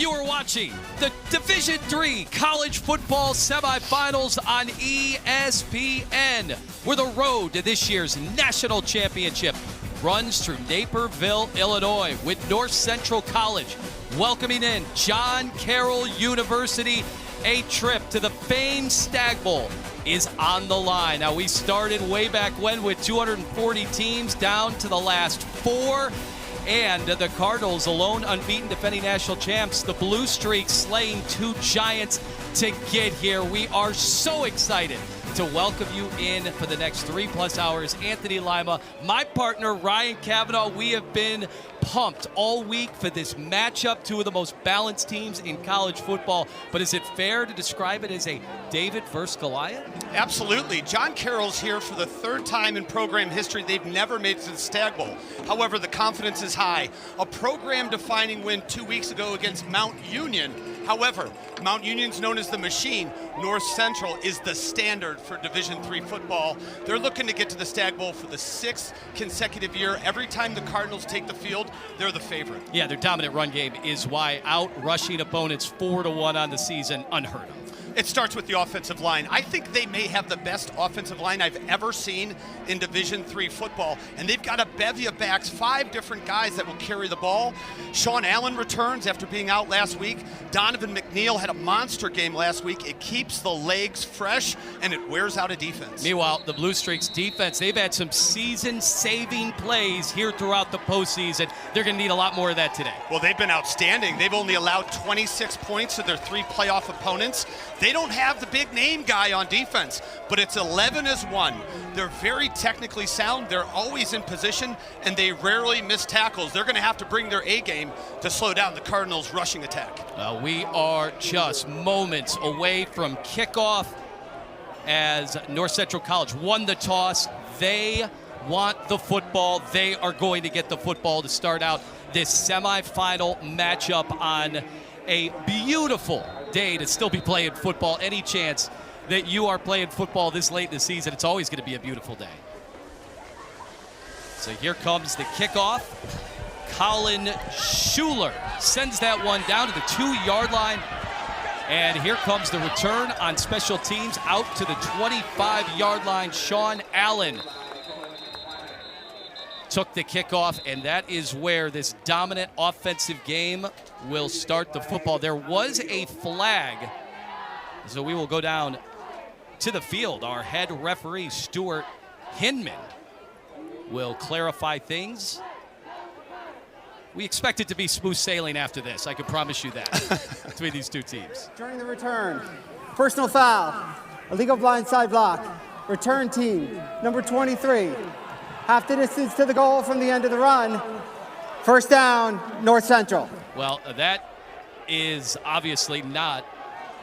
You are watching the Division III College Football Semifinals on ESPN, where the road to this year's national championship runs through Naperville, Illinois, with North Central College welcoming in John Carroll University. A trip to the famed Stag Bowl is on the line. Now, we started way back when with 240 teams down to the last 4. And the Cardinals, alone unbeaten defending national champs, the Blue Streaks slaying 2 giants to get here. We are so excited to welcome you in for the next 3+ hours. Anthony Lima, my partner Ryan Cavanaugh. We have been pumped all week for this matchup, 2 of the most balanced teams in college football. But is it fair to describe it as a David versus Goliath? Absolutely. John Carroll's here for the 3rd time in program history. They've never made it to the Stag Bowl. However, the confidence is high. A program-defining win 2 weeks ago against Mount Union. However, Mount Union's known as the machine. North Central is the standard for Division III football. They're looking to get to the Stag Bowl for the 6th consecutive year. Every time the Cardinals take the field, they're the favorite. Yeah, their dominant run game is why out-rushing opponents 4-1 on the season, unheard of. It starts with the offensive line. I think they may have the best offensive line I've ever seen in Division III football. And they've got a bevy of backs, 5 different guys that will carry the ball. Sean Allen returns after being out last week. Donovan McNeil had a monster game last week. It keeps the legs fresh, and it wears out a defense. Meanwhile, the Blue Streaks defense, they've had some season-saving plays here throughout the postseason. They're going to need a lot more of that today. Well, they've been outstanding. They've only allowed 26 points to their 3 playoff opponents. They don't have the big name guy on defense, but it's 11-1. They're very technically sound. They're always in position, and they rarely miss tackles. They're going to have to bring their A game to slow down the Cardinals' rushing attack. We are just moments away from kickoff as North Central College won the toss. They want the football. They are going to get the football to start out this semifinal matchup on a beautiful day to still be playing football. Any chance that you are playing football this late in the season, it's always going to be a beautiful day. So here comes the kickoff. Colin Schuler sends that one down to the 2-yard line. And here comes the return on special teams out to the 25-yard line. Sean Allen took the kickoff, and that is where this dominant offensive game will start the football. There was a flag, so we will go down to the field. Our head referee, Stuart Hinman, will clarify things. We expect it to be smooth sailing after this. I can promise you that, between these 2 teams. During the return, personal foul, illegal blindside block, return team, number 23. Half the distance to the goal from the end of the run. First down, North Central. Well, that is obviously not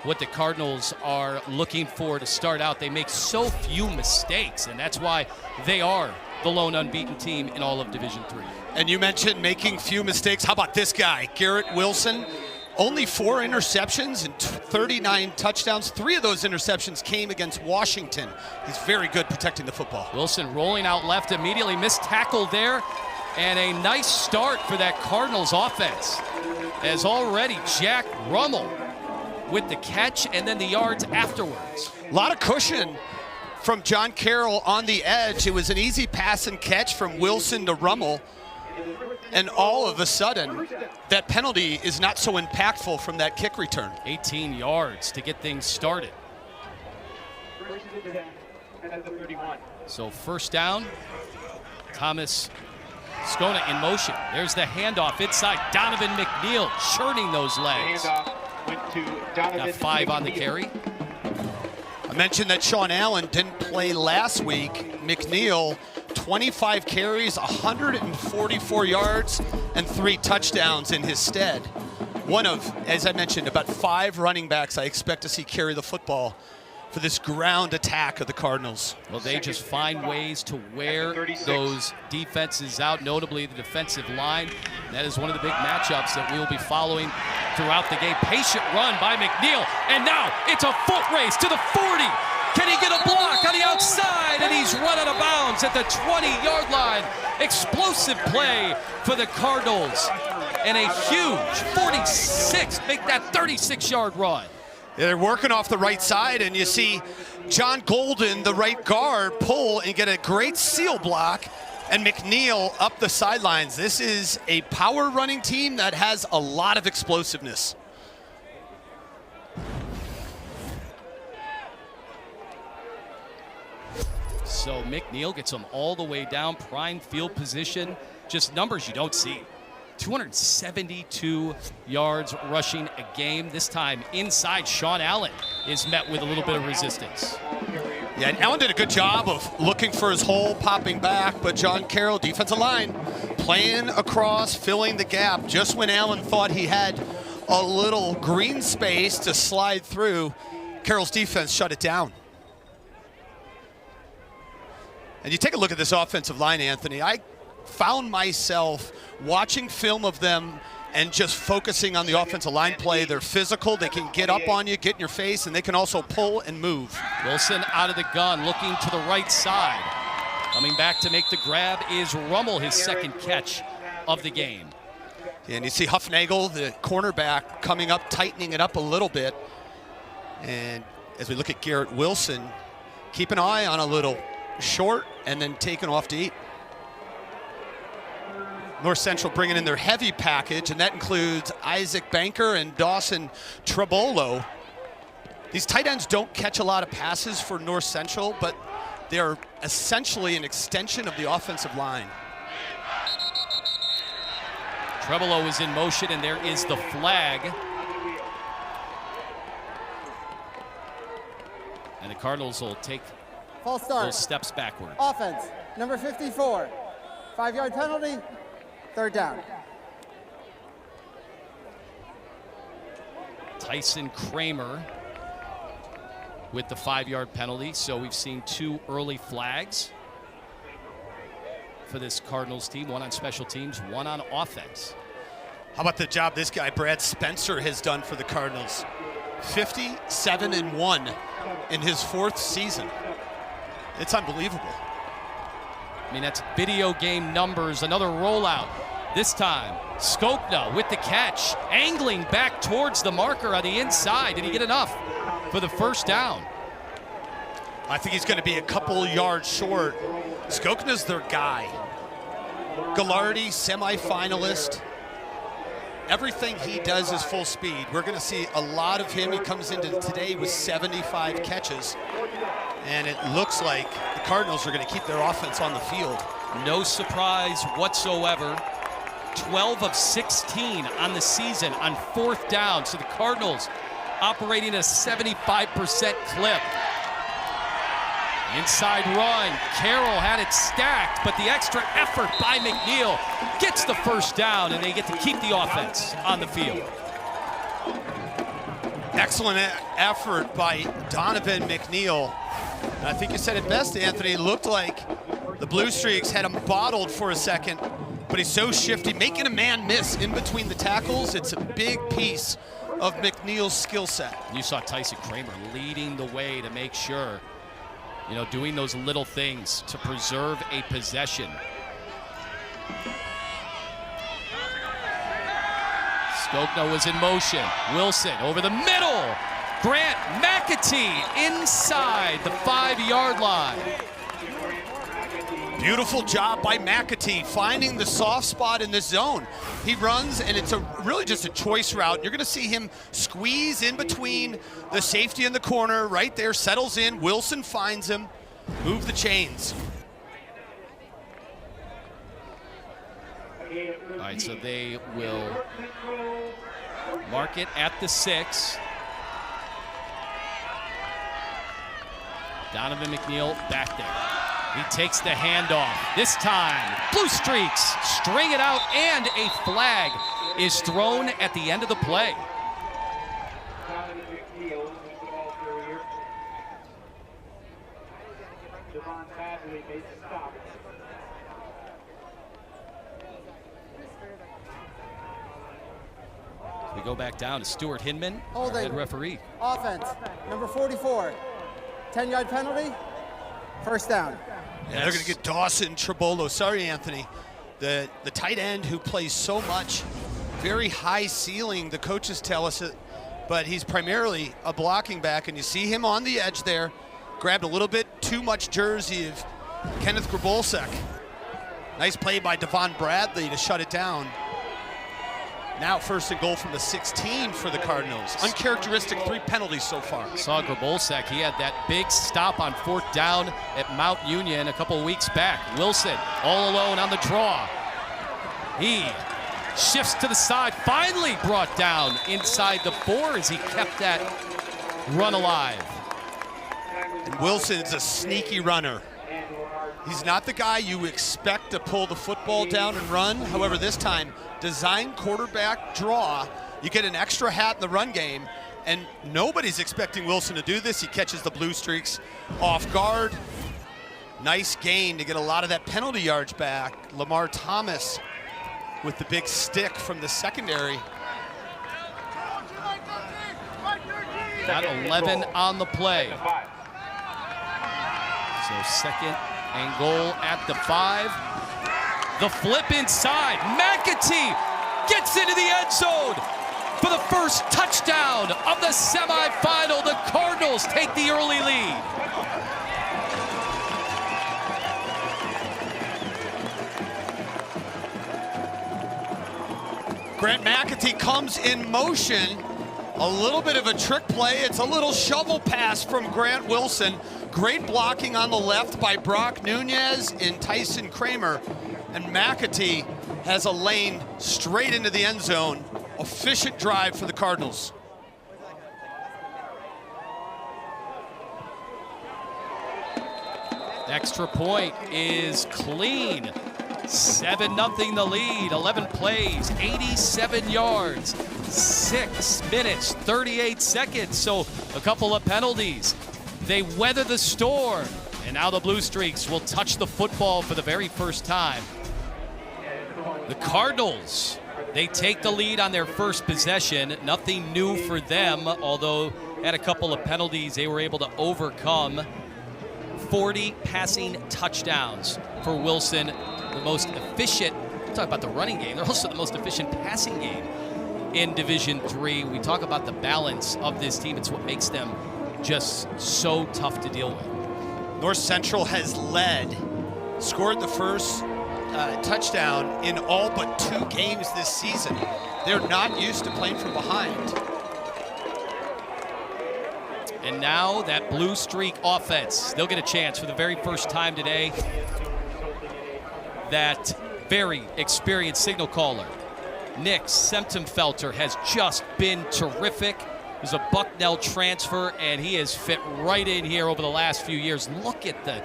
what the Cardinals are looking for to start out. They make so few mistakes, and that's why they are the lone unbeaten team in all of Division III. And you mentioned making few mistakes. How about this guy, Garrett Wilson? Only 4 interceptions and 39 touchdowns. 3 of those interceptions came against Washington. He's very good protecting the football. Wilson rolling out left, immediately missed tackle there. And a nice start for that Cardinals offense, as already Jack Rummel with the catch and then the yards afterwards. A lot of cushion from John Carroll on the edge. It was an easy pass and catch from Wilson to Rummel. And all of a sudden, that penalty is not so impactful from that kick return. 18 yards to get things started. So first down, Thomas Skona in motion. There's the handoff inside. Donovan McNeil churning those legs. Got 5 on the carry. I mentioned that Sean Allen didn't play last week. McNeil, 25 carries, 144 yards, and 3 touchdowns in his stead. One of, as I mentioned, about 5 running backs I expect to see carry the football for this ground attack of the Cardinals. Well, they just find ways to wear those defenses out, notably the defensive line. That is one of the big matchups that we will be following throughout the game. Patient run by McNeil, and now it's a foot race to the 40. Can he get a block on the outside? And he's run out of bounds at the 20-yard line. Explosive play for the Cardinals. and a huge 46, make that 36-yard run. They're working off the right side, and you see John Golden, the right guard, pull and get a great seal block, and McNeil up the sidelines. This is a power running team that has a lot of explosiveness. So McNeil gets them all the way down, prime field position, just numbers you don't see. 272 yards rushing a game. This time inside, Sean Allen is met with a little bit of resistance. Yeah, and Allen did a good job of looking for his hole, popping back, but John Carroll, defensive line, playing across, filling the gap. Just when Allen thought he had a little green space to slide through, Carroll's defense shut it down. And you take a look at this offensive line, Anthony. I found myself watching film of them and just focusing on the offensive line play. They're physical, they can get up on you, get in your face, and they can also pull and move. Wilson out of the gun, looking to the right side. Coming back to make the grab is Rummel, his second catch of the game. And you see Huffnagel, the cornerback, coming up, tightening it up a little bit. And as we look at Garrett Wilson, keep an eye on a little short and then taken off to eat. North Central bringing in their heavy package, and that includes Isaac Banker and Dawson Trebolo. These tight ends don't catch a lot of passes for North Central, but they're essentially an extension of the offensive line. Trebolo is in motion, and there is the flag. And the Cardinals will take False start. those steps backward. Offense, number 54. 5-yard penalty, third down. Tyson Kramer with the 5-yard penalty. So we've seen two early flags for this Cardinals team, one on special teams, one on offense. How about the job this guy, Brad Spencer, has done for the Cardinals? 57-1 in his fourth season. It's unbelievable. I mean, that's video game numbers. Another rollout. This time, Skokna with the catch, angling back towards the marker on the inside. Did he get enough for the first down? I think he's going to be a couple yards short. Skokna's their guy. Gallardi, semifinalist. Everything he does is full speed. We're going to see a lot of him. He comes into today with 75 catches. And it looks like the Cardinals are going to keep their offense on the field. No surprise whatsoever. 12 of 16 on the season on fourth down. So the Cardinals operating a 75% clip. Inside run. Carroll had it stacked, but the extra effort by McNeil gets the first down, and they get to keep the offense on the field. Excellent effort by Donovan McNeil. And I think you said it best, Anthony. It looked like the Blue Streaks had him bottled for a second, but he's so shifty, making a man miss in between the tackles. It's a big piece of McNeil's skill set. You saw Tyson Kramer leading the way to make sure, you know, doing those little things to preserve a possession. Skokna was in motion. Wilson over the middle. Grant McAtee inside the 5-yard line. Beautiful job by McAtee finding the soft spot in this zone. He runs, and it's really just a choice route. You're going to see him squeeze in between the safety and the corner. Right there, settles in. Wilson finds him. Move the chains. All right, so they will mark it at the 6. Donovan McNeil back there. He takes the handoff. This time, Blue Streaks string it out, and a flag is thrown at the end of the play. We go back down to Stuart Hinman, our head referee. Offense, number 44. 10-yard penalty, first down. Yeah, they're going to get Dawson Trebolo. Sorry, Anthony. The tight end who plays so much very high ceiling, the coaches tell us, but he's primarily a blocking back, and you see him on the edge there, grabbed a little bit too much jersey of Kenneth Grabolsek. Nice play by Devon Bradley to shut it down. Now 1st and goal from the 16 for the Cardinals. Uncharacteristic 3 penalties so far. Saw Grabolsek, he had that big stop on 4th down at Mount Union a couple of weeks back. Wilson all alone on the draw. He shifts to the side, finally brought down inside the 4 as he kept that run alive. And Wilson's a sneaky runner. He's not the guy you expect to pull the football down and run. However, this time, design quarterback draw. You get an extra hat in the run game, and nobody's expecting Wilson to do this. He catches the Blue Streaks off guard. Nice gain to get a lot of that penalty yards back. Lamar Thomas with the big stick from the secondary. Got 11 on the play. So 2nd and goal at the 5. The flip inside. McAtee gets into the end zone for the first touchdown of the semifinal. The Cardinals take the early lead. Grant McAtee comes in motion. A little bit of a trick play. It's a little shovel pass from Grant Wilson. Great blocking on the left by Brock Nunez and Tyson Kramer. And McAtee has a lane straight into the end zone. Efficient drive for the Cardinals. Extra point is clean. 7-0 the lead, 11 plays, 87 yards, 6 minutes, 38 seconds. So a couple of penalties. They weather the storm. And now the Blue Streaks will touch the football for the very first time. The Cardinals, they take the lead on their first possession. Nothing new for them, although had a couple of penalties they were able to overcome. 40 passing touchdowns for Wilson, the most efficient. We'll talk about the running game. They're also the most efficient passing game in Division III. We talk about the balance of this team. It's what makes them just so tough to deal with. North Central has led, scored the first touchdown in all but 2 games this season. They're not used to playing from behind. And now that Blue Streak offense, they'll get a chance for the very first time today. That very experienced signal caller, Nick Semtenfelter, has just been terrific. He's a Bucknell transfer, and he has fit right in here over the last few years. Look at the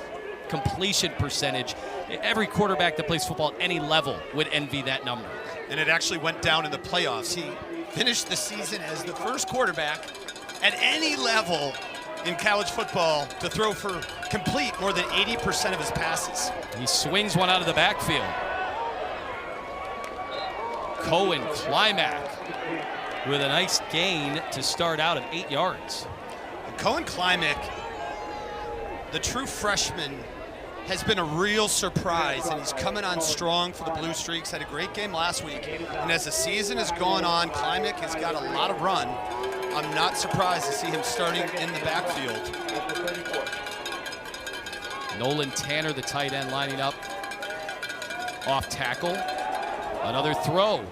completion percentage. Every quarterback that plays football at any level would envy that number. And it actually went down in the playoffs. He finished the season as the first quarterback at any level in college football to throw for complete more than 80% of his passes. He swings one out of the backfield. Cohen Klimack with a nice gain to start out of 8 yards. And Cohen Klimack, the true freshman, has been a real surprise, and he's coming on strong for the Blue Streaks. Had a great game last week, and as the season has gone on, Klimack has got a lot of run. I'm not surprised to see him starting in the backfield. Nolan Tanner, the tight end, lining up off tackle. Another throw.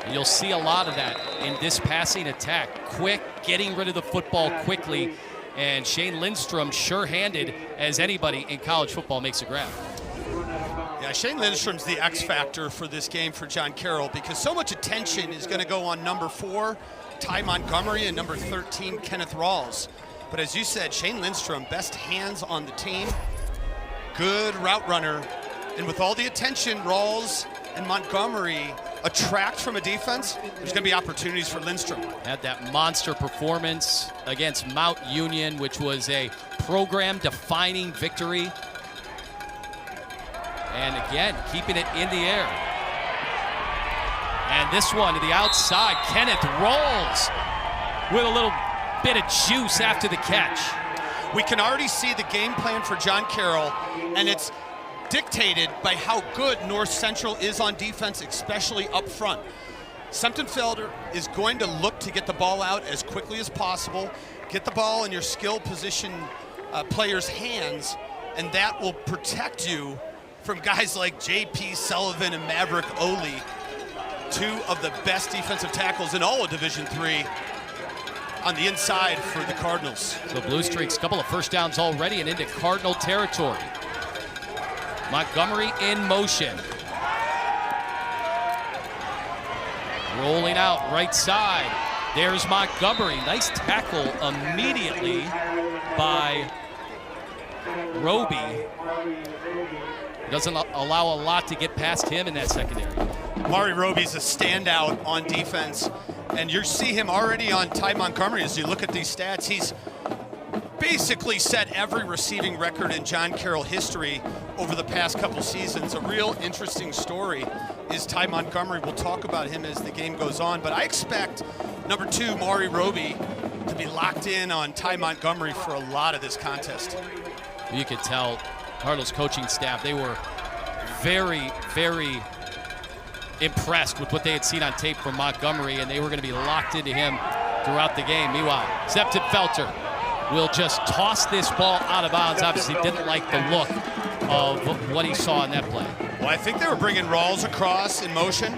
And you'll see a lot of that in this passing attack. Quick, getting rid of the football quickly. And Shane Lindstrom, sure-handed as anybody in college football, makes a grab. Yeah, Shane Lindstrom's the X factor for this game for John Carroll, because so much attention is going to go on number 4, Ty Montgomery, and number 13, Kenneth Rawls. But as you said, Shane Lindstrom, best hands on the team, good route runner, and with all the attention Rawls and Montgomery attract from a defense, there's going to be opportunities for Lindstrom. Had that monster performance against Mount Union, which was a program-defining victory. And again, keeping it in the air. And this one to the outside, Kenneth Rawls with a little bit of juice after the catch. We can already see the game plan for John Carroll, and it's dictated by how good North Central is on defense, especially up front. Semptimphelter is going to look to get the ball out as quickly as possible, get the ball in your skill position players' hands, and that will protect you from guys like J.P. Sullivan and Maverick Oli, two of the best defensive tackles in all of Division III on the inside for the Cardinals. So Blue Streaks, a couple of first downs already and into Cardinal territory. Montgomery in motion. Rolling out right side. There's Montgomery. Nice tackle immediately by Roby. Doesn't allow a lot to get past him in that secondary. Mari Roby's a standout on defense, and you see him already on Ty Montgomery. As you look at these stats, he's basically set every receiving record in John Carroll history over the past couple seasons. A real interesting story is Ty Montgomery. We'll talk about him as the game goes on, but I expect number 2, Mari Roby, to be locked in on Ty Montgomery for a lot of this contest. You could tell Cardinals coaching staff, they were very, very impressed with what they had seen on tape from Montgomery, and they were going to be locked into him throughout the game. Meanwhile, Semptimphelter will just toss this ball out of bounds. Obviously didn't like the look of what he saw in that play. Well, I think they were bringing Rawls across in motion,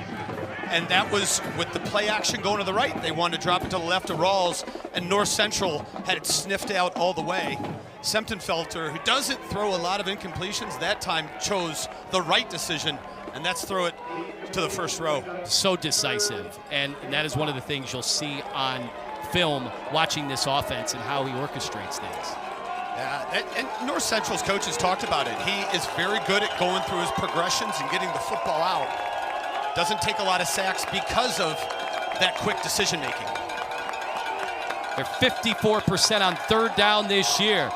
and that was with the play action going to the right. They wanted to drop it to the left of Rawls, and North Central had it sniffed out all the way. Semptimphelter, who doesn't throw a lot of incompletions, that time chose the right decision, and that's throw it to the first row. So decisive, and that is one of the things you'll see on film watching this offense and how he orchestrates things. Yeah, and North Central's coaches talked about it. He is very good at going through his progressions and getting the football out. Doesn't take a lot of sacks because of that quick decision making. They're 54% on third down this year.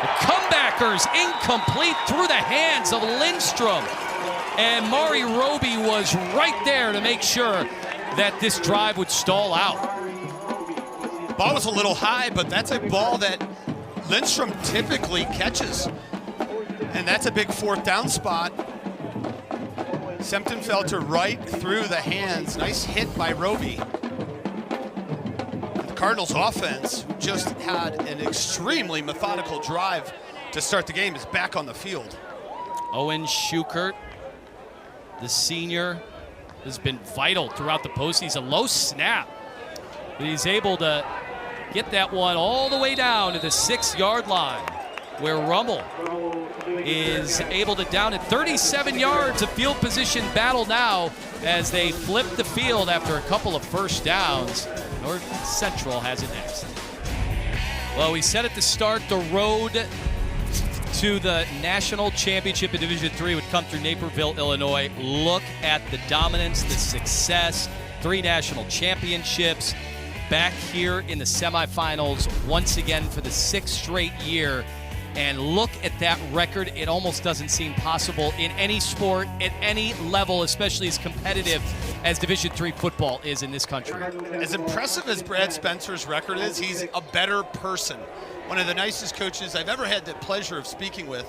The comebackers incomplete through the hands of Lindstrom. And Mari Roby was right there to make sure that this drive would stall out. Ball was a little high, but that's a ball that Lindstrom typically catches. And that's a big fourth down spot. Semptimphelter right through the hands. Nice hit by Roby. The Cardinals offense, who just had an extremely methodical drive to start the game, is back on the field. Owen Schukert, the senior, has been vital throughout the postseason. Low snap, but he's able to get that one all the way down to the 6-yard line, where Rummel is able to down at 37 yards of field position battle now as they flip the field after a couple of first downs. North Central has it next. Well, we said at the start the road to the national championship in Division III would come through Naperville, Illinois. Look at the dominance, the success, 3 national championships, back here in the semifinals once again for the 6th straight year. And look at that record. It almost doesn't seem possible in any sport, at any level, especially as competitive as Division III football is in this country. As impressive as Brad Spencer's record is, he's a better person. One of the nicest coaches I've ever had the pleasure of speaking with.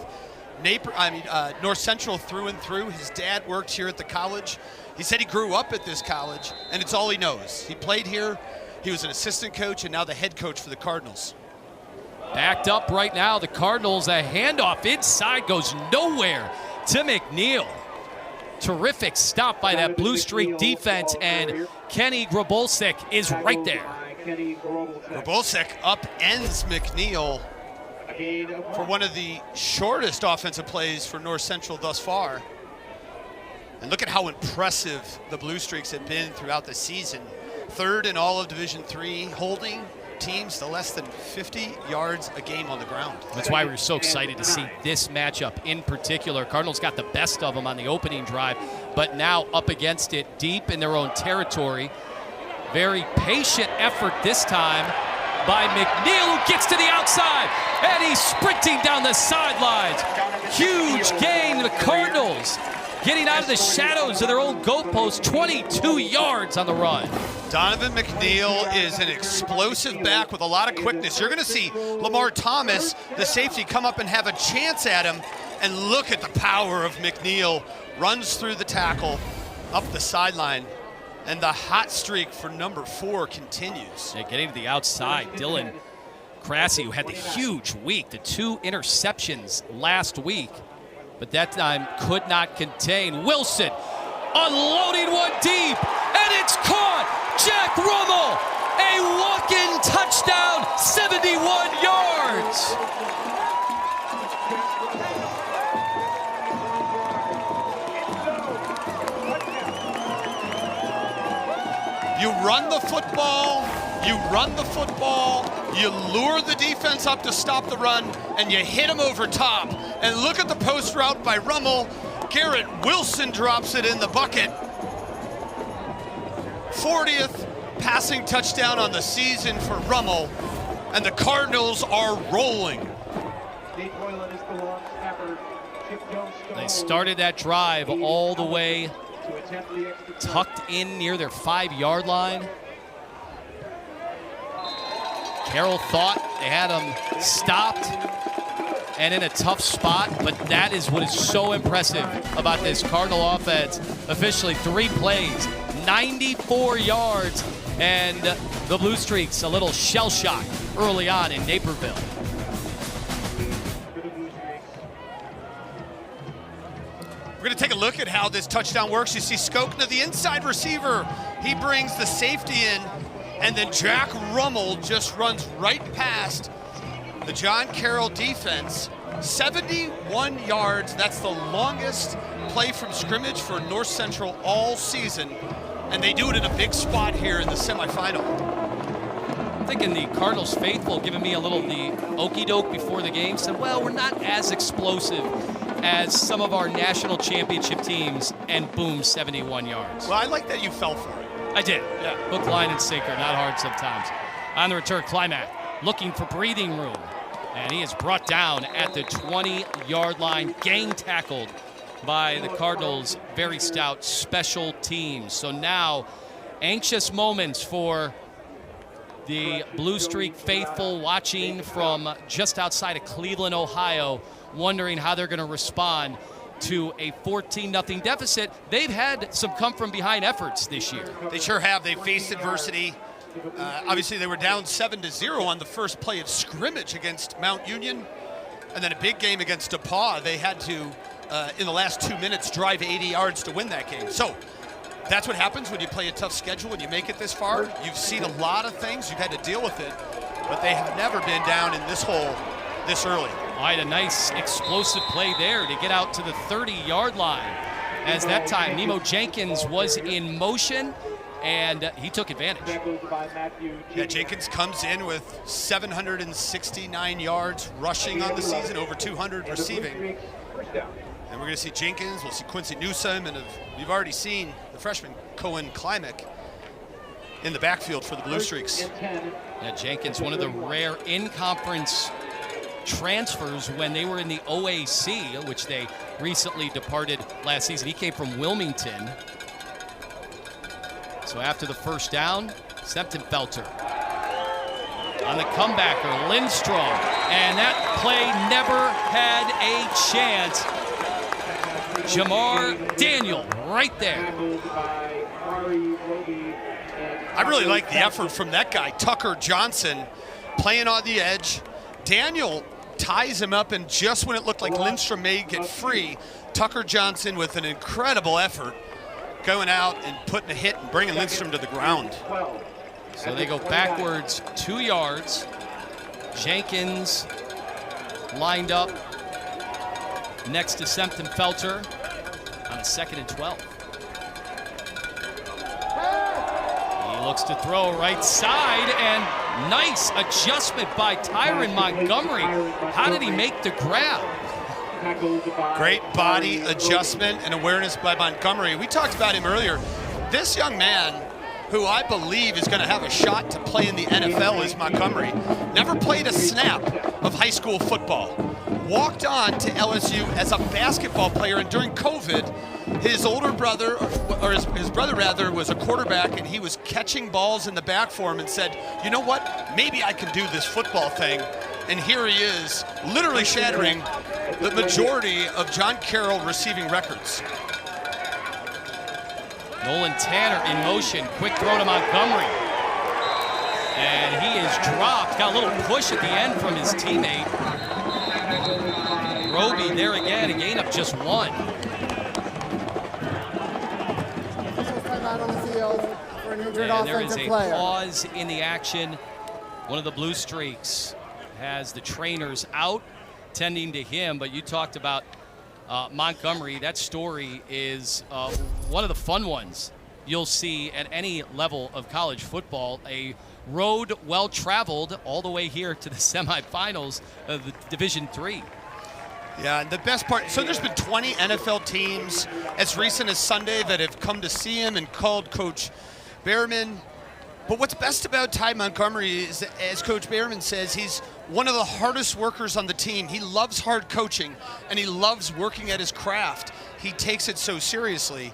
North Central through and through. His dad worked here at the college. He said he grew up at this college, and it's all he knows. He played here. He was an assistant coach and now the head coach for the Cardinals. Backed up right now, the Cardinals, a handoff inside, goes nowhere to McNeil. Terrific stop by that Blue Streak defense, and Kenny Grabulsik is right there. Grabulsik upends McNeil for one of the shortest offensive plays for North Central thus far. And look at how impressive the Blue Streaks have been throughout the season. 3rd in all of Division III, holding teams to less than 50 yards a game on the ground. That's why we're so excited to see this matchup in particular. Cardinals got the best of them on the opening drive, but now up against it deep in their own territory. Very patient effort this time by McNeil, who gets to the outside, and he's sprinting down the sidelines. Huge gain, the Cardinals getting out of the shadows of their own goalpost, 22 yards on the run. Donovan McNeil is an explosive back with a lot of quickness. You're going to see Lamar Thomas, the safety, come up and have a chance at him. And look at the power of McNeil. Runs through the tackle, up the sideline. And the hot streak for number 4 continues. Yeah, getting to the outside, Dylan Crassie, who had the huge week, the 2 interceptions last week, but that time could not contain. Wilson unloading one deep, and it's caught. Jack Rummel, a walk-in touchdown, 71 yards. You run the football, you lure the defense up to stop the run, and you hit them over top. And look at the post route by Rummel. Garrett Wilson drops it in the bucket. 40th passing touchdown on the season for Rummel, and the Cardinals are rolling. They started that drive all the way tucked in near their 5-yard line. Carroll thought they had him stopped and in a tough spot, but that is what is so impressive about this Cardinal offense. Officially 3 plays, 94 yards, and the Blue Streaks a little shell shock early on in Naperville. We're going to take a look at how this touchdown works. You see Skokna, the inside receiver. He brings the safety in, and then Jack Rummel just runs right past the John Carroll defense. 71 yards. That's the longest play from scrimmage for North Central all season, and they do it in a big spot here in the semifinal. I'm thinking the Cardinals faithful giving me a little the okey doke before the game. Said, well, we're not as explosive as some of our national championship teams, and boom, 71 yards. Well, I like that you fell for it. I did. Yeah. Hook, line, and sinker. Not hard sometimes. On the return, Climac looking for breathing room, and he is brought down at the 20-yard line, gang tackled by the Cardinals' very stout special teams. So now, anxious moments for the Blue Streak faithful watching from just outside of Cleveland, Ohio, wondering how they're going to respond to a 14-0 deficit. They've had some come-from-behind efforts this year. They sure have. They faced adversity. Obviously, they were down 7-0 on the first play of scrimmage against Mount Union, and then a big game against DePauw. They had to, in the last 2 minutes, drive 80 yards to win that game. So that's what happens when you play a tough schedule and you make it this far. You've seen a lot of things. You've had to deal with it, but they have never been down in this hole this early. I had a nice explosive play there to get out to the 30-yard line. As that time, Nemo Jenkins was in motion, and he took advantage. Yeah, Jenkins comes in with 769 yards rushing on the season, over 200 receiving. And we're going to see Jenkins, we'll see Quincy Newsome, and we've already seen the freshman Cohen Klimek in the backfield for the Blue Streaks. Yeah, Jenkins, one of the rare in-conference transfers when they were in the OAC, which they recently departed last season. He came from Wilmington. So after the first down, Septenfelter on the comebacker, Lindstrom, and that play never had a chance. Jamar Daniel right there. I really like the effort from that guy, Tucker Johnson, playing on the edge. Daniel ties him up, and just when it looked like Lindstrom may get free, Tucker Johnson with an incredible effort going out and putting a hit and bringing Lindstrom to the ground. So they go backwards 2 yards. Jenkins lined up next to Septenfelter on a 2nd and 12. He looks to throw right side, and nice adjustment by Tyron Montgomery. How did he make the grab? Great body adjustment and awareness by Montgomery. We talked about him earlier. This young man, who I believe is going to have a shot to play in the NFL, is Montgomery. Never played a snap of high school football. Walked on to LSU as a basketball player, and during COVID, his older brother, or his brother rather, was a quarterback, and he was catching balls in the back for him and said, you know what, maybe I can do this football thing. And here he is, literally shattering the majority of John Carroll receiving records. Nolan Tanner in motion. Quick throw to Montgomery. And he is dropped. Got a little push at the end from his teammate. Roby there again, a gain of just 1. And there is a pause in the action. One of the Blue Streaks has the trainers out, tending to him. But you talked about Montgomery. That story is one of the fun ones you'll see at any level of college football. A road well-traveled all the way here to the semifinals of the Division III. Yeah, and the best part, so there's been 20 NFL teams as recent as Sunday that have come to see him and called Coach Behrman. But what's best about Ty Montgomery is, as Coach Behrman says, he's one of the hardest workers on the team. He loves hard coaching, and he loves working at his craft. He takes it so seriously.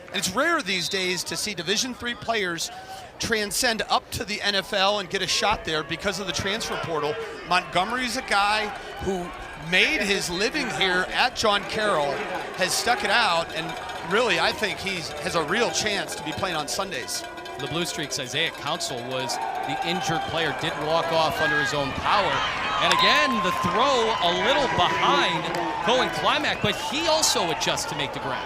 And it's rare these days to see Division III players transcend up to the NFL and get a shot there because of the transfer portal. Montgomery's a guy who made his living here at John Carroll, has stuck it out, and really I think he has a real chance to be playing on Sundays. The Blue Streaks, Isaiah Council was the injured player, did walk off under his own power. And again, the throw a little behind Cohen Klimack, but he also adjusts to make the grab.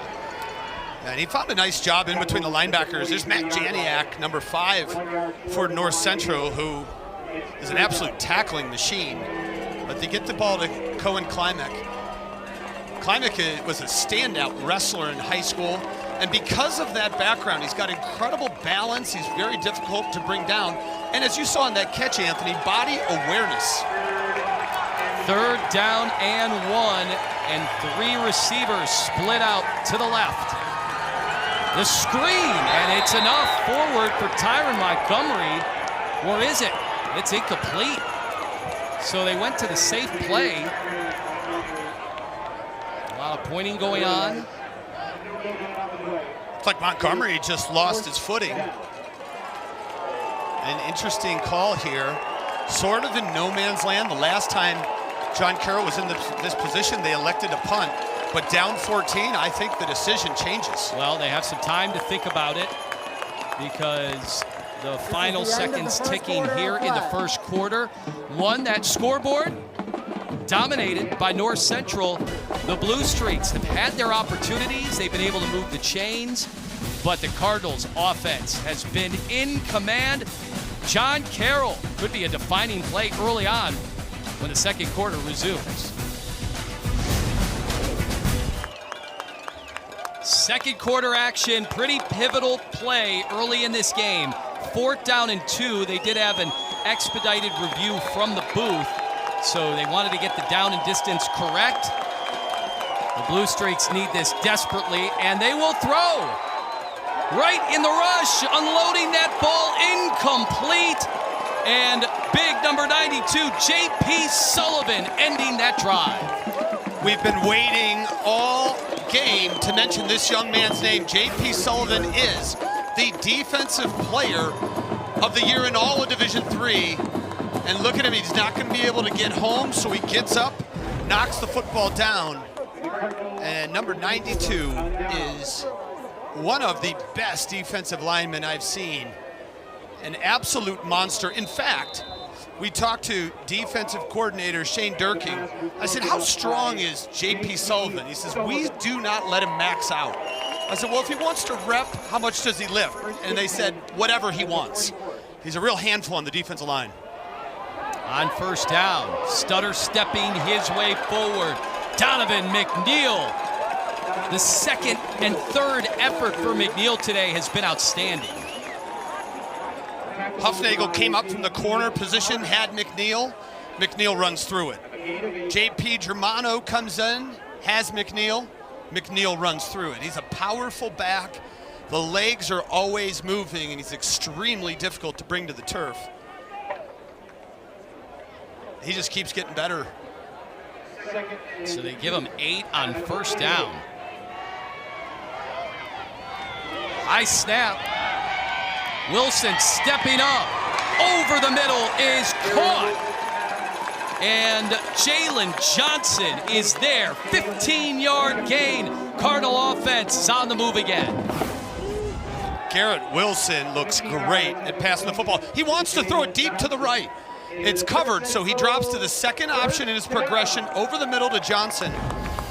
And he found a nice job in between the linebackers. There's Matt Janiak, number 5 for North Central, who is an absolute tackling machine. But they get the ball to Cohen Klimack. Klimack was a standout wrestler in high school. And because of that background, he's got incredible balance. He's very difficult to bring down. And as you saw in that catch, Anthony, body awareness. 3rd down and 1, and 3 receivers split out to the left. The screen, and it's enough forward for Tyron Montgomery. Or is it? It's incomplete. So they went to the safe play. A lot of pointing going on. It's like Montgomery just lost his footing. An interesting call here. Sort of in no man's land. The last time John Carroll was in this position, they elected a punt. But down 14, I think the decision changes. Well, they have some time to think about it because the final seconds ticking here in the first quarter. That scoreboard dominated by North Central. The Blue Streaks have had their opportunities. They've been able to move the chains, but the Cardinals offense has been in command. John Carroll could be a defining play early on when the second quarter resumes. Second quarter action, pretty pivotal play early in this game. 4th down and 2. They did have an expedited review from the booth, so they wanted to get the down and distance correct. The Blue Streaks need this desperately, and they will throw. Right in the rush, unloading that ball, incomplete. And big number 92, J.P. Sullivan, ending that drive. We've been waiting all game to mention this young man's name. J.P. Sullivan is the defensive player of the year in all of Division III. And look at him, he's not going to be able to get home, so he gets up, knocks the football down. And number 92 is one of the best defensive linemen I've seen. An absolute monster. In fact, we talked to defensive coordinator Shane Durking. I said, how strong is J.P. Sullivan? He says, we do not let him max out. I said, well, if he wants to rep, how much does he lift? And they said, whatever he wants. He's a real handful on the defensive line. On 1st down, Stutter stepping his way forward. Donovan McNeil. The 2nd and 3rd effort for McNeil today has been outstanding. Huffnagel came up from the corner position, had McNeil. McNeil runs through it. J.P. Germano comes in, has McNeil. McNeil runs through it. He's a powerful back. The legs are always moving, and he's extremely difficult to bring to the turf. He just keeps getting better. So they give him 8 on 1st down. High snap. Wilson stepping up. Over the middle is caught. And Jalen Johnson is there. 15-yard gain. Cardinal offense is on the move again. Garrett Wilson looks great at passing the football. He wants to throw it deep to the right. It's covered, so he drops to the second option in his progression over the middle to Johnson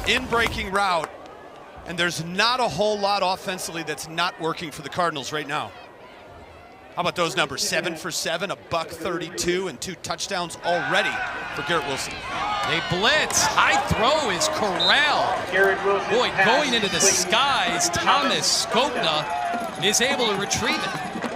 in breaking route. And there's not a whole lot offensively that's not working for the Cardinals right now. How about those numbers? 7 for 7, $132, and 2 touchdowns already for Garrett Wilson. They blitz. High throw is Carroll. Boy, going into the skies, Thomas Skopna is able to retrieve it.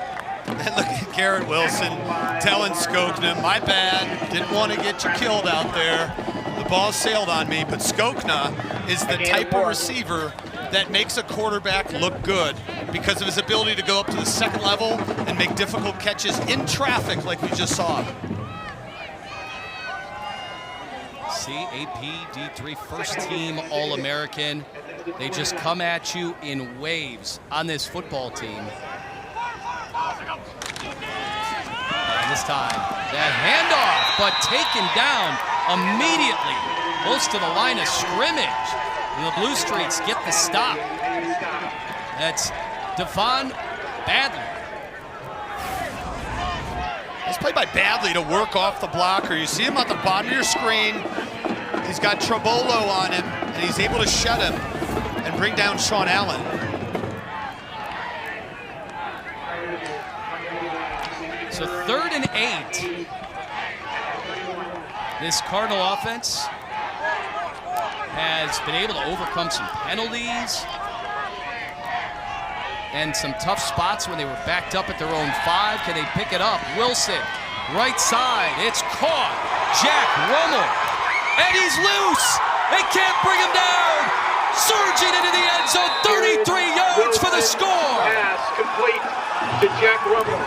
And look at Garrett Wilson telling Skopna, my bad, didn't want to get you killed out there. The ball sailed on me, but Skopna is the type of receiver that makes a quarterback look good because of his ability to go up to the second level and make difficult catches in traffic like we just saw. CAP D3 first team All-American. They just come at you in waves on this football team. And this time, that handoff, but taken down immediately, close to the line of scrimmage. And the Blue Streaks get the stop. That's Devon Badley. It's played by Badley to work off the blocker. You see him at the bottom of your screen. He's got Trabolo on him, and he's able to shut him and bring down Sean Allen. So 3rd and 8. This Cardinal offense has been able to overcome some penalties and some tough spots when they were backed up at their own 5. Can they pick it up? Wilson, right side. It's caught. Jack Rummel. And he's loose. They can't bring him down. Surging into the end zone. 33 yards for the score. Pass complete to Jack Rummel.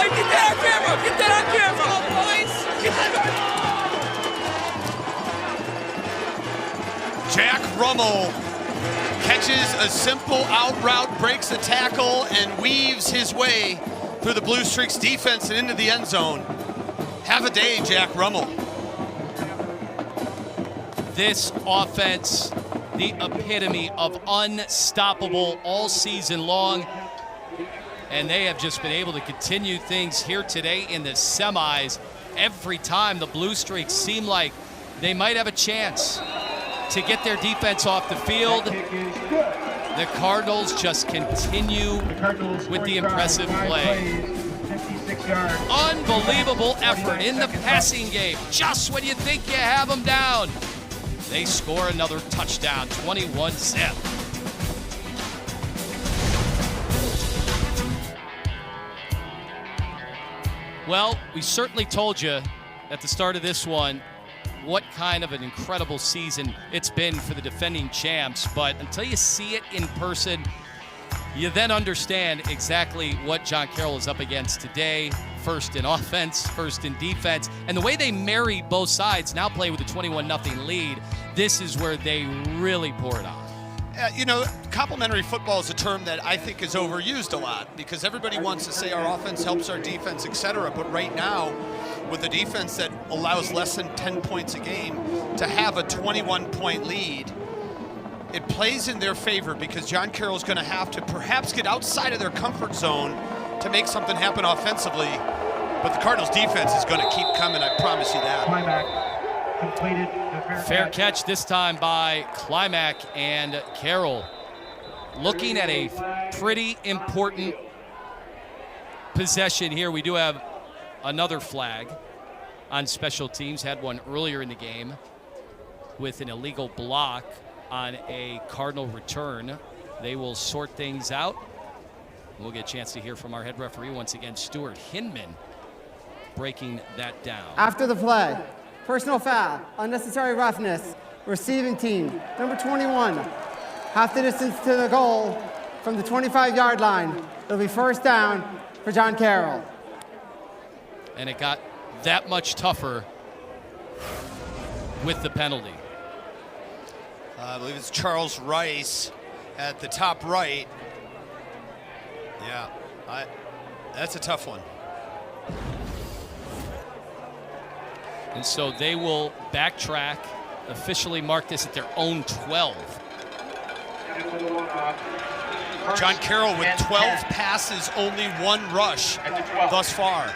Get that on camera! Get that on camera, boys! Get that on. Jack Rummel catches a simple out route, breaks a tackle, and weaves his way through the Blue Streaks defense and into the end zone. Have a day, Jack Rummel. This offense, the epitome of unstoppable all season long. And they have just been able to continue things here today in the semis. Every time the Blue Streaks seem like they might have a chance to get their defense off the field, the Cardinals just continue with the impressive play. Unbelievable effort in the passing game. Just when you think you have them down, they score another touchdown, 21-zip. Well, we certainly told you at the start of this one what kind of an incredible season it's been for the defending champs, but until you see it in person, you then understand exactly what John Carroll is up against today. First in offense, first in defense, and the way they marry both sides, now play with a 21-0 lead, this is where they really pour it on. You know, complementary football is a term that I think is overused a lot because everybody wants to say our offense helps our defense, etc. But right now, with a defense that allows less than 10 points a game to have a 21-point lead, it plays in their favor because John Carroll's going to have to perhaps get outside of their comfort zone to make something happen offensively. But the Cardinals' defense is going to keep coming, I promise you that. Completed. Fair catch this time by Climac and Carroll. Looking at a pretty important possession here. We do have another flag on special teams. Had one earlier in the game with an illegal block on a Cardinal return. They will sort things out. We'll get a chance to hear from our head referee once again, Stuart Hinman, breaking that down. After the play, personal foul, unnecessary roughness, receiving team, number 21. Half the distance to the goal from the 25-yard line. It'll be first down for John Carroll. And it got that much tougher with the penalty. I believe it's Charles Rice at the top right. Yeah, that's a tough one. And so they will backtrack, officially mark this at their own 12. John Carroll with 12 passes, only 1 rush thus far.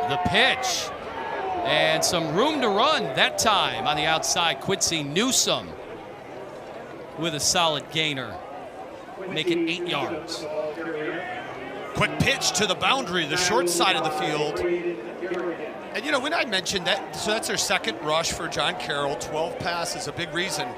The pitch. And some room to run that time on the outside. Quincy Newsome with a solid gainer. Make it 8 yards. Quick pitch to the boundary, the short side of the field. And you know, when I mentioned that, so that's their second rush for John Carroll, 12 passes. A big reason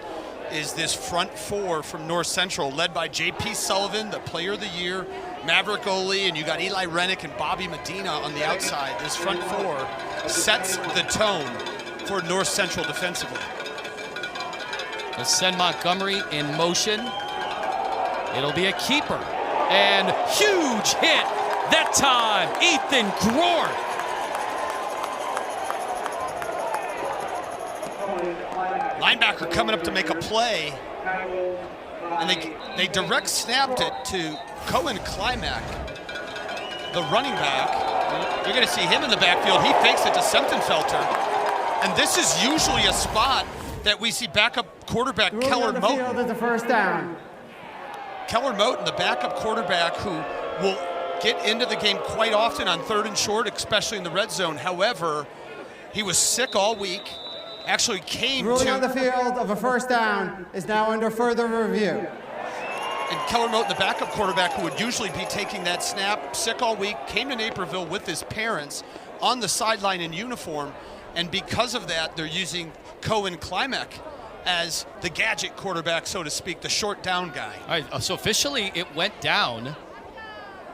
is this front four from North Central, led by J.P. Sullivan, the player of the year, Maverick Oley, and you got Eli Rennick and Bobby Medina on the outside. This front four sets the tone for North Central defensively. They'll send Montgomery in motion. It'll be a keeper. And huge hit that time, Ethan Grohr. Linebacker coming up to make a play, and they direct snapped it to Cohen Klimack, the running back. You're going to see him in the backfield. He fakes it to Sentenfelter, and this is usually a spot that we see backup quarterback Keller Moten. The first down. Keller Moten, the backup quarterback who will get into the game quite often on 3rd and short, especially in the red zone. However, he was sick all week. Actually came ruling on the field of a first down is now under further review. And Keller Moten, the backup quarterback who would usually be taking that snap, sick all week, came to Naperville with his parents on the sideline in uniform. And because of that, they're using Cohen Klimack as the gadget quarterback, so to speak, the short down guy. All right, so officially it went down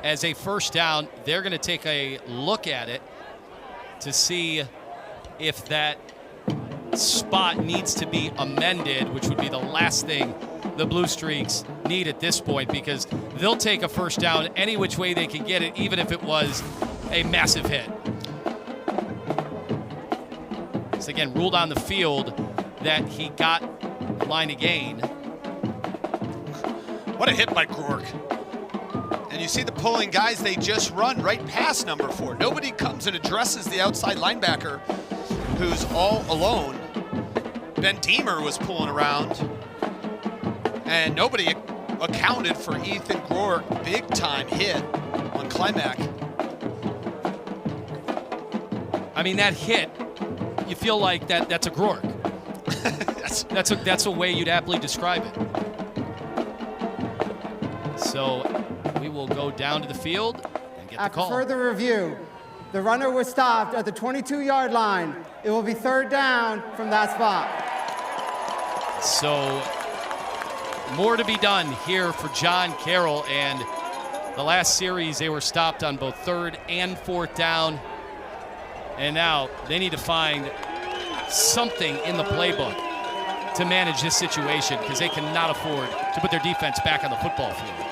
as a first down. They're going to take a look at it to see if that spot needs to be amended, which would be the last thing the Blue Streaks need at this point, because they'll take a first down any which way they can get it, even if it was a massive hit. So again, ruled on the field that he got line of gain. What a hit by Grohr. And you see the pulling guys, they just run right past number 4. Nobody comes and addresses the outside linebacker who's all alone. Ben Deemer was pulling around, and nobody accounted for Ethan Grohr. Big time hit on Klimack. I mean, that hit, you feel like that's a Grohr. That's a way you'd aptly describe it. So we will go down to the field and get the call. After further review, the runner was stopped at the 22-yard line. It will be third down from that spot. So more to be done here for John Carroll, and the last series they were stopped on both 3rd and 4th down, and now they need to find something in the playbook to manage this situation, because they cannot afford to put their defense back on the football field.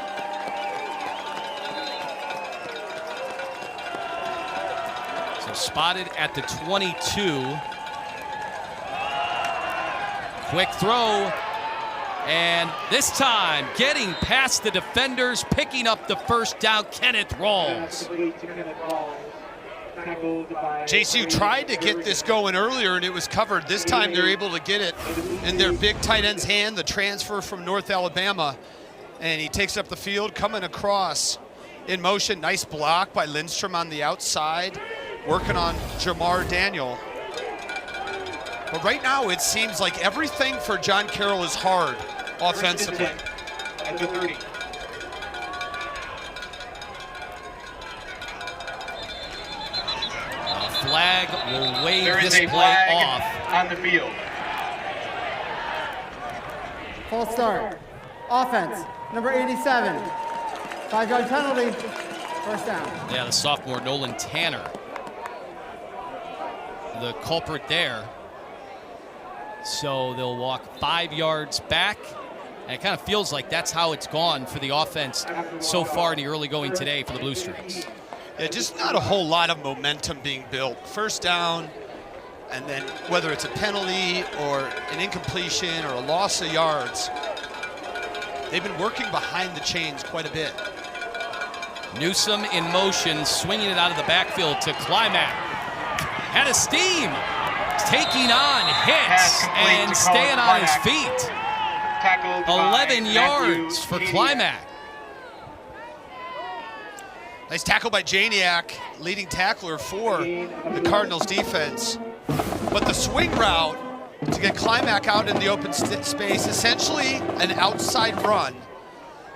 So spotted at the 22. Quick throw, and this time getting past the defenders, picking up the first down, Kenneth Rawls. JCU tried to get this going earlier and it was covered. This time they're able to get it in their big tight end's hand, the transfer from North Alabama, and he takes up the field, coming across in motion. Nice block by Lindstrom on the outside, working on Jamar Daniel. But right now it seems like everything for John Carroll is hard offensively. At the 30. Flag will wave There is this a play flag off. on the field. Full start. Offense, number 87. 5-yard penalty, first down. Yeah, the sophomore Nolan Tanner, the culprit there. So they'll walk 5 yards back. And it kind of feels like that's how it's gone for the offense so far in the early going today for the Blue Streaks. Yeah, just not a whole lot of momentum being built. First down, and then whether it's a penalty or an incompletion or a loss of yards, they've been working behind the chains quite a bit. Newsome in motion, swinging it out of the backfield to Klimack. Had a steam. taking on hits and staying on his feet. 11 yards for Climac. Nice tackle by Janiak, leading tackler for the Cardinals defense. But the swing route to get Climac out in the open space, essentially an outside run.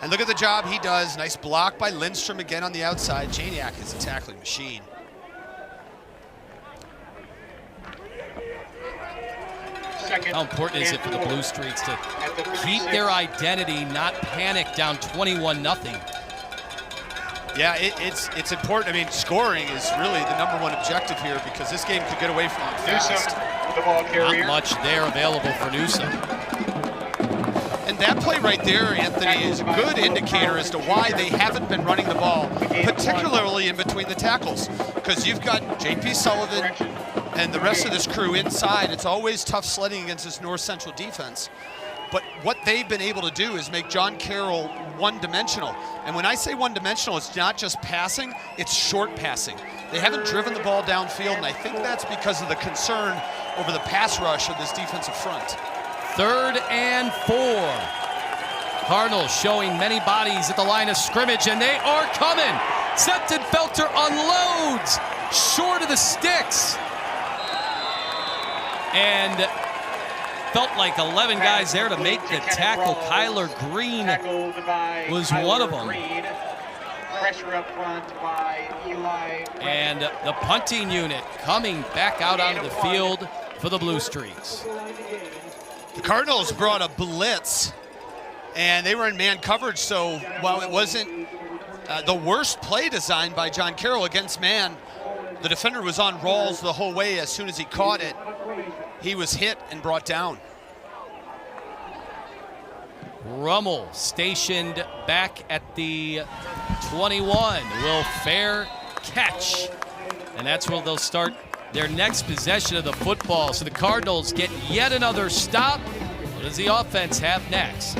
And look at the job he does. Nice block by Lindstrom again on the outside. Janiak is a tackling machine. How important is it for the Blue Streaks to keep their identity, not panic down 21-0? Yeah, it's important. I mean, scoring is really the #1 objective here because this game could get away from them fast. The ball carrier. Not much there available for Newsom. And that play right there, Anthony, is a good indicator as to why they haven't been running the ball, particularly in between the tackles. Because you've got J.P. Sullivan and the rest of this crew inside. It's always tough sledding against this North Central defense. But what they've been able to do is make John Carroll one-dimensional. And when I say one-dimensional, it's not just passing, it's short passing. They haven't driven the ball downfield, and I think that's because of the concern over the pass rush of this defensive front. 3rd and 4. Cardinals showing many bodies at the line of scrimmage, and they are coming. Septenfelter unloads short of the sticks. And felt like 11 guys there to make the tackle. Kyler Green was one of them. Pressure up front by Eli. And the punting unit coming back out onto the field for the Blue Streaks. The Cardinals brought a blitz, and they were in man coverage, so while it wasn't the worst play design by John Carroll against man, the defender was on Rawls the whole way. As soon as he caught it, he was hit and brought down. Rummel stationed back at the 21. Will fair catch. And that's where they'll start their next possession of the football. So the Cardinals get yet another stop. What does the offense have next?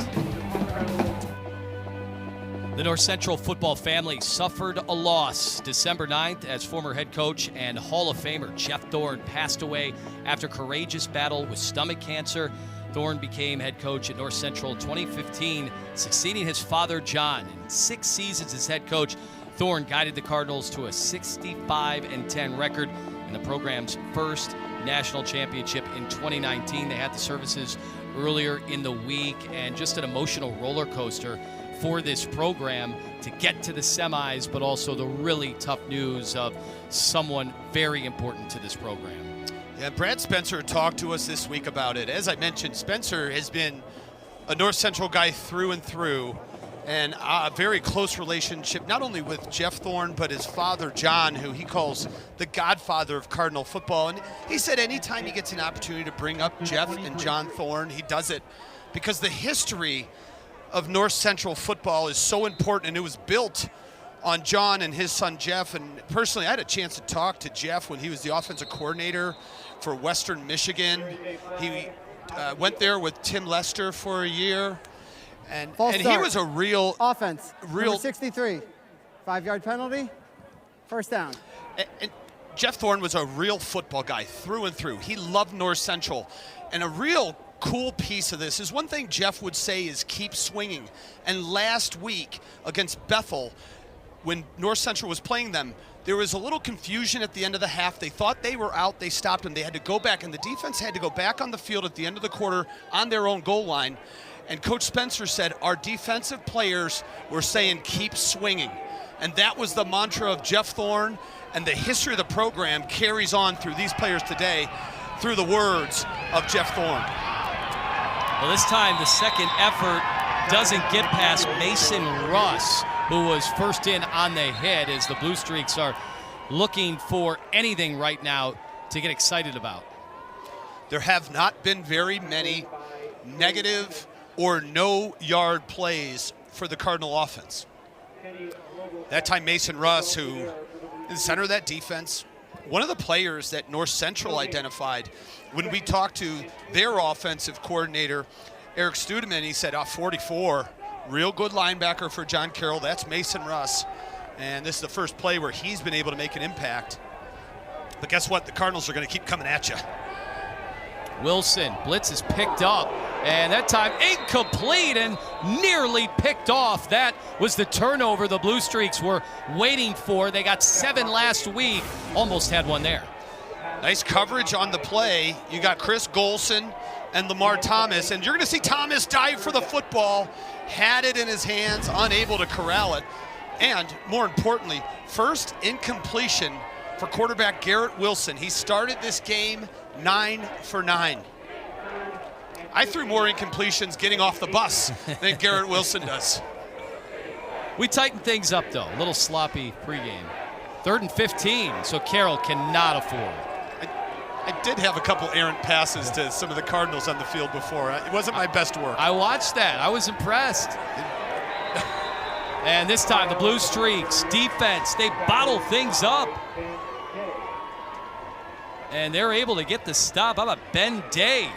The North Central football family suffered a loss December 9th as former head coach and Hall of Famer Jeff Thorne passed away after a courageous battle with stomach cancer. Thorne became head coach at North Central in 2015, succeeding his father, John. In 6 seasons as head coach, Thorne guided the Cardinals to a 65-10 record in the program's first national championship in 2019. They had the services earlier in the week, and just an emotional roller coaster for this program to get to the semis, but also the really tough news of someone very important to this program. Yeah, Brad Spencer talked to us this week about it. As I mentioned, Spencer has been a North Central guy through and through, and a very close relationship, not only with Jeff Thorne, but his father, John, who he calls the godfather of Cardinal football. And he said anytime he gets an opportunity to bring up Jeff and John Thorne, he does it because the history of North Central football is so important, and it was built on John and his son Jeff. And personally, I had a chance to talk to Jeff when he was the offensive coordinator for Western Michigan. He went there with Tim Lester for a year, and he was a real offense. Number 63, 5-yard penalty, first down. And Jeff Thorne was a real football guy through and through. He loved North Central, and a real cool piece of this is one thing Jeff would say is keep swinging. And last week against Bethel, when North Central was playing them, there was a little confusion at the end of the half. They thought they were out. They stopped them. They had to go back, and the defense had to go back on the field at the end of the quarter on their own goal line. And Coach Spencer said, our defensive players were saying, keep swinging. And that was the mantra of Jeff Thorne, and the history of the program carries on through these players today through the words of Jeff Thorne. Well, this time the second effort doesn't get past Mason Russ, who was first in on the head, as the Blue Streaks are looking for anything right now to get excited about. There have not been very many negative or no-yard plays for the Cardinal offense. That time Mason Russ, who is the center of that defense, one of the players that North Central identified when we talked to their offensive coordinator, Eric Studeman, he said, 44, real good linebacker for John Carroll. That's Mason Russ. And this is the first play where he's been able to make an impact. But guess what? The Cardinals are going to keep coming at you. Wilson, blitz is picked up, and that time incomplete and nearly picked off. That was the turnover the Blue Streaks were waiting for. They got 7 last week, almost had one there. Nice coverage on the play. You got Chris Golson and Lamar Thomas, and you're going to see Thomas dive for the football, had it in his hands, unable to corral it. And more importantly, first incompletion for quarterback Garrett Wilson. He started this game 9 for 9. I threw more incompletions getting off the bus than Garrett Wilson does. We tightened things up though, a little sloppy pregame. 3rd and 15, so Carroll cannot afford. I did have a couple errant passes to some of the Cardinals on the field before. It wasn't my best work. I watched that. I was impressed. And this time, the Blue Streaks defense, they bottle things up. And they're able to get the stop. How about Ben Day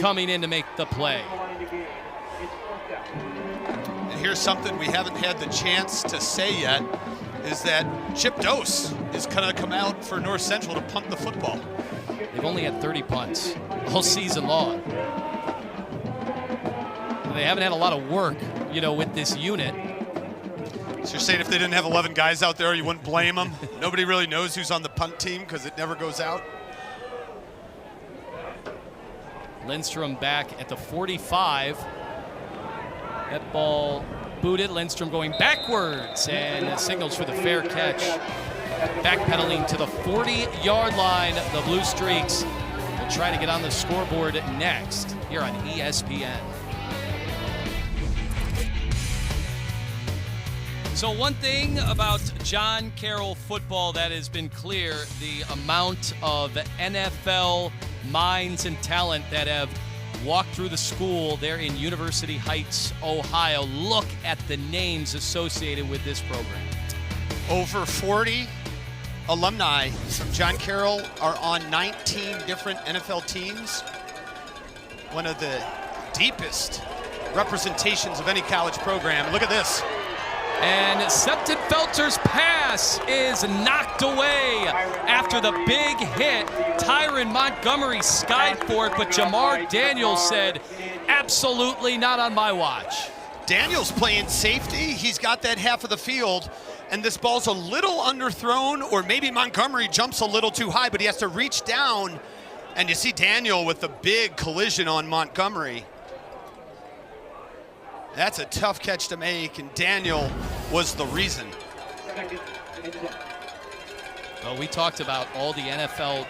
coming in to make the play? And here's something we haven't had the chance to say yet, is that Chip Dose is going to come out for North Central to punt the football. They've only had 30 punts all season long. And they haven't had a lot of work, with this unit. So you're saying if they didn't have 11 guys out there, you wouldn't blame them? Nobody really knows who's on the punt team because it never goes out? Lindstrom back at the 45. That ball booted. Lindstrom going backwards and signals for the fair catch. Backpedaling to the 40-yard line. The Blue Streaks will try to get on the scoreboard next here on ESPN. So one thing about John Carroll football that has been clear, the amount of NFL minds and talent that have walked through the school there in University Heights, Ohio. Look at the names associated with this program. Over 40 alumni from John Carroll are on 19 different NFL teams. One of the deepest representations of any college program. Look at this. And Septenfelter's pass is knocked away after the big hit. Tyron Montgomery skied for it, but Jamar Daniels said, absolutely not on my watch. Daniels playing safety. He's got that half of the field, and this ball's a little underthrown, or maybe Montgomery jumps a little too high, but he has to reach down, and you see Daniel with the big collision on Montgomery. That's a tough catch to make, and Daniel was the reason. Well, we talked about all the NFL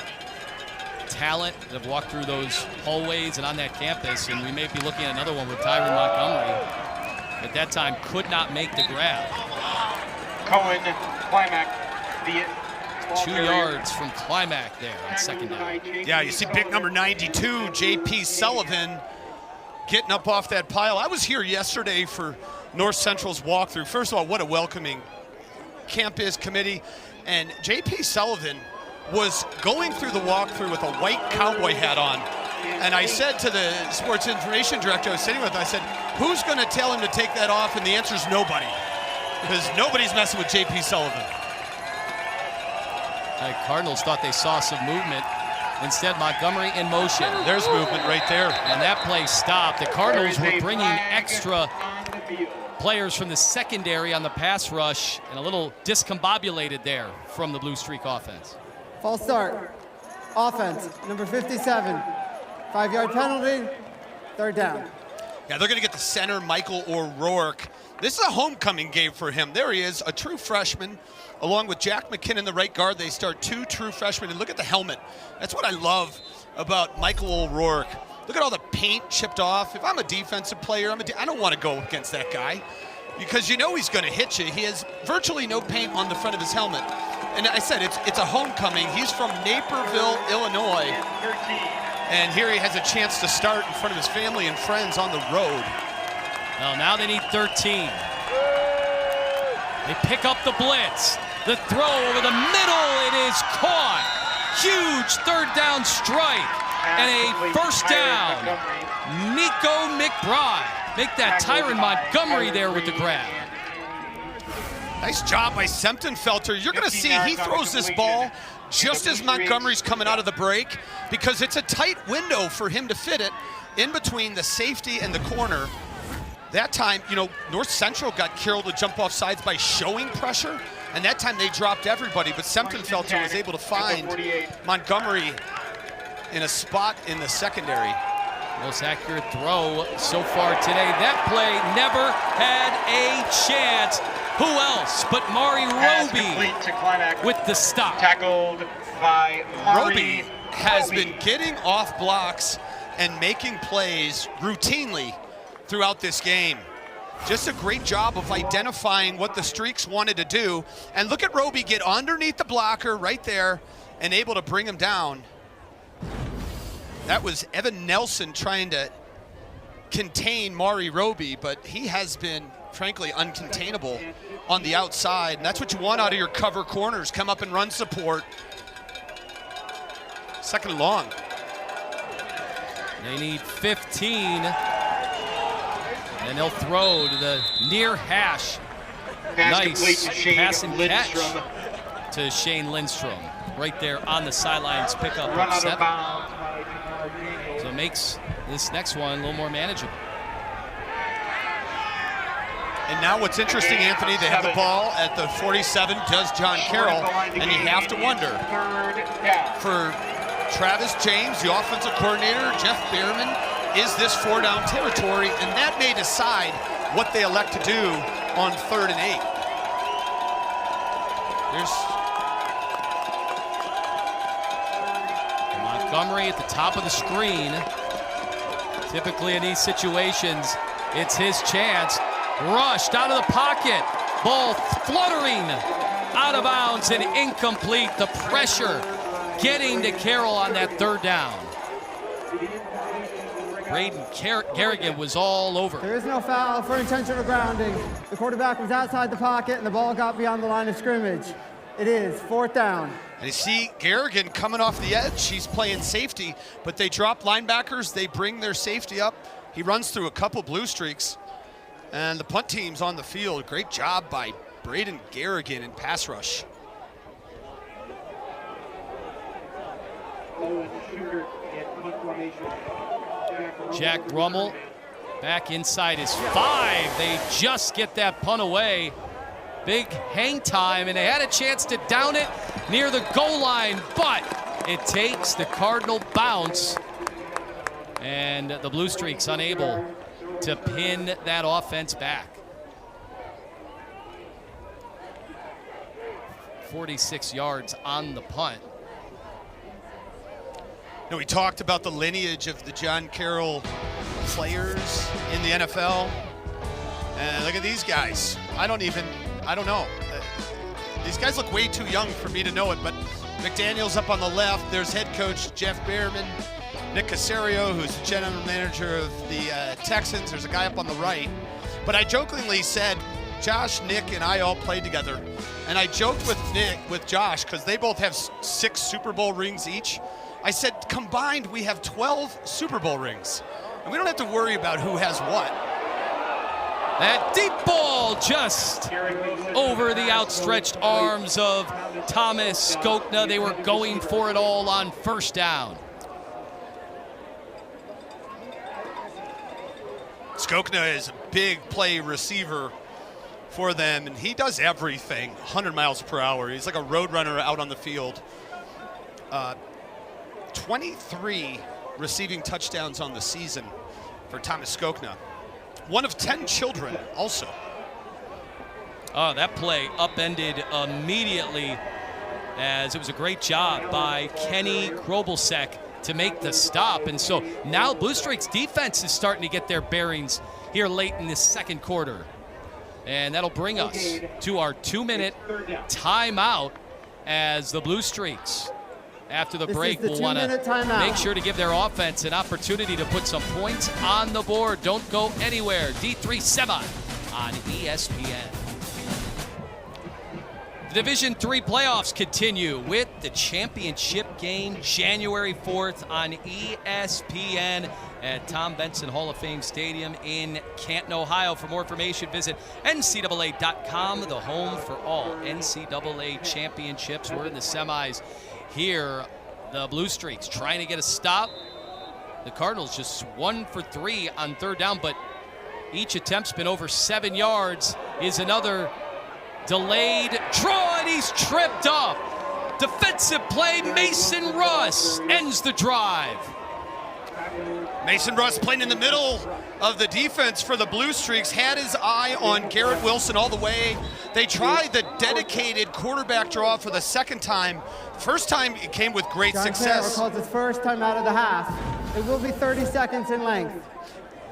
talent that have walked through those hallways and on that campus, and we may be looking at another one with Tyron Montgomery. At that time, could not make the grab. Cohen, Climax, the 2 yards from Climax there on second down. Yeah, you see big number 92, J.P. Sullivan, getting up off that pile. I was here yesterday for North Central's walkthrough. First of all, what a welcoming campus committee. And J.P. Sullivan was going through the walkthrough with a white cowboy hat on. And I said to the sports information director I was sitting with, I said, who's going to tell him to take that off? And the answer is nobody, because nobody's messing with J.P. Sullivan. The Cardinals thought they saw some movement. Instead, Montgomery in motion. There's movement right there. And that play stopped. The Cardinals were bringing extra players from the secondary on the pass rush, and a little discombobulated there from the Blue Streak offense. False start. Offense, number 57. 5-yard penalty, 3rd down. Yeah, they're going to get the center, Michael O'Rourke. This is a homecoming game for him. There he is, a true freshman. Along with Jack McKinnon, the right guard, they start 2 true freshmen. And look at the helmet. That's what I love about Michael O'Rourke. Look at all the paint chipped off. If I'm a defensive player, I don't want to go against that guy, because you know he's going to hit you. He has virtually no paint on the front of his helmet. And I said it's a homecoming. He's from Naperville, Illinois. And here he has a chance to start in front of his family and friends on the road. Well, now they need 13. They pick up the blitz. The throw over the middle, it is caught. Huge 3rd down strike and a 1st down. Nico McBride. Make that Tyron Montgomery there with the grab. Nice job by Septenfelter. You're going to see he throws this ball just as Montgomery's coming out of the break, because it's a tight window for him to fit it in between the safety and the corner. That time, you know, North Central got Carroll to jump off sides by showing pressure, and that time they dropped everybody, but Semptonfelter was able to find Montgomery in a spot in the secondary. Most accurate throw so far today. That play never had a chance. Who else but Mari Roby with the stop? Tackled by Roby has been getting off blocks and making plays routinely throughout this game. Just a great job of identifying what the Streaks wanted to do. And look at Roby get underneath the blocker right there and able to bring him down. That was Evan Nelson trying to contain Mari Roby, but he has been, frankly, uncontainable on the outside. And that's what you want out of your cover corners. Come up and run support. Second and long. They need 15. And they'll throw to the near hash. Nice pass and catch to Shane Lindstrom. Right there on the sidelines, pick up of 7. So it makes this next one a little more manageable. And now what's interesting, Anthony, they have the ball at the 47, does John Carroll, and you have to wonder, for Travis James, the offensive coordinator, Jeff Behrman, is this 4-down territory? And that may decide what they elect to do on 3rd and 8. There's Montgomery at the top of the screen. Typically in these situations, it's his chance. Rushed out of the pocket. Ball fluttering out of bounds and incomplete. The pressure getting to Carroll on that 3rd down. Braden Garrigan was all over. There is no foul for intentional grounding. The quarterback was outside the pocket and the ball got beyond the line of scrimmage. It is 4th down. And you see Garrigan coming off the edge. He's playing safety, but they drop linebackers. They bring their safety up. He runs through a couple blue streaks. And the punt team's on the field. Great job by Braden Garrigan in pass rush. Jack Brummel back inside his 5. They just get that punt away. Big hang time, and they had a chance to down it near the goal line, but it takes the Cardinal bounce, and the Blue Streaks unable to pin that offense back. 46 yards on the punt. Now, we talked about the lineage of the John Carroll players in the NFL. And look at these guys. I don't know. These guys look way too young for me to know it, but McDaniel's up on the left. There's head coach Jeff Behrman, Nick Caserio, who's the general manager of the Texans. There's a guy up on the right. But I jokingly said, Josh, Nick, and I all played together. And I joked with Josh, because they both have 6 Super Bowl rings each. I said, combined, we have 12 Super Bowl rings. And we don't have to worry about who has what. That deep ball just over the outstretched arms of Thomas Skokna. They were going for it all on 1st down. Skokna is a big play receiver for them, and he does everything 100 miles per hour. He's like a road runner out on the field. 23 receiving touchdowns on the season for Thomas Skokna. One of 10 children also. Oh, that play upended immediately, as it was a great job by Kenny Grobelsek to make the stop. And so now Blue Streaks defense is starting to get their bearings here late in this 2nd quarter. And that'll bring us to our 2-minute timeout, as the Blue Streaks, after the break, will want to make sure to give their offense an opportunity to put some points on the board. Don't go anywhere. D3 Semi on ESPN. The Division III playoffs continue with the championship game January 4th on ESPN. at Tom Benson Hall of Fame Stadium in Canton, Ohio. For more information, visit NCAA.com, the home for all NCAA championships. We're in the semis here. The Blue Streaks trying to get a stop. The Cardinals just 1 for 3 on third down, but each attempt's been over 7 yards. Is another delayed draw, and he's tripped up. Defensive play, Mason Russ ends the drive. Mason Russ playing in the middle of the defense for the Blue Streaks, had his eye on Garrett Wilson all the way. They tried the dedicated quarterback draw for the second time. First time it came with great success. Carroll calls his first time out of the half. It will be 30 seconds in length.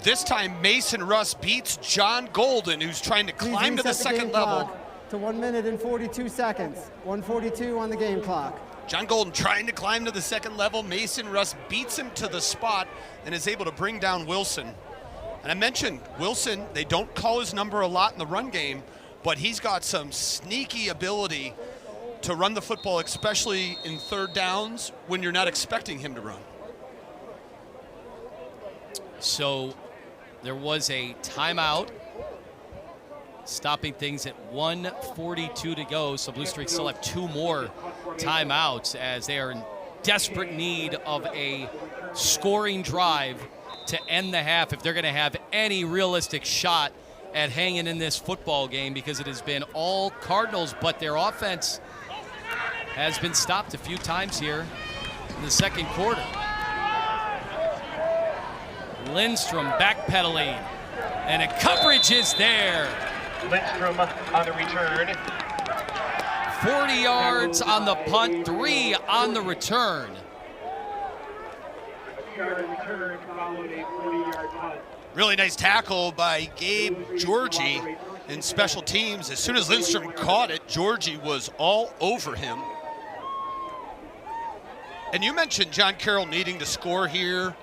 This time Mason Russ beats John Golden, who's trying to climb to the second level. To 1 minute and 42 seconds. 1:42 on the game clock. John Golden trying to climb to the second level. Mason Russ beats him to the spot and is able to bring down Wilson. And I mentioned Wilson, they don't call his number a lot in the run game, but he's got some sneaky ability to run the football, especially in third downs when you're not expecting him to run. So there was a timeout, stopping things at 1:42 to go. So Blue Streaks still have 2 more timeouts as they are in desperate need of a scoring drive to end the half if they're going to have any realistic shot at hanging in this football game, because it has been all Cardinals, but their offense has been stopped a few times here in the second quarter. Lindstrom backpedaling, and a coverage is there. Lindstrom on the return. 40 yards on the punt, 3 on the return. Really nice tackle by Gabe Georgie in special teams. As soon as Lindstrom caught it, Georgie was all over him. And you mentioned John Carroll needing to score here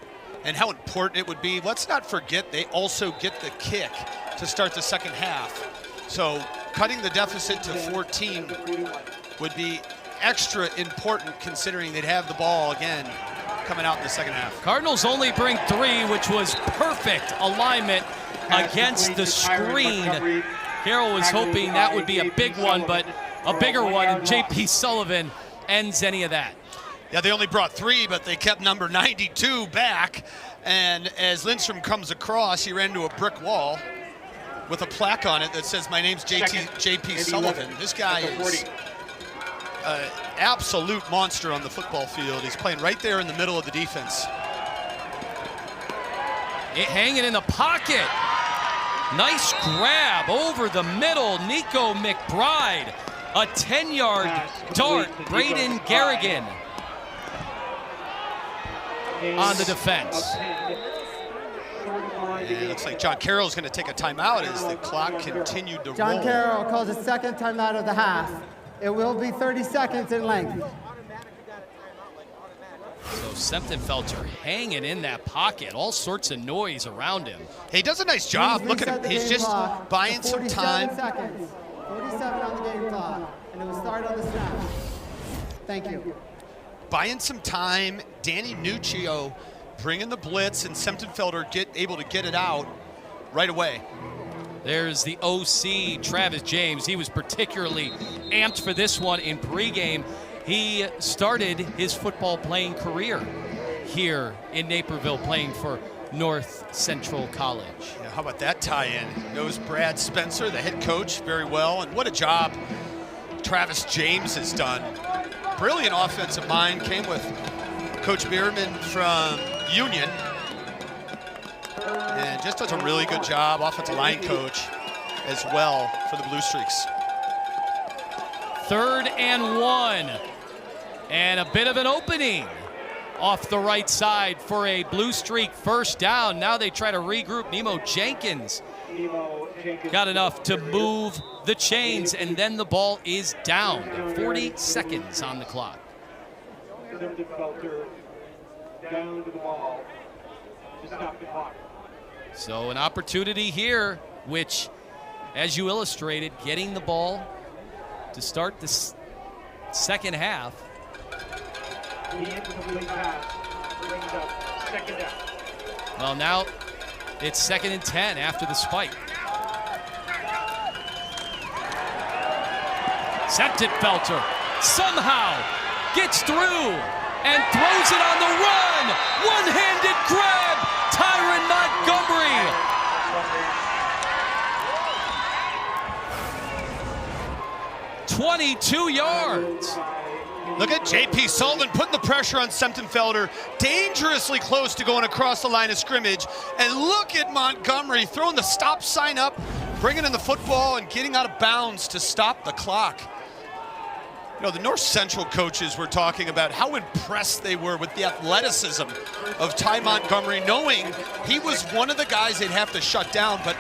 and how important it would be. Let's not forget they also get the kick to start the second half. So cutting the deficit to 14 would be extra important, considering they'd have the ball again coming out in the second half. Cardinals only bring 3, which was perfect alignment against the screen. Carroll was hoping that would be a big one, but a bigger one, and J.P. Sullivan ends any of that. Yeah, they only brought 3, but they kept number 92 back. And as Lindstrom comes across, he ran into a brick wall with a plaque on it that says, "My name's J.P. Sullivan." This guy is an absolute monster on the football field. He's playing right there in the middle of the defense. Hanging in the pocket. Nice grab over the middle. Nico McBride. A 10-yard dart. Braden Garrigan on the defense. And it looks like John Carroll is going to take a timeout as the clock continued to roll. John Carroll calls his second timeout of the half. It will be 30 seconds in length. So Semptenfelter hanging in that pocket. All sorts of noise around him. He does a nice job. Look at him. He's just buying some time. 47 seconds. 47 on the game clock. And it will start on the snap. Thank you. Buying some time. Danny Nuccio bringing the blitz, and Semptenfelder able to get it out right away. There's the OC, Travis James. He was particularly amped for this one in pregame. He started his football playing career here in Naperville, playing for North Central College. Yeah, how about that tie-in? Knows Brad Spencer, the head coach, very well, and what a job Travis James has done. Brilliant offensive mind, came with Coach Bierman from Union, and just does a really good job, offensive line coach as well for the Blue Streaks. 3rd and 1, and a bit of an opening off the right side for a Blue Streak first down. Now they try to regroup. Nemo Jenkins got enough to move the chains, and then the ball is down. 40 seconds on the clock. Down to the ball to stop the clock. So an opportunity here, which, as you illustrated, getting the ball to start the second half. The incomplete pass brings up second down. Well, now it's 2nd and 10 after the spike. Septenfelter somehow gets through and throws it on the run. One-handed grab, Tyron Montgomery. 22 yards. Look at J.P. Sullivan putting the pressure on Septenfelter, dangerously close to going across the line of scrimmage. And look at Montgomery throwing the stop sign up, bringing in the football and getting out of bounds to stop the clock. You know, the North Central coaches were talking about how impressed they were with the athleticism of Ty Montgomery, knowing he was one of the guys they'd have to shut down, but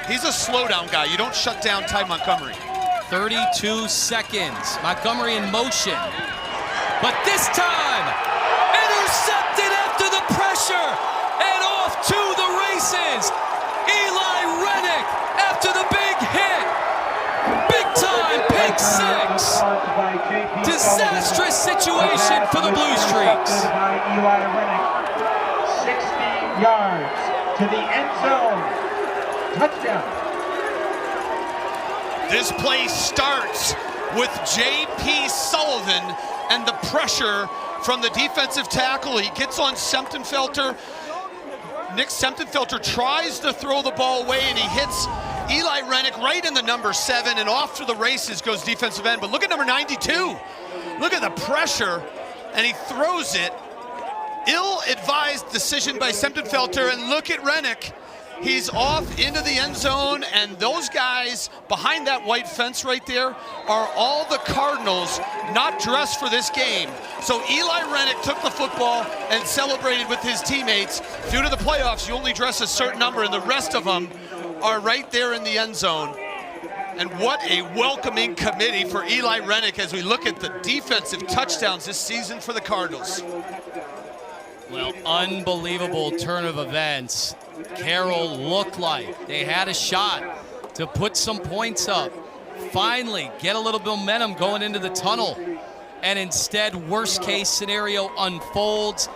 he's a slowdown guy. You don't shut down Ty Montgomery. 32 seconds. Montgomery in motion. But this time, intercepted after the pressure and off to the races. Eli Rennick after the big hit. Big time pick six. Disastrous situation for the Blue Streaks. Eli Rennick, 60 yards to the end zone. Touchdown. This play starts with J.P. Sullivan and the pressure from the defensive tackle. He gets on Septenfelter. Nick Septenfelter tries to throw the ball away, and he hits Eli Rennick right in the number 7, and off to the races goes defensive end. But look at number 92. Look at the pressure, and he throws it. Ill-advised decision by Septenfelter, and look at Rennick. He's off into the end zone, and those guys behind that white fence right there are all the Cardinals not dressed for this game. So Eli Rennick took the football and celebrated with his teammates. Due to the playoffs, you only dress a certain number, and the rest of them are right there in the end zone. And what a welcoming committee for Eli Rennick as we look at the defensive touchdowns this season for the Cardinals. Well, unbelievable turn of events. Carroll looked like they had a shot to put some points up, finally get a little momentum going into the tunnel, and instead, worst case scenario unfolds.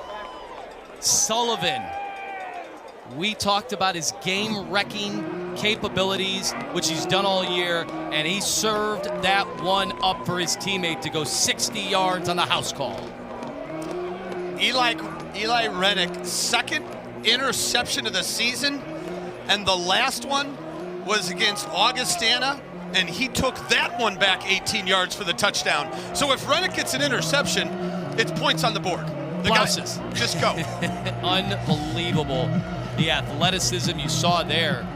Sullivan, we talked about his game-wrecking capabilities, which he's done all year, and he served that one up for his teammate to go 60 yards on the house call. Eli Rennick, second interception of the season, and the last one was against Augustana, and he took that one back 18 yards for the touchdown. So if Rennick gets an interception, it's points on the board. The guys just go. Unbelievable. The athleticism you saw there,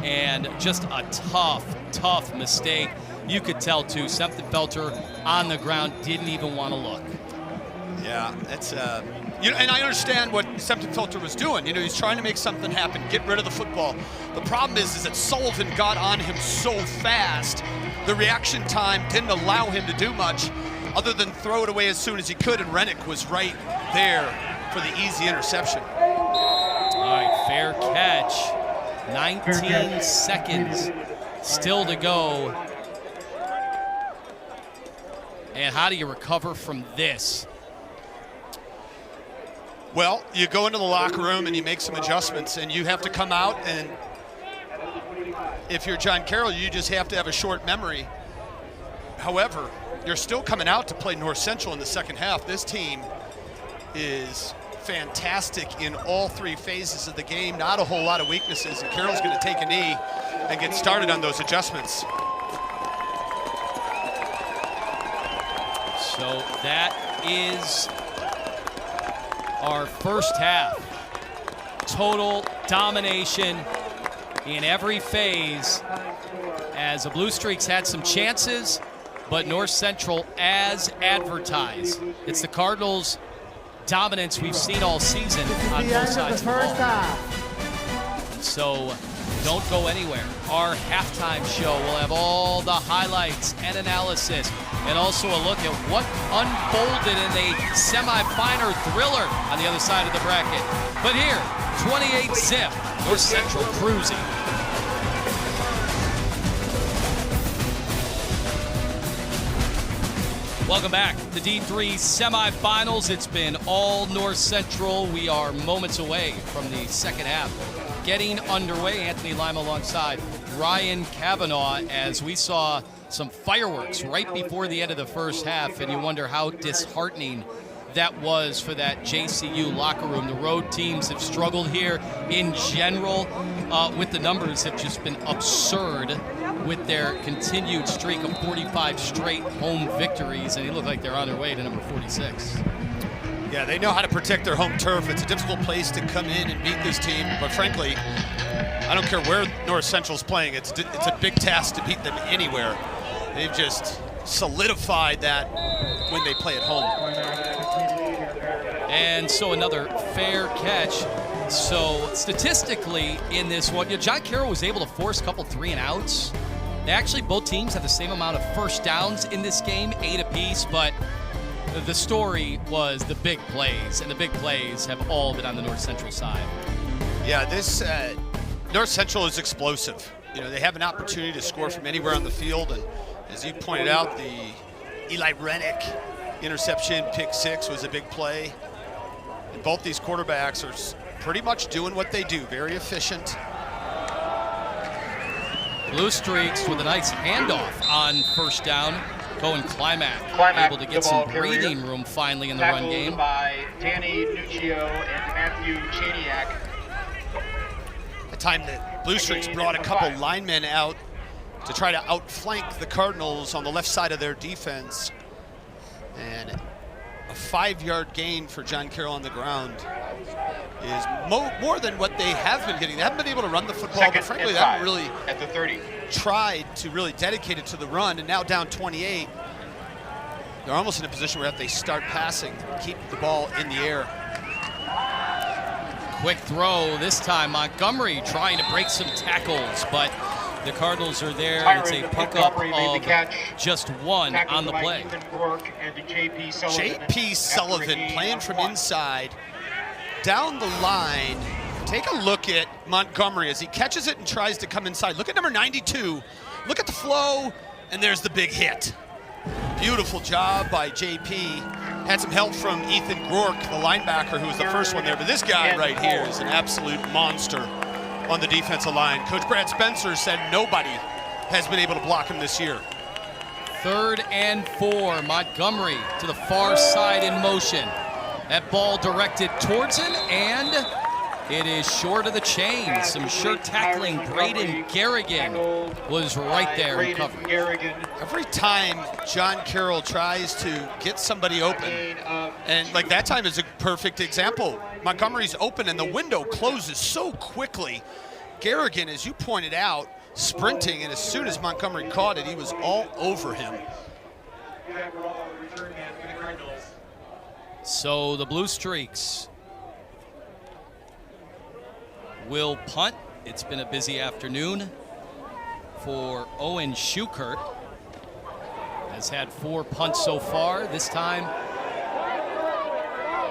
and just a tough mistake. You could tell too, Septenfelter on the ground didn't even want to look. Yeah, that's and I understand what Septenfelter was doing. You know, he's trying to make something happen, get rid of the football. The problem is that Sullivan got on him so fast, the reaction time didn't allow him to do much other than throw it away as soon as he could, and Rennick was right there for the easy interception. All right, fair catch. 19 seconds still to go. And how do you recover from this? Well, you go into the locker room and you make some adjustments, and you have to come out, and if you're John Carroll, you just have to have a short memory. However, you're still coming out to play North Central in the second half. This team is fantastic in all three phases of the game. Not a whole lot of weaknesses, and Carroll's going to take a knee and get started on those adjustments. So that is our first half. Total domination in every phase as the Blue Streaks had some chances, but North Central as advertised. It's the Cardinals' dominance we've seen all season on both sides of the ball. So don't go anywhere. Our halftime show will have all the highlights and analysis, and also a look at what unfolded in a semifinal thriller on the other side of the bracket. But here, 28-zip, North Central cruising. Welcome back to D3 semifinals. It's been all North Central. We are moments away from the second half getting underway. Anthony Lima alongside Ryan Kavanaugh as we saw some fireworks right before the end of the first half, and you wonder how disheartening that was for that JCU locker room. The road teams have struggled here in general with the numbers have just been absurd with their continued streak of 45 straight home victories, and they look like they're on their way to number 46. Yeah, they know how to protect their home turf. It's a difficult place to come in and beat this team, but frankly, I don't care where North Central's playing. It's a big task to beat them anywhere. They've just solidified that when they play at home. And so another fair catch. So statistically in this one, John Carroll was able to force a couple 3-and-outs. Actually, both teams have the same amount of first downs in this game, 8 apiece, but the story was the big plays, and the big plays have all been on the North Central side. Yeah, this North Central is explosive. They have an opportunity to score from anywhere on the field, and as you pointed out, the Eli Rennick interception, pick 6 was a big play. And both these quarterbacks are pretty much doing what they do, very efficient. Blue Streaks with a nice handoff on first down. Cohen Climack able to get some breathing room finally in the run game. By Danny Nuccio and Matthew Chaniak. The time that Blue Streaks brought a couple linemen out to try to outflank the Cardinals on the left side of their defense. And a 5-yard gain for John Carroll on the ground is more than what they have been getting. They haven't been able to run the football, but frankly, they haven't really at the 30. Tried to really dedicate it to the run, and now down 28, they're almost in a position where if they start passing, keep the ball in the air. Quick throw this time. Montgomery trying to break some tackles, but the Cardinals are there. It's a pickup of just one on the play. J.P. Sullivan playing from inside. Down the line, take a look at Montgomery as he catches it and tries to come inside. Look at number 92. Look at the flow, and there's the big hit. Beautiful job by J.P. Had some help from Ethan Rourke, the linebacker, who was the first one there. But this guy right here is an absolute monster on the defensive line. Coach Brad Spencer said nobody has been able to block him this year. 3rd and 4. Montgomery to the far side in motion. That ball directed towards him, and it is short of the chain. Some sure tackling. Braden Garrigan was right there in coverage. Every time John Carroll tries to get somebody open, and like that time is a perfect example. Montgomery's open and the window closes so quickly. Garrigan, as you pointed out, sprinting, and as soon as Montgomery caught it, he was all over him. So the Blue Streaks will punt. It's been a busy afternoon for Owen Schukert. Has had 4 punts so far. This time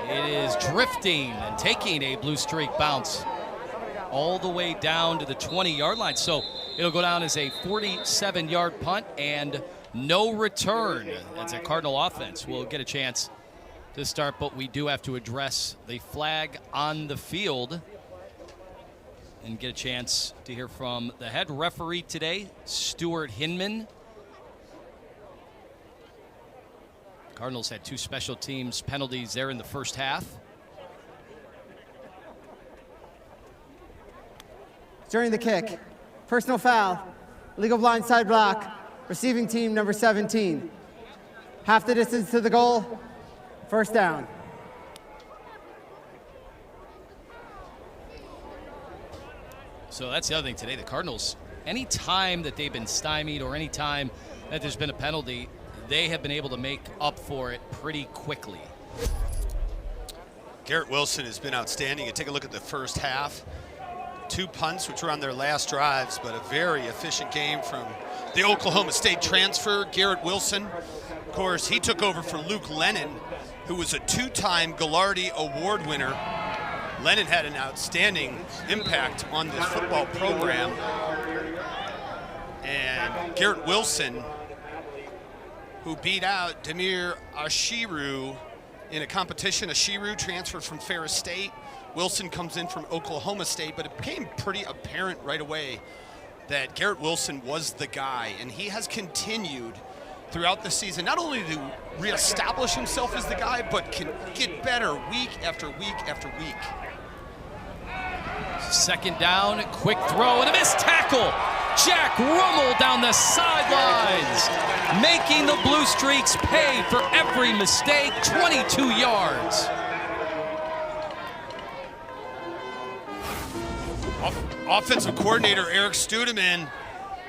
it is drifting and taking a Blue Streak bounce all the way down to the 20-yard line. So it'll go down as a 47-yard punt and no return. That's a Cardinal offense. We'll get a chance to start, but we do have to address the flag on the field and get a chance to hear from the head referee today, Stuart Hinman. Cardinals had 2 special teams penalties there in the first half. During the kick, personal foul, illegal blindside block, receiving team number 17. Half the distance to the goal, first down. So that's the other thing today. The Cardinals, any time that they've been stymied or any time that there's been a penalty, they have been able to make up for it pretty quickly. Garrett Wilson has been outstanding. You take a look at the first half. 2 punts, which were on their last drives, but a very efficient game from the Oklahoma State transfer, Garrett Wilson. Of course, he took over for Luke Lennon, who was a 2-time Ghilardi Award winner. Lennon had an outstanding impact on this football program. And Garrett Wilson who beat out Demir Ashiru in a competition. Ashiru transferred from Ferris State. Wilson comes in from Oklahoma State, but it became pretty apparent right away that Garrett Wilson was the guy, and he has continued throughout the season, not only to reestablish himself as the guy, but can get better week after week after week. Second down, quick throw, and a missed tackle. Jack Rummel down the sidelines, making the Blue Streaks pay for every mistake, 22 yards. Offensive coordinator Eric Studeman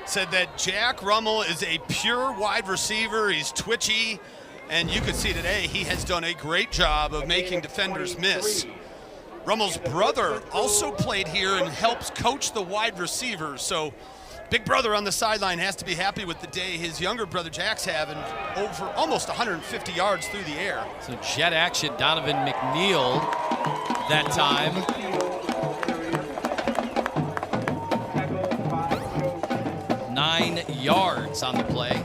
said that Jack Rummel is a pure wide receiver. He's twitchy, and you can see today he has done a great job of making defenders miss. Rummel's brother also played here and helps coach the wide receivers, so big brother on the sideline has to be happy with the day his younger brother Jack's having, over almost 150 yards through the air. So jet action, Donovan McNeil that time. Nine yards on the play.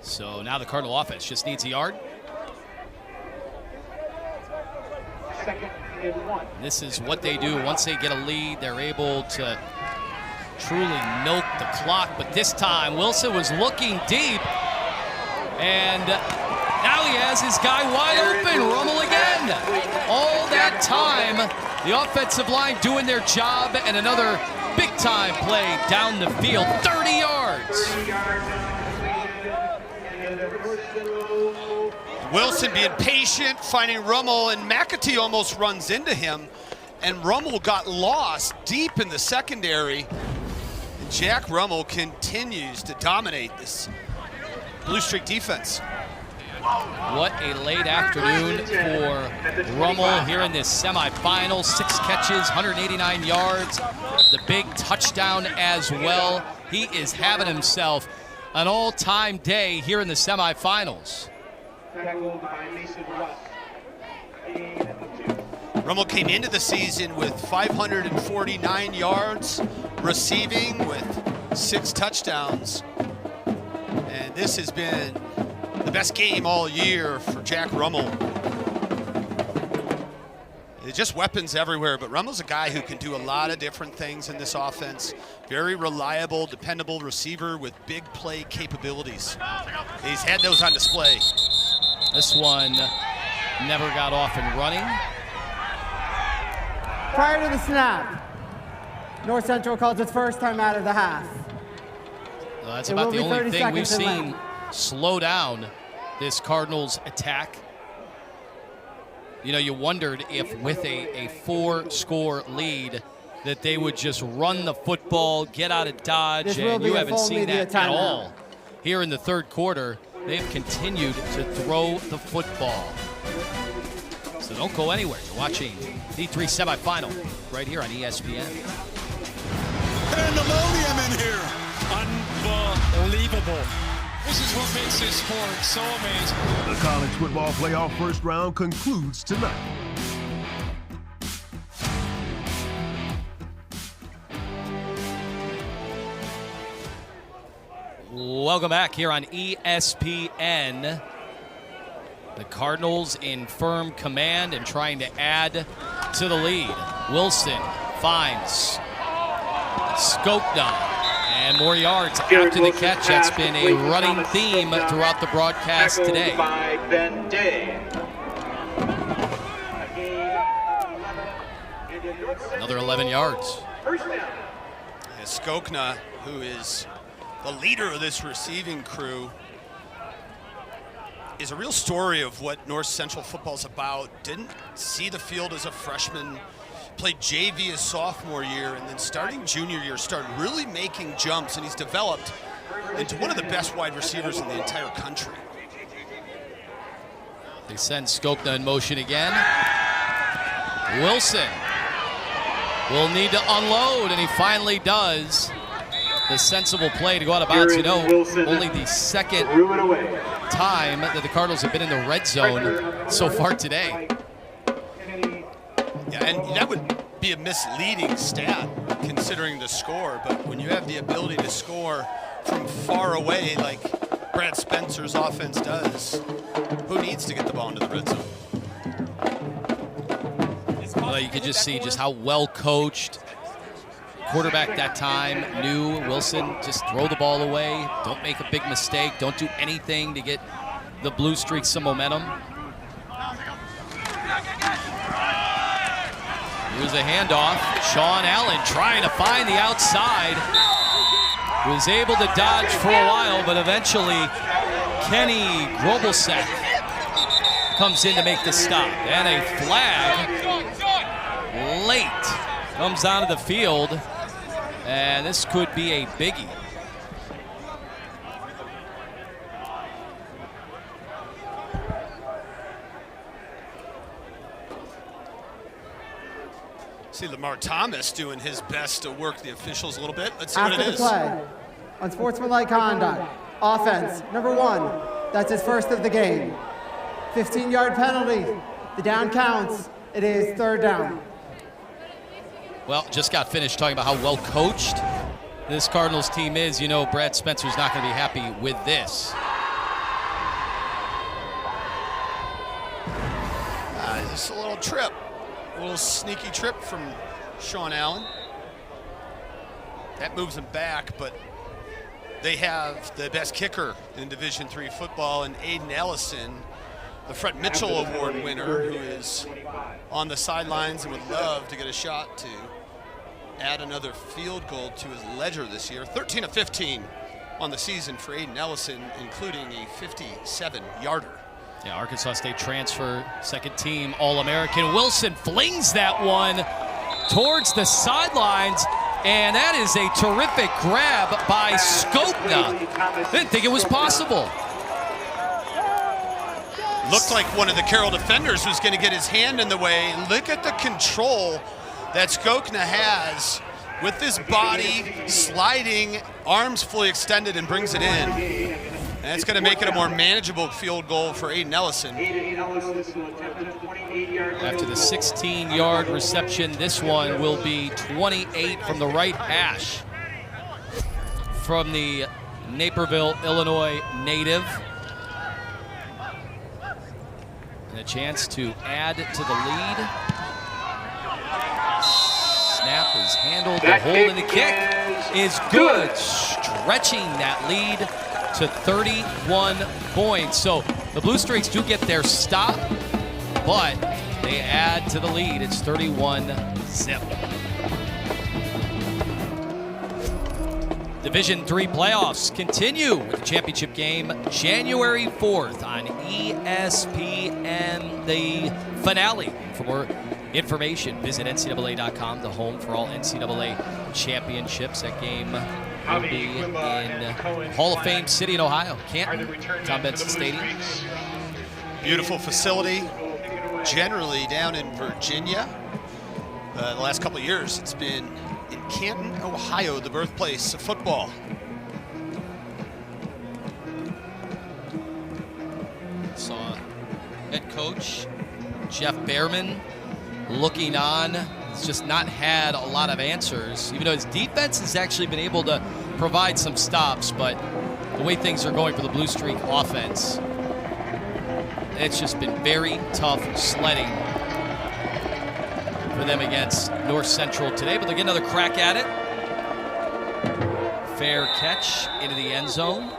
So now the Cardinal offense just needs a yard. This is what they do. Once they get a lead, they're able to truly milk the clock. But this time, Wilson was looking deep. And now he has his guy wide open. Rummel again. All that time, the offensive line doing their job, and another big-time play down the field. 30 yards. Wilson being patient, finding Rummel, and McAtee almost runs into him, and Rummel got lost deep in the secondary. And Jack Rummel continues to dominate this Blue Streak defense. What a late afternoon for Rummel here in this semifinal. 6 catches, 189 yards, the big touchdown as well. He is having himself an all-time day here in the semifinals. Rummel came into the season with 549 yards receiving with 6 touchdowns. And this has been the best game all year for Jack Rummel. It's just weapons everywhere, but Rummel's a guy who can do a lot of different things in this offense. Very reliable, dependable receiver with big play capabilities. He's had those on display. This one never got off and running. Prior to the snap, North Central calls its first time out of the half. Well, that's about the only thing we've seen slow down this Cardinals attack. You know, you wondered if with a 4-score lead that they would just run the football, get out of Dodge, and you haven't seen that at all. Here in the third quarter, they've continued to throw the football. So don't go anywhere. You're watching D3 semifinal right here on ESPN. Pandemonium in here. Unbelievable. This is what makes this sport so amazing. The college football playoff first round concludes tonight. Welcome back here on ESPN. The Cardinals in firm command and trying to add to the lead. Wilson finds Skopna. And more yards after the catch. That's been a running theme throughout the broadcast today. Another 11 yards. Skopna, who is the leader of this receiving crew, is a real story of what North Central football is about. Didn't see the field as a freshman, played JV his sophomore year, and then starting junior year started really making jumps, and he's developed into one of the best wide receivers in the entire country. They send Skopna in motion again. Wilson will need to unload, and he finally does. the sensible play to go out of bounds. You know, only the second time that the Cardinals have been in the red zone so far today. Yeah, and that would be a misleading stat considering the score, but when you have the ability to score from far away like Brad Spencer's offense does, who needs to get the ball into the red zone? Well, you could just see just how well coached. Quarterback that time knew Wilson, just throw the ball away, don't make a big mistake, don't do anything to get the Blue Streaks some momentum. Here's a handoff. Sean Allen trying to find the outside. Was able to dodge for a while, but eventually Kenny Grobelsack comes in to make the stop. And a flag late comes onto the field. And this could be a biggie. See Lamar Thomas doing his best to work the officials a little bit. Let's see After what it the is. play, unsportsmanlike conduct, offense, number 1. That's his first of the game. 15-yard penalty. The down counts. It is 3rd down. Well, just got finished talking about how well coached this Cardinals team is. You know, Brad Spencer's not going to be happy with this. Just a little trip. A little sneaky trip from Sean Allen. That moves them back, but they have the best kicker in Division III football, and Aiden Ellison, the Fred Mitchell Award winner, who is on the sidelines and would love to get a shot to add another field goal to his ledger this year. 13 of 15 on the season for Aiden Ellison, including a 57-yarder. Yeah, Arkansas State transfer, second team All-American. Wilson flings that one towards the sidelines, and that is a terrific grab by Skopna. Didn't think it was possible. Looked like one of the Carroll defenders was going to get his hand in the way. Look at the control that Skopna has with his body sliding, arms fully extended, and brings it in. And it's going to make it a more manageable field goal for Aiden Ellison. After the 16-yard reception, this one will be 28 from the right hash from the Naperville, Illinois native. And a chance to add to the lead. Snap is handled. The hold in the kick is good. Stretching that lead to 31 points. So the Blue Streaks do get their stop, but they add to the lead. It's 31-zip. Division III playoffs continue with the championship game January 4th on ESPN, the finale. For more information, visit NCAA.com, the home for all NCAA championships. That game will be in Hall of Fame City in Ohio, Canton, Tom Benson Stadium. Beautiful facility, generally down in Virginia. The last couple of years, it's been in Canton, Ohio, the birthplace of football. Saw head coach Jeff Behrman looking on. He's just not had a lot of answers, even though his defense has actually been able to provide some stops, but the way things are going for the Blue Streak offense, it's just been very tough sledding for them against North Central today, but they'll get another crack at it. Fair catch into the end zone.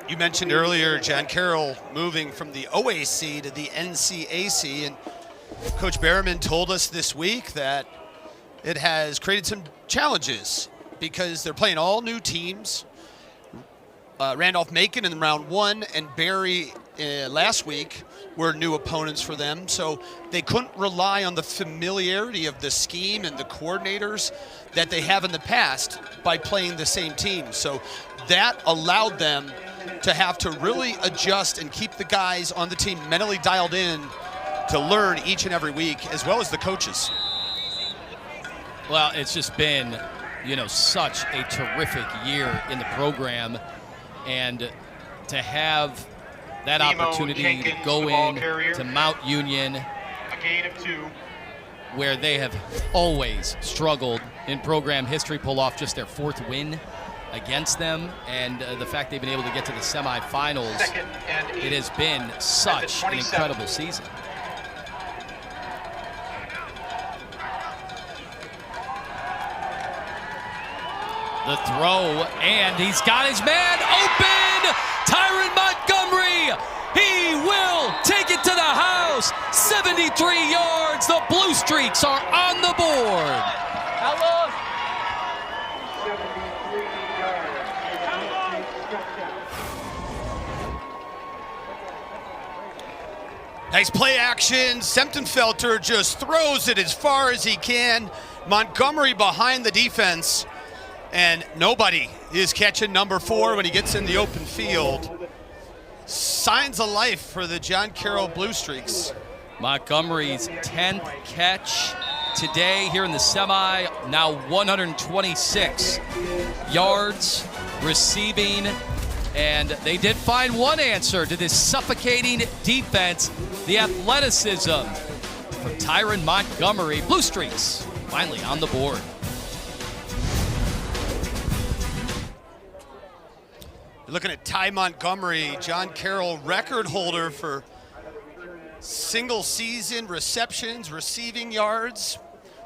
You mentioned earlier John Carroll moving from the OAC to the NCAC, and Coach Behrman told us this week that it has created some challenges because they're playing all new teams. Randolph-Macon in round 1 and Barry last week were new opponents for them, so they couldn't rely on the familiarity of the scheme and the coordinators that they have in the past by playing the same team. So that allowed them to have to really adjust and keep the guys on the team mentally dialed in to learn each and every week, as well as the coaches. Well, it's just been such a terrific year in the program, and to have that opportunity to go in to Mount Union, A gain of 2. where they have always struggled in program history, pull off just their 4th win against them, and the fact they've been able to get to the semifinals, 2nd and 8. it has been such an incredible season. The throw, and he's got his man open! Tyron Montgomery! He will take it to the house! 73 yards! The Blue Streaks are on the board! How long? 73 yards. Nice play action. Semptenfelter just throws it as far as he can. Montgomery behind the defense. And nobody is catching number 4 when he gets in the open field. Signs of life for the John Carroll Blue Streaks. Montgomery's 10th catch today here in the semi, now 126 yards receiving, and they did find one answer to this suffocating defense, the athleticism from Tyron Montgomery. Blue Streaks finally on the board. You're looking at Ty Montgomery, John Carroll record holder for single season receptions, receiving yards.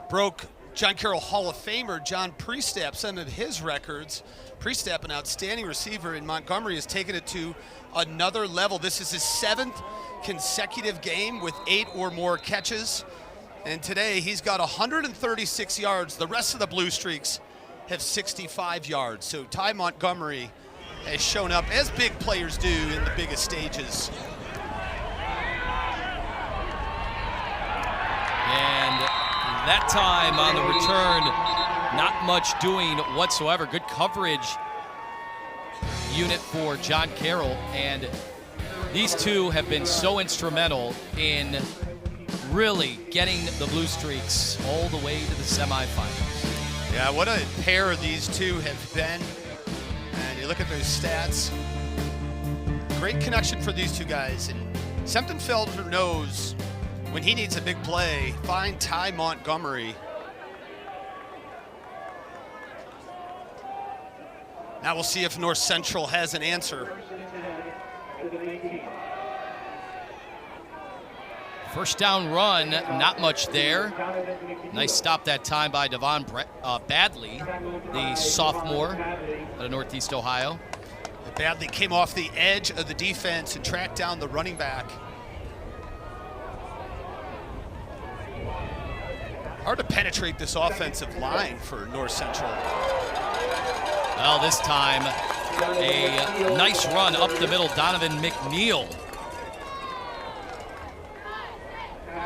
Broke John Carroll Hall of Famer John Priestap some of his records. Priestap, an outstanding receiver, and Montgomery has taken it to another level. This is his 7th consecutive game with 8 or more catches. And today he's got 136 yards. The rest of the Blue Streaks have 65 yards. So Ty Montgomery has shown up as big players do in the biggest stages. And that time on the return, not much doing whatsoever. Good coverage unit for John Carroll, and these two have been so instrumental in really getting the Blue Streaks all the way to the semifinals. Yeah, what a pair these two have been. And you look at those stats. Great connection for these two guys. And Semptenfelder knows when he needs a big play, find Ty Montgomery. Now we'll see if North Central has an answer. First down run, not much there. Nice stop that time by Devon Badley, the sophomore out of Northeast Ohio. Badley came off the edge of the defense and tracked down the running back. Hard to penetrate this offensive line for North Central. Well, this time, a nice run up the middle, Donovan McNeil.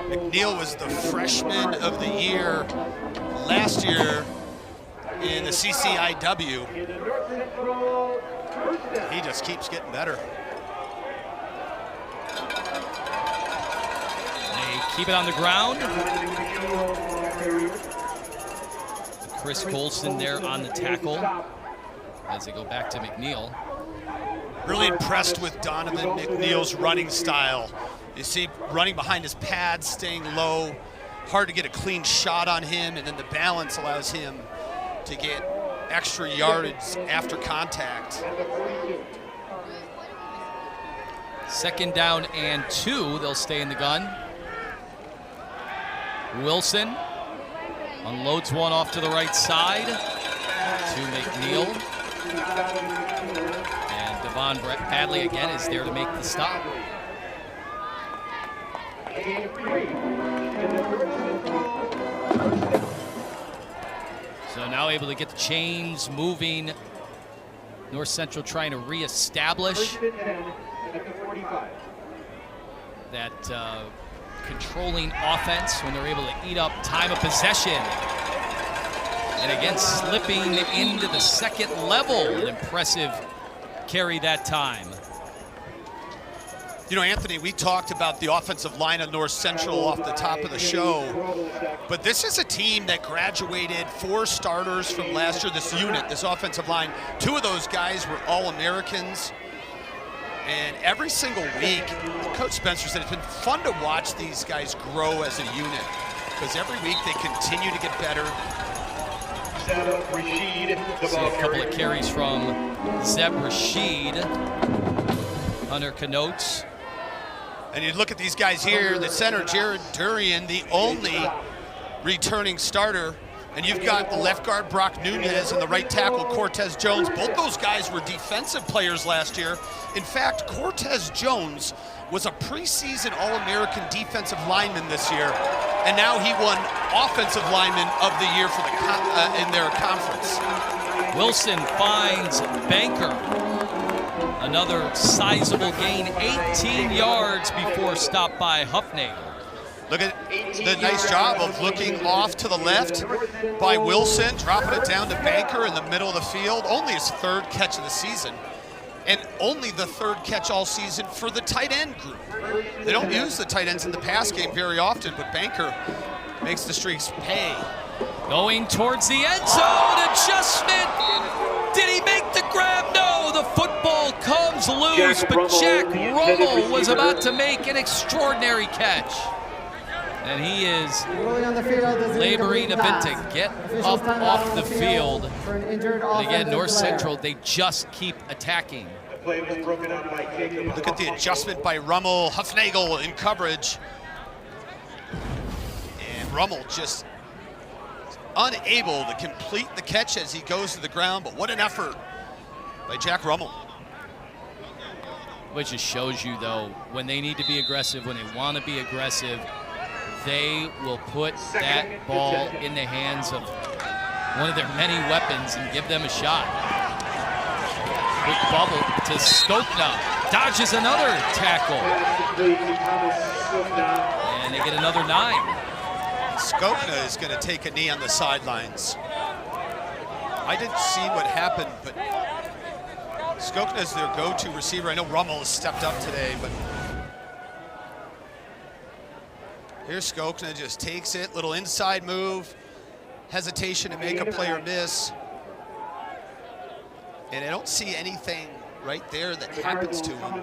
McNeil was the freshman of the year last year in the CCIW. He just keeps getting better. They keep it on the ground. Chris Colson there on the tackle as they go back to McNeil. Really impressed with Donovan McNeil's running style. You see running behind his pads, staying low. Hard to get a clean shot on him, and then the balance allows him to get extra yardage after contact. 2nd down and 2, they'll stay in the gun. Wilson unloads one off to the right side to McNeil. And Devon Badley again is there to make the stop. So now able to get the chains moving. North Central trying to reestablish that controlling offense when they're able to eat up time of possession. And again, slipping into the 2nd level. An impressive carry that time. You know, Anthony, we talked about the offensive line of North Central off the top of the show, but this is a team that graduated 4 starters from last year, this unit, this offensive line. 2 of those guys were All-Americans. And every single week, Coach Spencer said it's been fun to watch these guys grow as a unit, because every week they continue to get better. See a couple of carries from Zeb Rashid. Hunter Connotes. And you look at these guys here, the center, Jared Durian, the only returning starter. And you've got the left guard, Brock Nunez, and the right tackle, Cortez Jones. Both those guys were defensive players last year. In fact, Cortez Jones was a preseason All-American defensive lineman this year. And now he won Offensive Lineman of the Year for in their conference. Wilson finds Banker. Another sizable gain, 18 yards before stopped by Huffnagel. Look at the nice job of looking off to the left by Wilson, dropping it down to Banker in the middle of the field. Only his 3rd catch of the season, and only the 3rd catch all season for the tight end group. They don't use the tight ends in the pass game very often, but Banker makes the streaks pay. Going towards the end zone, adjustment. Did he make the grab? No, the football comes loose, but Jack Rummel was about to make an extraordinary catch. And he is laboring a bit to get up off the field. And again, North Central, they just keep attacking. Look at the adjustment by Rummel, Huffnagel in coverage. And Rummel just unable to complete the catch as he goes to the ground, but what an effort by Jack Rummel. Which just shows you, though, when they need to be aggressive, when they want to be aggressive, they will put that ball in the hands of one of their many weapons and give them a shot. Quick bubble to Skokna. Dodges another tackle. And they get another 9. Skokna is going to take a knee on the sidelines. I didn't see what happened, but Skokna is their go-to receiver. I know Rummel has stepped up today, but here's Skokna, just takes it, little inside move, hesitation to make a player miss. And I don't see anything right there that happens to him.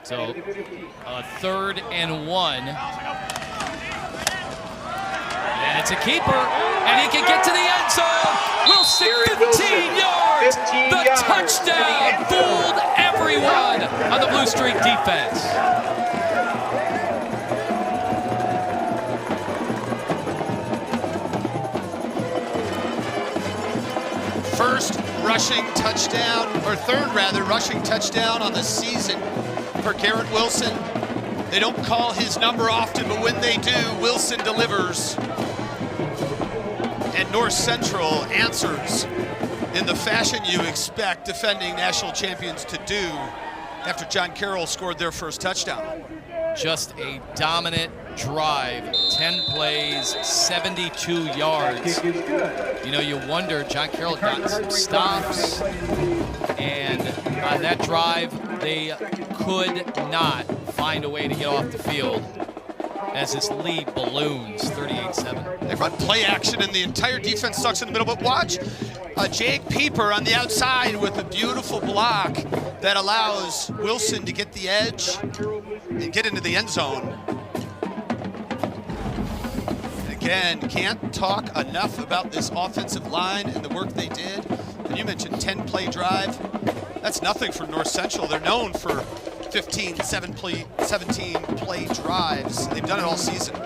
So, 3rd and 1. And it's a keeper, and he can get to the end zone. Wilson, 15 yards. The touchdown fooled everyone on the Blue Streak defense. First rushing touchdown, or 3rd rather, rushing touchdown on the season for Garrett Wilson. They don't call his number often, but when they do, Wilson delivers. And North Central answers in the fashion you expect defending national champions to do after John Carroll scored their first touchdown. Just a dominant drive, 10 plays, 72 yards. You know, you wonder, John Carroll got some stops, and on that drive, they could not find a way to get off the field as this lead balloons, 38-7. They run play action, and the entire defense sucks in the middle, but watch Jake Pieper on the outside with a beautiful block that allows Wilson to get the edge and get into the end zone. And again, can't talk enough about this offensive line and the work they did. And you mentioned 10-play drive. That's nothing for North Central. They're known for 17-play drives. They've done it all season.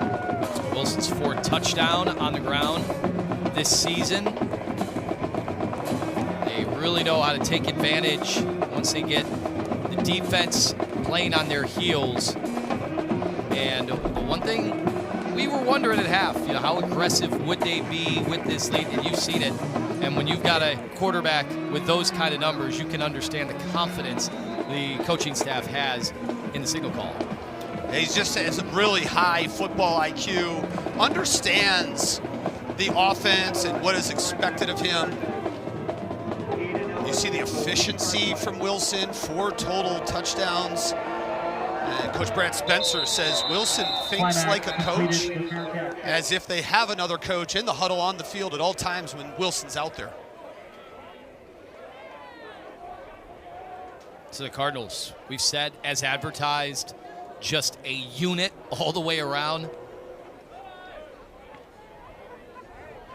Wilson's 4th touchdown on the ground this season. They really know how to take advantage once they get the defense playing on their heels. And the one thing we were wondering at half, you know, how aggressive would they be with this lead? And you've seen it. And when you've got a quarterback with those kind of numbers, you can understand the confidence the coaching staff has in the signal call. He just has a really high football IQ, understands the offense and what is expected of him. You see the efficiency from Wilson, 4 total touchdowns. And Coach Brad Spencer says Wilson thinks like a coach, as if they have another coach in the huddle on the field at all times when Wilson's out there. So the Cardinals, we've said, as advertised, just a unit all the way around.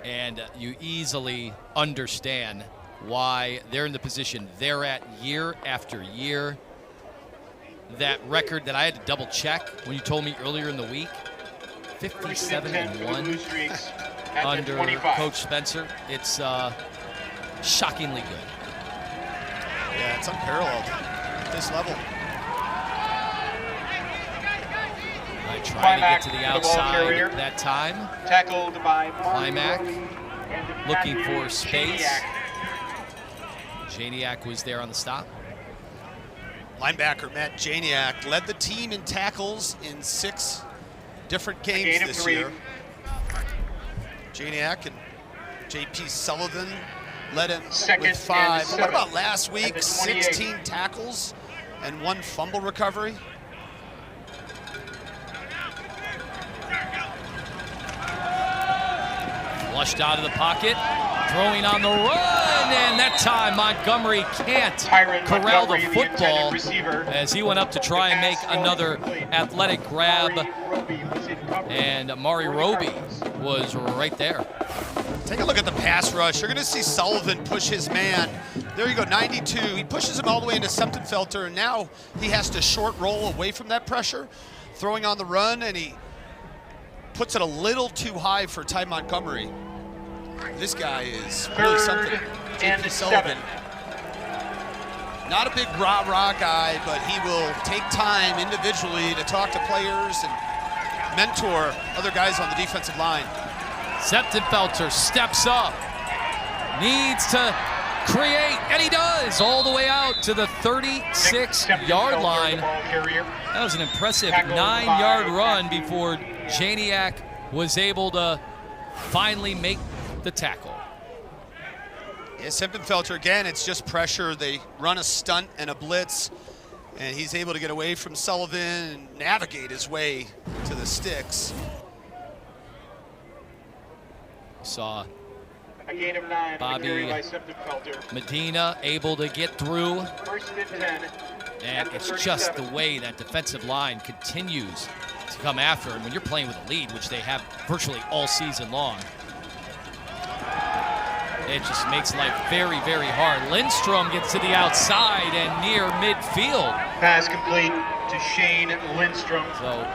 And you easily understand why they're in the position they're at year after year. That record that I had to double check when you told me earlier in the week, 57-1 under Coach Spencer. It's shockingly good. Yeah, it's unparalleled at this level. I try to get to the outside that time. Tackled by Climac looking for space. Janiak was there on the stop. Linebacker Matt Janiak led the team in tackles in 6 different games this year. Janiak and JP Sullivan led him with 5. What about last week? 16 tackles and 1 fumble recovery. Flushed out of the pocket, throwing on the run, and that time Montgomery can't corral the football as he went up to try and make another athletic grab, and Amari Roby was right there. Take a look at the pass rush. You're going to see Sullivan push his man. There you go, 92. He pushes him all the way into Semptimphelter, and now he has to short roll away from that pressure, throwing on the run, and he puts it a little too high for Ty Montgomery. This guy is really something. JP Sullivan. Not a big rah-rah guy, but he will take time individually to talk to players and mentor other guys on the defensive line. Semptimphelter steps up, needs to create, and he does, all the way out to the 36-yard line. That was an impressive 9-yard run before Janiak was able to finally make the tackle. Yeah, Semptimphelter, again, it's just pressure. They run a stunt and a blitz, and he's able to get away from Sullivan and navigate his way to the sticks. Saw a gain of 9 Bobby by Semptimphelter. Medina able to get through, First and 10. and it's just the way that defensive line continues to come after him when you're playing with a lead, which they have virtually all season long. It just makes life very, very hard. Lindstrom gets to the outside and near midfield. Pass complete to Shane Lindstrom. So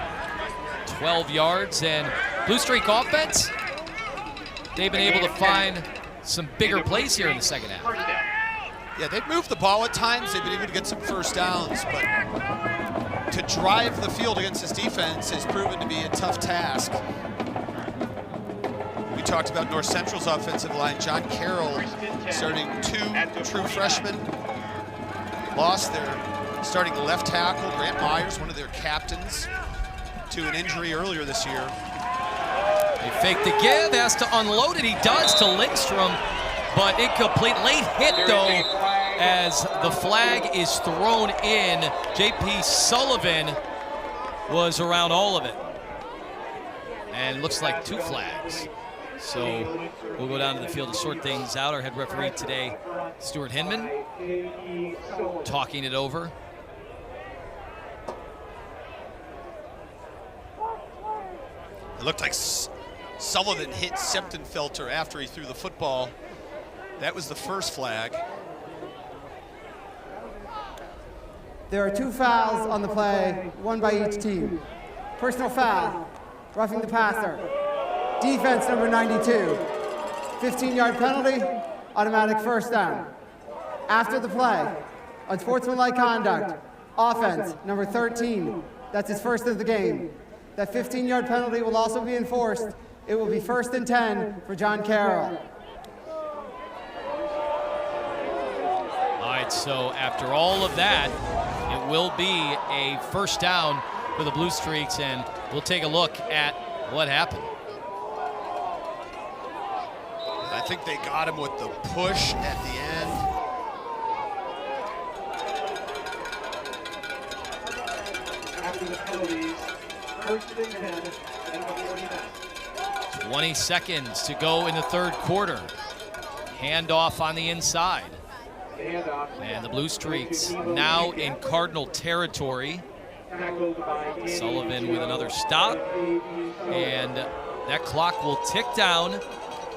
12 yards, and Blue Streak offense, they've been able to find some bigger plays here in the second half. Yeah, they've moved the ball at times. They've been able to get some first downs, but to drive the field against this defense has proven to be a tough task. We talked about North Central's offensive line. John Carroll starting 2 true freshmen. Lost their starting left tackle, Grant Myers, one of their captains, to an injury earlier this year. They fake the give, has to unload it. He does to Lindstrom, but incomplete. Late hit, though, as the flag is thrown in. JP Sullivan was around all of it. And it looks like 2 flags. So we'll go down to the field to sort things out. Our head referee today, Stuart Hinman, talking it over. It looked like Sullivan hit Semptimphelter after he threw the football. That was the first flag. There are 2 fouls on the play, 1 by each team. Personal foul, roughing the passer. Defense number 92. 15-yard penalty, automatic first down. After the play, unsportsmanlike conduct, offense number 13. That's his first of the game. That 15-yard penalty will also be enforced. It will be 1st and 10 for John Carroll. All right, so after all of that, it will be a first down for the Blue Streaks, and we'll take a look at what happened. I think they got him with the push at the end. to the penalties. First and 10 at the 49. 20 seconds to go in the third quarter. Handoff on the inside. And the Blue Streaks now in Cardinal territory. Sullivan with another stop. And that clock will tick down.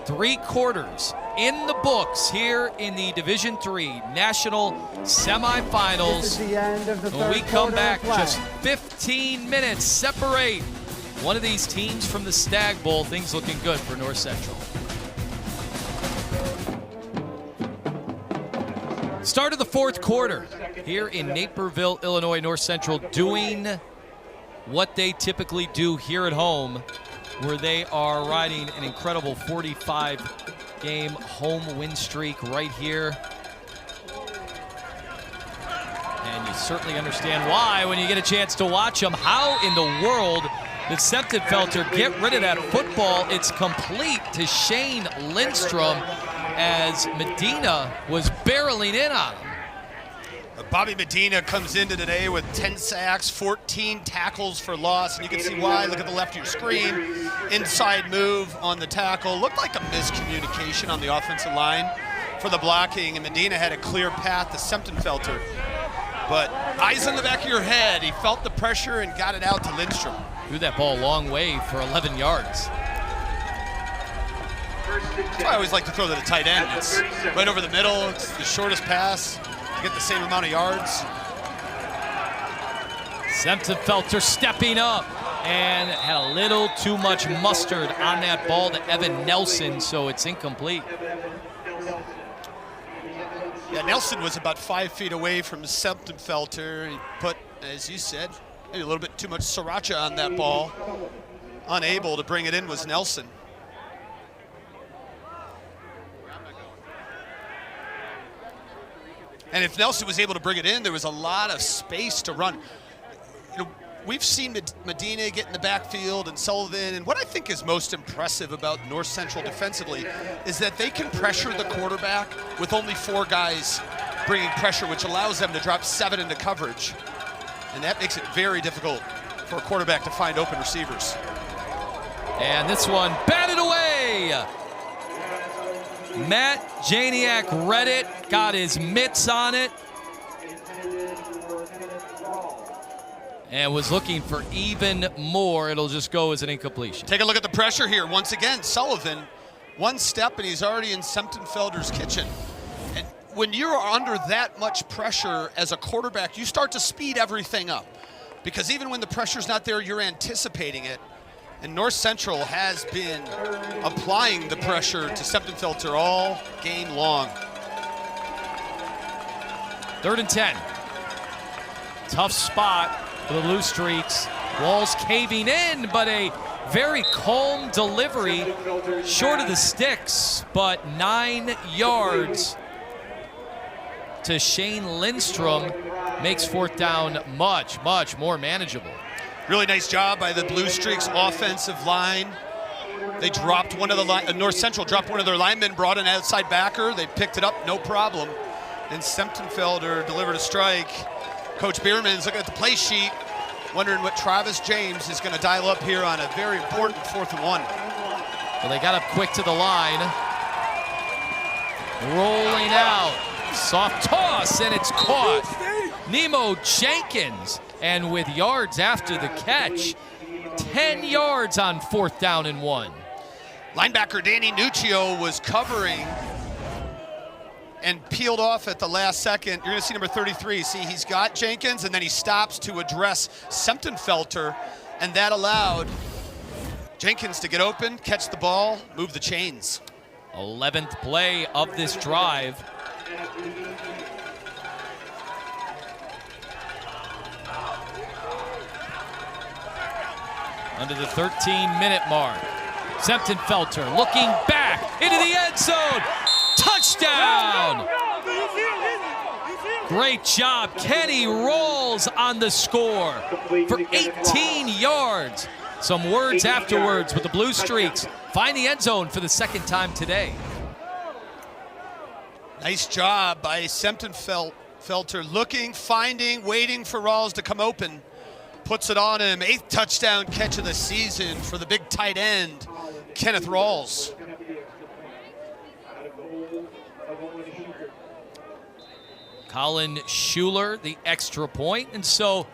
3 quarters in the books here in the Division III National Semifinals. This is the end of the When we third come quarter back, of play. just 15 minutes separate one of these teams from the Stag Bowl. Things looking good for North Central. Start of the fourth quarter here in Naperville, Illinois. North Central doing what they typically do here at home, where they are riding an incredible 45-game home win streak right here. And you certainly understand why when you get a chance to watch them. How in the world did Semptimphelter get rid of that football? It's complete to Shane Lindstrom as Medina was barreling in on him. Bobby Medina comes into today with 10 sacks, 14 tackles for loss, and you can see why. Look at the left of your screen. Inside move on the tackle. Looked like a miscommunication on the offensive line for the blocking, and Medina had a clear path to Semptimphelter. But eyes on the back of your head, he felt the pressure and got it out to Lindstrom. Threw that ball a long way for 11 yards. That's why I always like to throw to the tight end. It's right over the middle. It's the shortest pass to get the same amount of yards. Semptimphelter stepping up and had a little too much mustard on that ball to Evan Nelson, so it's incomplete. Yeah, Nelson was about 5 feet away from Semptimphelter. He put, as you said, maybe a little bit too much sriracha on that ball. Unable to bring it in was Nelson. And if Nelson was able to bring it in, there was a lot of space to run. You know, we've seen Medina get in the backfield and Sullivan, and what I think is most impressive about North Central defensively is that they can pressure the quarterback with only 4 guys bringing pressure, which allows them to drop 7 into coverage. And that makes it very difficult for a quarterback to find open receivers. And this one batted away. Matt Janiak read it, got his mitts on it, and was looking for even more. It'll just go as an incompletion. Take a look at the pressure here. Once again, Sullivan, 1 step and he's already in Semptimphelter's kitchen. And when you're under that much pressure as a quarterback, you start to speed everything up. Because even when the pressure's not there, you're anticipating it. And North Central has been applying the pressure to Semptimphelter all game long. 3rd and 10. Tough spot for the Blue Streaks. Walls caving in, but a very calm delivery. Short of the sticks, but 9 yards to Shane Lindstrom makes 4th down much, much more manageable. Really nice job by the Blue Streaks offensive line. They dropped one of the North Central dropped one of their linemen, brought an outside backer. They picked it up, no problem. And Semptimphelter delivered a strike. Coach Bierman's looking at the play sheet, wondering what Travis James is going to dial up here on a very important 4th and 1. Well, they got up quick to the line. Rolling out. Soft toss, and it's caught. Nemo Jenkins. And with yards after the catch, 10 yards on 4th down and 1. Linebacker Danny Nuccio was covering and peeled off at the last second. You're gonna see number 33. See, he's got Jenkins, and then he stops to address Semptimphelter, and that allowed Jenkins to get open, catch the ball, move the chains. 11th play of this drive. Under the 13-minute mark. Semptimphelter looking back into the end zone. Touchdown! Great job. Kenny Rolls on the score for 18 yards. Some words afterwards with the Blue Streaks. Find the end zone for the 2nd time today. Nice job by Semptimphelter looking, finding, waiting for Rawls to come open. puts it on him. 8th touchdown catch of the season for the big tight end, Kenneth Rawls. Colin Schuler, the extra point, and so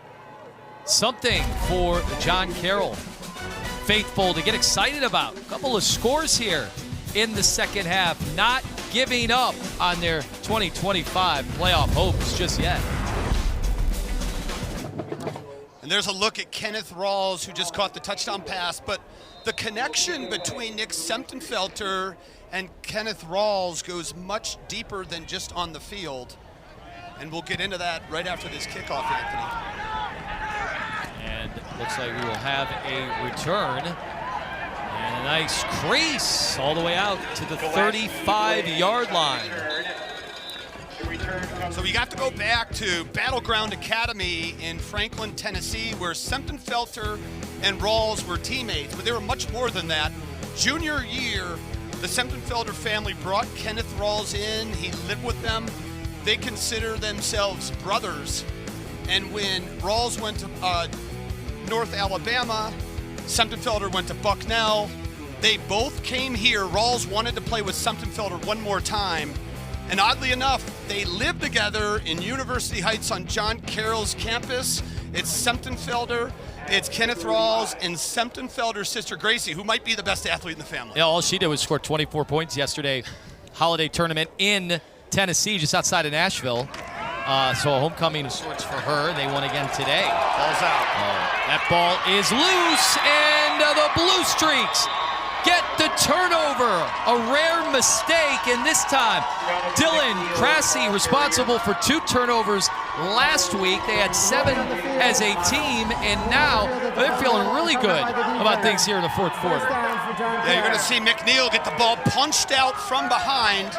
something for John Carroll faithful to get excited about. A couple of scores here in the second half, not giving up on their 2025 playoff hopes just yet. And there's a look at Kenneth Rawls, who just caught the touchdown pass, but the connection between Nick Semptenfelter and Kenneth Rawls goes much deeper than just on the field. And we'll get into that right after this kickoff, Anthony. And looks like we will have a return. And a nice crease all the way out to the 35-yard line. So we got to go back to Battleground Academy in Franklin, Tennessee, where Semptenfelter and Rawls were teammates, but they were much more than that. Junior year, the Semptenfelter family brought Kenneth Rawls in. He lived with them. They consider themselves brothers. And when Rawls went to North Alabama, Semptenfelter went to Bucknell. They both came here. Rawls wanted to play with Semptenfelter one more time. And oddly enough, they lived together in University Heights on John Carroll's campus. It's Semptenfelter, it's Kenneth Rawls, and Semptenfelter's sister Gracie, who might be the best athlete in the family. Yeah, all she did was score 24 points yesterday. Holiday tournament in Tennessee, just outside of Nashville. So a homecoming of sorts for her. They won again today. Ball's out. That ball is loose, and the Blue Streaks get the turnover. A rare mistake, and this time Dylan Crassy responsible for 2 turnovers last week. They had 7 as a team, and now they're feeling really good about things here in the fourth quarter. Yeah, you're going to see McNeil get the ball punched out from behind,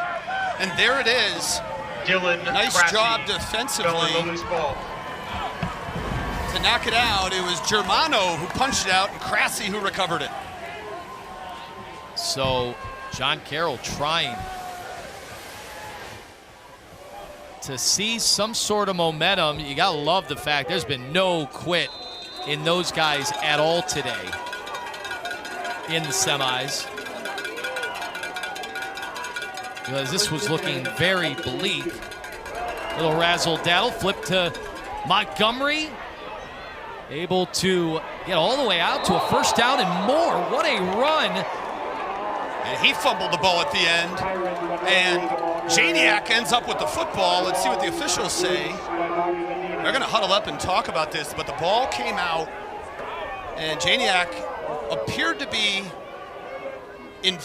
and there it is. Dylan Nice Crassy job defensively fell on the loose ball. to knock it out. It was Germano who punched it out, and Crassy who recovered it. So John Carroll trying to see some sort of momentum. You gotta love the fact there's been no quit in those guys at all today in the semis, because this was looking very bleak. Little razzle-dazzle, flip to Montgomery, able to get all the way out to a first down and more. What a run. And he fumbled the ball at the end, and Janiak ends up with the football. Let's see what the officials say. They're going to huddle up and talk about this, but the ball came out, and Janiak appeared to be in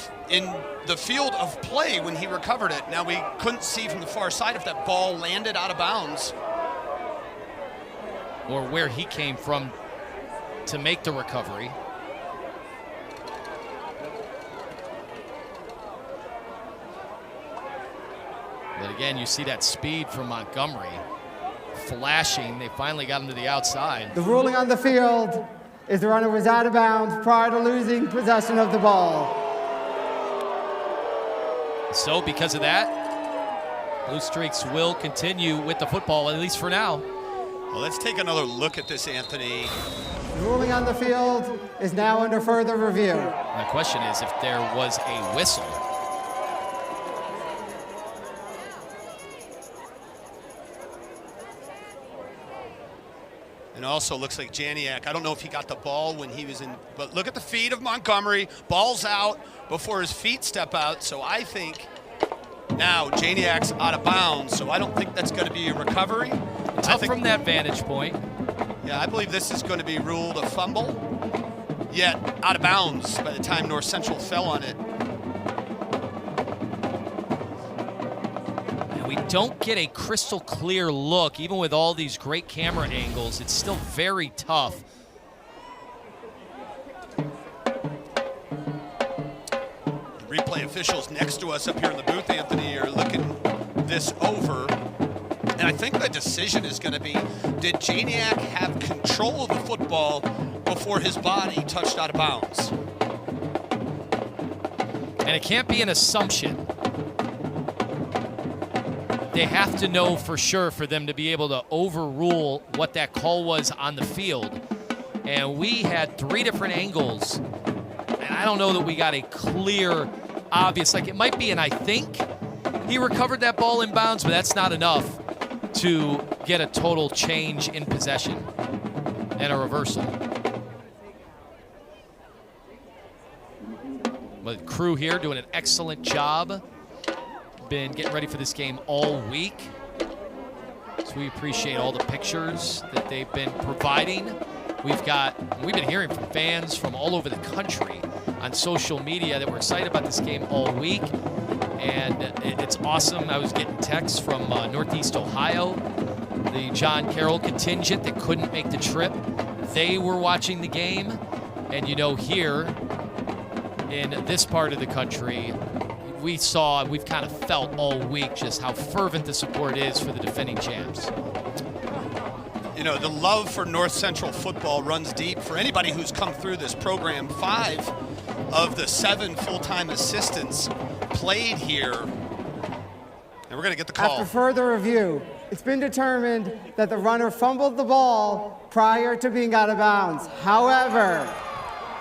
the field of play when he recovered it. Now, we couldn't see from the far side if that ball landed out of bounds, or where he came from to make the recovery. But again, you see that speed from Montgomery flashing. They finally got him to the outside. The ruling on the field is the runner was out of bounds prior to losing possession of the ball. So because of that, Blue Streaks will continue with the football, at least for now. Well, let's take another look at this, Anthony. The ruling on the field is now under further review. The question is if there was a whistle. And also looks like Janiak, I don't know if he got the ball when he was in, but look at the feet of Montgomery. Ball's out before his feet step out. So I think now Janiak's out of bounds. So I don't think that's going to be a recovery. Tough from that vantage point. Yeah, I believe this is going to be ruled a fumble, yet out of bounds by the time North Central fell on it. We don't get a crystal clear look, even with all these great camera angles. It's still very tough. The replay officials next to us up here in the booth, Anthony, are looking this over. And I think the decision is going to be, did Janiak have control of the football before his body touched out of bounds? And it can't be an assumption. They have to know for sure for them to be able to overrule what that call was on the field. and we had 3 different angles. And I don't know that we got a clear, obvious, like it might be, and I think he recovered that ball in bounds, but that's not enough to get a total change in possession and a reversal. But crew here doing an excellent job. Been getting ready for this game all week. So we appreciate all the pictures that they've been providing. We've been hearing from fans from all over the country on social media that we're excited about this game all week. And it's awesome. I was getting texts from Northeast Ohio, the John Carroll contingent that couldn't make the trip. They were watching the game. And you know, here in this part of the country, we've kind of felt all week just how fervent the support is for the defending champs. You know, the love for North Central football runs deep. For anybody who's come through this program, 5 of the 7 full-time assistants played here. And we're going to get the call. After further review, it's been determined that the runner fumbled the ball prior to being out of bounds. However,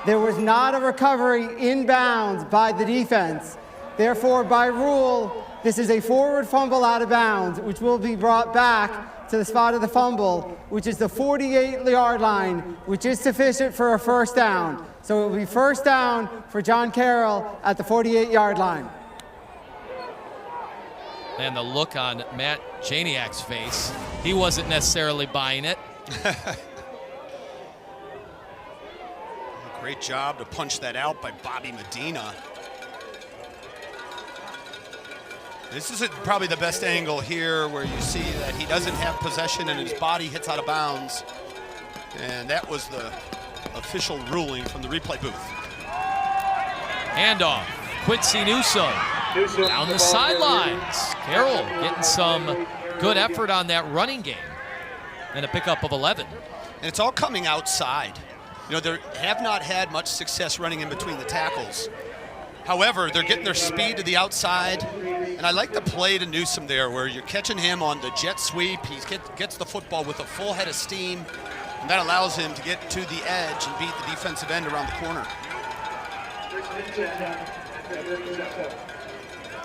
there was not a recovery in bounds by the defense. Therefore, by rule, this is a forward fumble out of bounds, which will be brought back to the spot of the fumble, which is the 48-yard line, which is sufficient for a first down. So it will be first down for John Carroll at the 48-yard line. And the look on Matt Janiak's face, he wasn't necessarily buying it. Great job to punch that out by Bobby Medina. This is probably the best angle here where you see that he doesn't have possession and his body hits out of bounds. And that was the official ruling from the replay booth. Handoff, Quincy Newsome down the sidelines. Carroll getting some good effort on that running game. And a pickup of 11. And it's all coming outside. You know, they have not had much success running in between the tackles. However, they're getting their speed to the outside. And I like the play to Newsome there where you're catching him on the jet sweep. He gets the football with a full head of steam. And that allows him to get to the edge and beat the defensive end around the corner.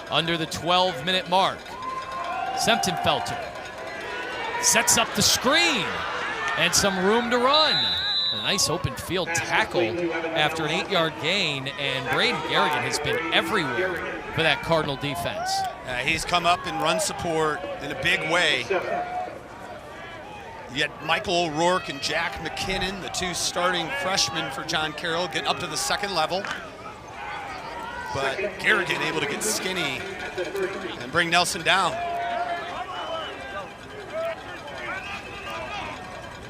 Under the 12-minute mark, Semptonfelter sets up the screen and some room to run. A nice open field tackle after an 8-yard gain, and Braden Garrigan has been everywhere for that Cardinal defense. He's come up in run support in a big way. You had Michael O'Rourke and Jack McKinnon, the 2 starting freshmen for John Carroll, getting up to the 2nd level. But Garrigan able to get skinny and bring Nelson down.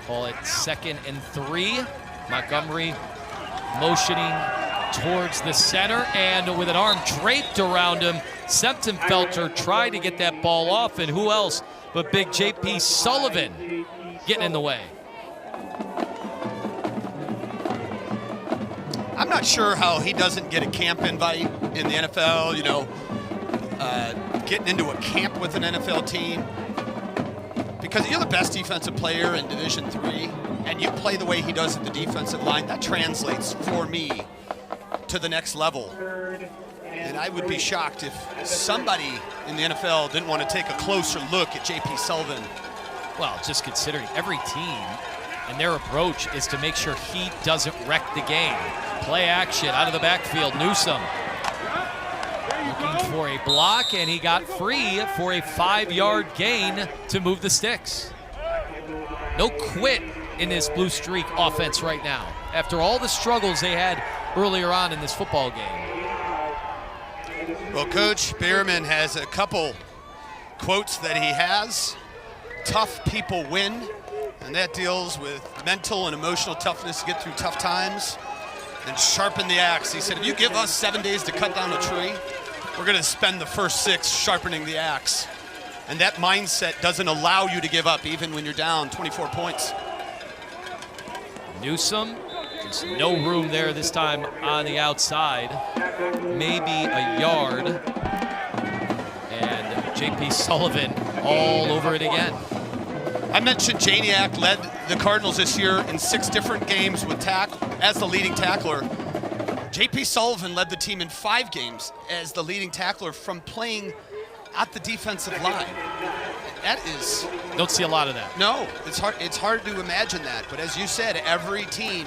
Call it 2nd and 3. Montgomery motioning towards the center, and with an arm draped around him, Semptonfelter tried to get that ball off, and who else but big J.P. Sullivan getting in the way. I'm not sure how he doesn't get a camp invite in the NFL, you know, getting into a camp with an NFL team. Because you're the best defensive player in Division III, and you play the way he does at the defensive line, that translates for me to the next level. And I would be shocked if somebody in the NFL didn't want to take a closer look at J.P. Sullivan. Well, just considering every team and their approach is to make sure he doesn't wreck the game. Play action out of the backfield, Newsome looking for a block, and he got free for a 5-yard gain to move the sticks. No quit in this Blue Streak offense right now after all the struggles they had earlier on in this football game. Well, Coach Behrman has a couple quotes that he has. Tough people win, and that deals with mental and emotional toughness to get through tough times. And sharpen the axe. He said, if you give us 7 days to cut down a tree, we're going to spend the first 6 sharpening the axe. And that mindset doesn't allow you to give up even when you're down 24 points. Newsome, just no room there this time on the outside. Maybe a yard. And J.P. Sullivan all over it again. I mentioned Janiak led the Cardinals this year in 6 different games with as the leading tackler. JP Sullivan led the team in 5 games as the leading tackler from playing at the defensive line. That is... Don't see a lot of that. No, it's hard to imagine that. But as you said, every team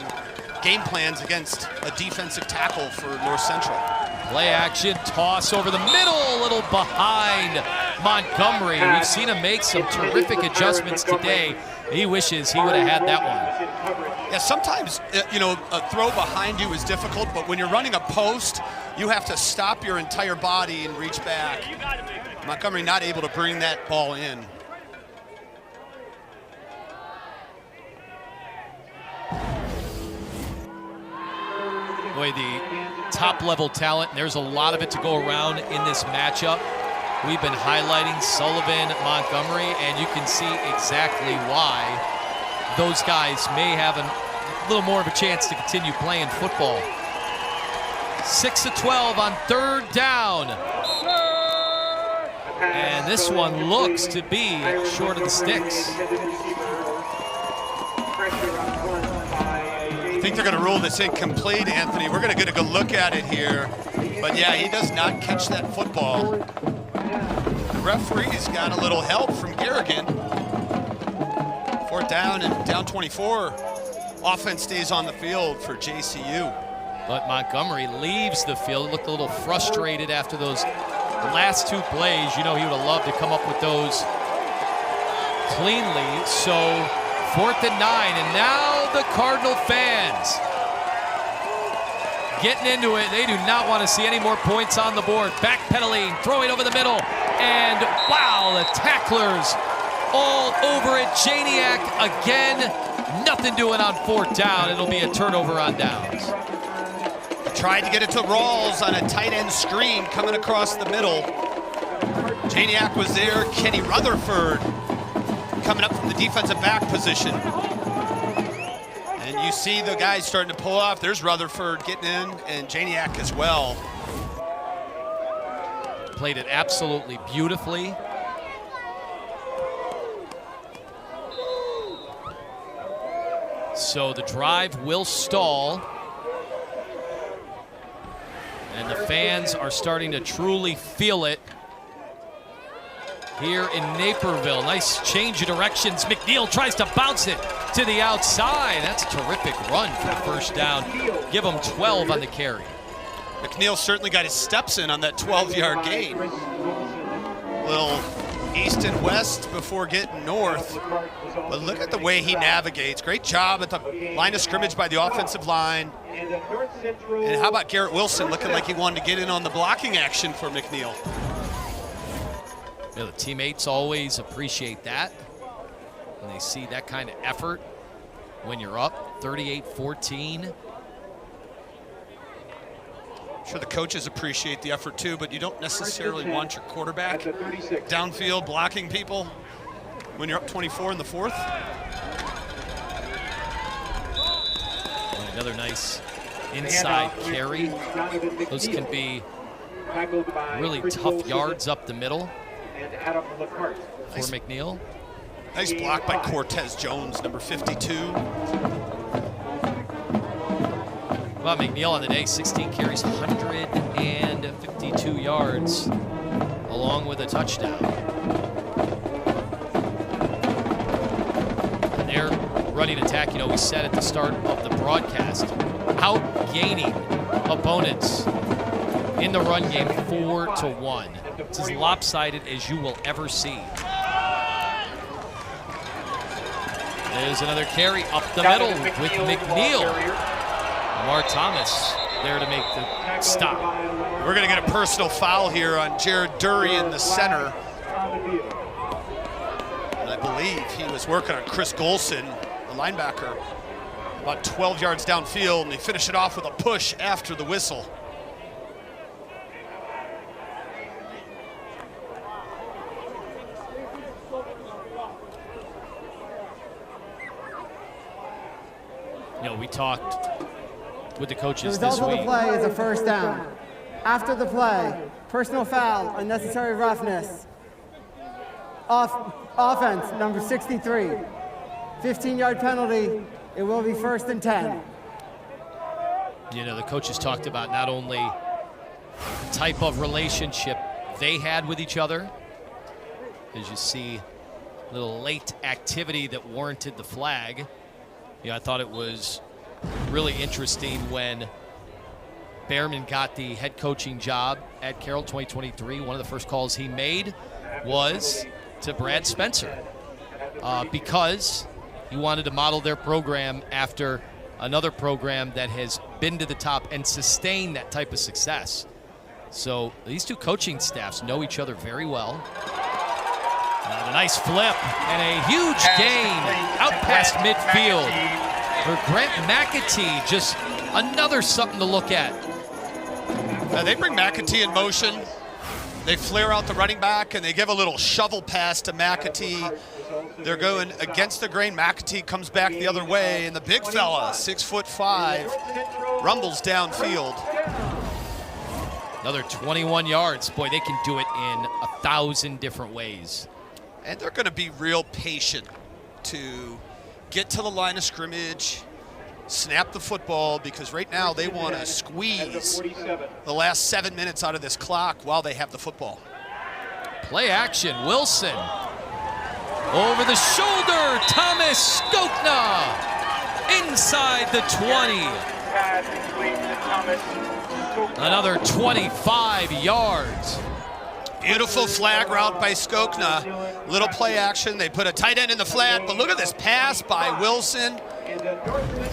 game plans against a defensive tackle for North Central. Play action, toss over the middle, a little behind Montgomery. We've seen him make some terrific adjustments today. He wishes he would have had that one. Yeah, sometimes, a throw behind you is difficult, but when you're running a post, you have to stop your entire body and reach back. Montgomery not able to bring that ball in. Boy, the top-level talent, and there's a lot of it to go around in this matchup. We've been highlighting Sullivan, Montgomery, and you can see exactly why those guys may have a little more of a chance to continue playing football. 6 of 12 on 3rd down. And this one looks to be short of the sticks. I think they're going to rule this incomplete, Anthony. We're going to get a good look at it here. But yeah, he does not catch that football. The referee's got a little help from Garrigan. 4th down and down 24. Offense stays on the field for JCU. But Montgomery leaves the field. Looked a little frustrated after those last 2 plays. You know, he would have loved to come up with those cleanly. So 4th and 9, and now the Cardinal fans getting into it. They do not want to see any more points on the board. Backpedaling, throwing over the middle, and wow, the tacklers all over it. Janiak again, nothing doing on 4th down. It'll be a turnover on downs. Tried to get it to Rawls on a tight end screen coming across the middle. Janiak was there. Kenny Rutherford coming up from the defensive back position. And you see the guys starting to pull off. There's Rutherford getting in, and Janiak as well. Played it absolutely beautifully. So the drive will stall. And the fans are starting to truly feel it here in Naperville. Nice change of directions. McNeil tries to bounce it to the outside. That's a terrific run for the 1st down. Give him 12 on the carry. McNeil certainly got his steps in on that 12-yard gain. Little east and west before getting north. But look at the way he navigates. Great job at the line of scrimmage by the offensive line. And how about Garrett Wilson looking like he wanted to get in on the blocking action for McNeil? You know, the teammates always appreciate that when they see that kind of effort when you're up 38-14. I'm sure the coaches appreciate the effort too, but you don't necessarily want your quarterback downfield blocking people when you're up 24 in the 4th. Another nice inside carry. Those can be really tough yards up the middle for McNeil. Nice block by Cortez Jones, number 52. About McNeil on the day, 16 carries, 152 yards, along with a touchdown. And their running attack, you know, we said at the start of the broadcast, outgaining opponents in the run game 4-1. It's as lopsided as you will ever see. There's another carry up the middle with McNeil. Lamar Thomas there to make the stop. We're going to get a personal foul here on Jared Dury in the center. And I believe he was working on Chris Golson, the linebacker, about 12 yards downfield, and they finish it off with a push after the whistle. You know, we talked with the coaches The this result of the week. play is a 1st down. After the play, personal foul, unnecessary roughness. Offense, number 63. 15-yard penalty. It will be 1st and 10. You know, the coaches talked about not only the type of relationship they had with each other, as you see a little late activity that warranted the flag. You know, I thought it was really interesting when Behrman got the head coaching job at Carroll 2023. One of the first calls he made was to Brad Spencer because he wanted to model their program after another program that has been to the top and sustained that type of success. So these two coaching staffs know each other very well. A nice flip and a huge gain out past midfield for Grant McAtee. Just another something to look at. They bring McAtee in motion. They flare out the running back and they give a little shovel pass to McAtee. They're going against the grain. McAtee comes back the other way, and the big fella, 6'5", rumbles downfield. Another 21 yards. Boy, they can do it in 1,000 different ways. And they're going to be real patient to get to the line of scrimmage, snap the football, because right now they want to squeeze the last 7 minutes out of this clock while they have the football. Play action, Wilson. Over the shoulder, Thomas Skokna. Inside the 20. Another 25 yards. Beautiful flag route by Skokna. Little play action. They put a tight end in the flat, but look at this pass by Wilson.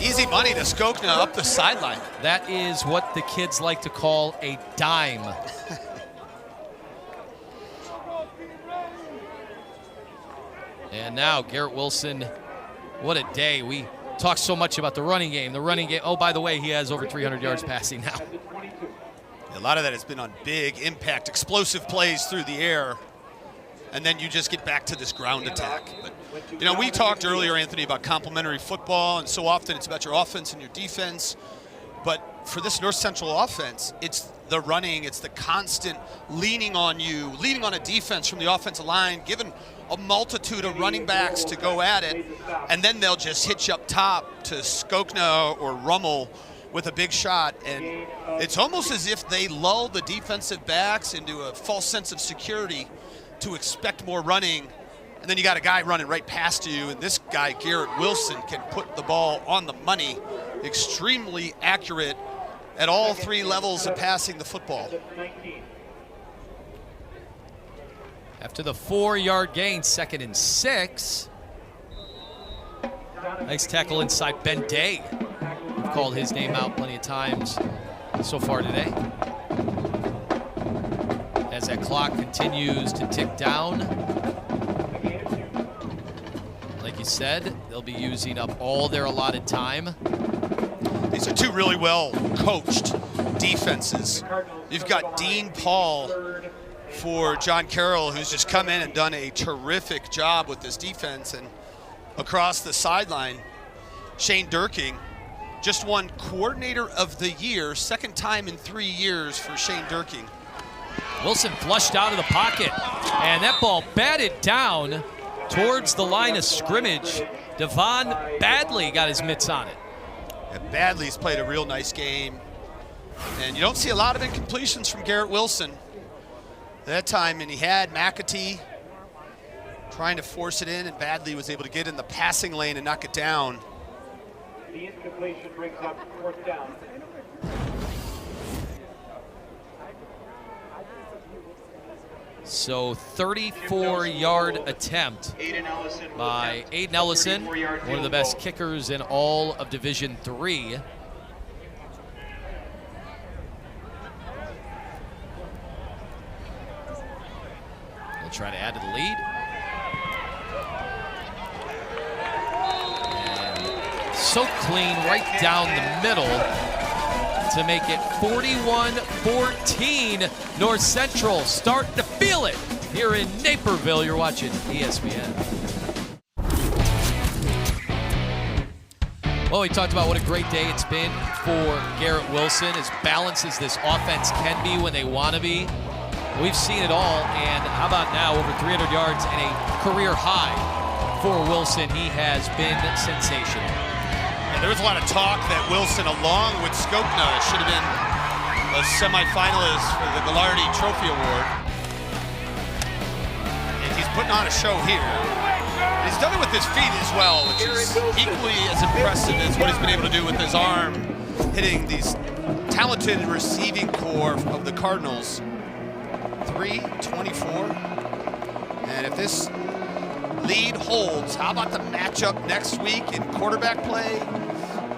Easy money to Skokna up the sideline. That is what the kids like to call a dime. And now Garrett Wilson, what a day. We talk so much about the running game. Oh, by the way, he has over 300 yards passing now. A lot of that has been on big impact, explosive plays through the air, and then you just get back to this ground attack. But, you know, we talked earlier, Anthony, about complementary football, and so often it's about your offense and your defense. But for this North Central offense, it's the running, it's the constant leaning on you, leaning on a defense from the offensive line, given a multitude of running backs to go at it, and then they'll just hit you up top to Skokna or Rummel with a big shot, and it's almost as if they lull the defensive backs into a false sense of security to expect more running, and then you got a guy running right past you, and this guy, Garrett Wilson, can put the ball on the money, extremely accurate at all three levels of passing the football. After the 4-yard gain, 2nd and 6. Nice tackle inside Ben Day. We've called his name out plenty of times so far today. As that clock continues to tick down, like you said, they'll be using up all their allotted time. These are two really well coached defenses. You've got Dean Paul for John Carroll, who's just come in and done a terrific job with this defense. And across the sideline, Shane Durking just won Coordinator of the Year, 2nd time in 3 years for Shane Durking. Wilson flushed out of the pocket, and that ball batted down towards the line of scrimmage. Devon Badley got his mitts on it. And Badley's played a real nice game. And you don't see a lot of incompletions from Garrett Wilson that time, and he had McAtee trying to force it in, and Badley was able to get in the passing lane and knock it down. The incompletion brings up 4th down. So 34-yard attempt by Aiden Ellison, one of the best kickers in all of Division III. They'll try to add to the lead. And so clean right down the middle to make it 41-14. North Central starting to feel it here in Naperville. You're watching ESPN. Well, we talked about what a great day it's been for Garrett Wilson, as balanced as this offense can be when they want to be. We've seen it all, and how about now, over 300 yards and a career high for Wilson. He has been sensational. And there was a lot of talk that Wilson, along with Skokna, should have been a semifinalist for the Gallardi Trophy Award. And he's putting on a show here. And he's done it with his feet as well, which is equally as impressive as what he's been able to do with his arm, hitting these talented receiving core of the Cardinals. 3-24. And if this lead holds, how about the matchup next week in quarterback play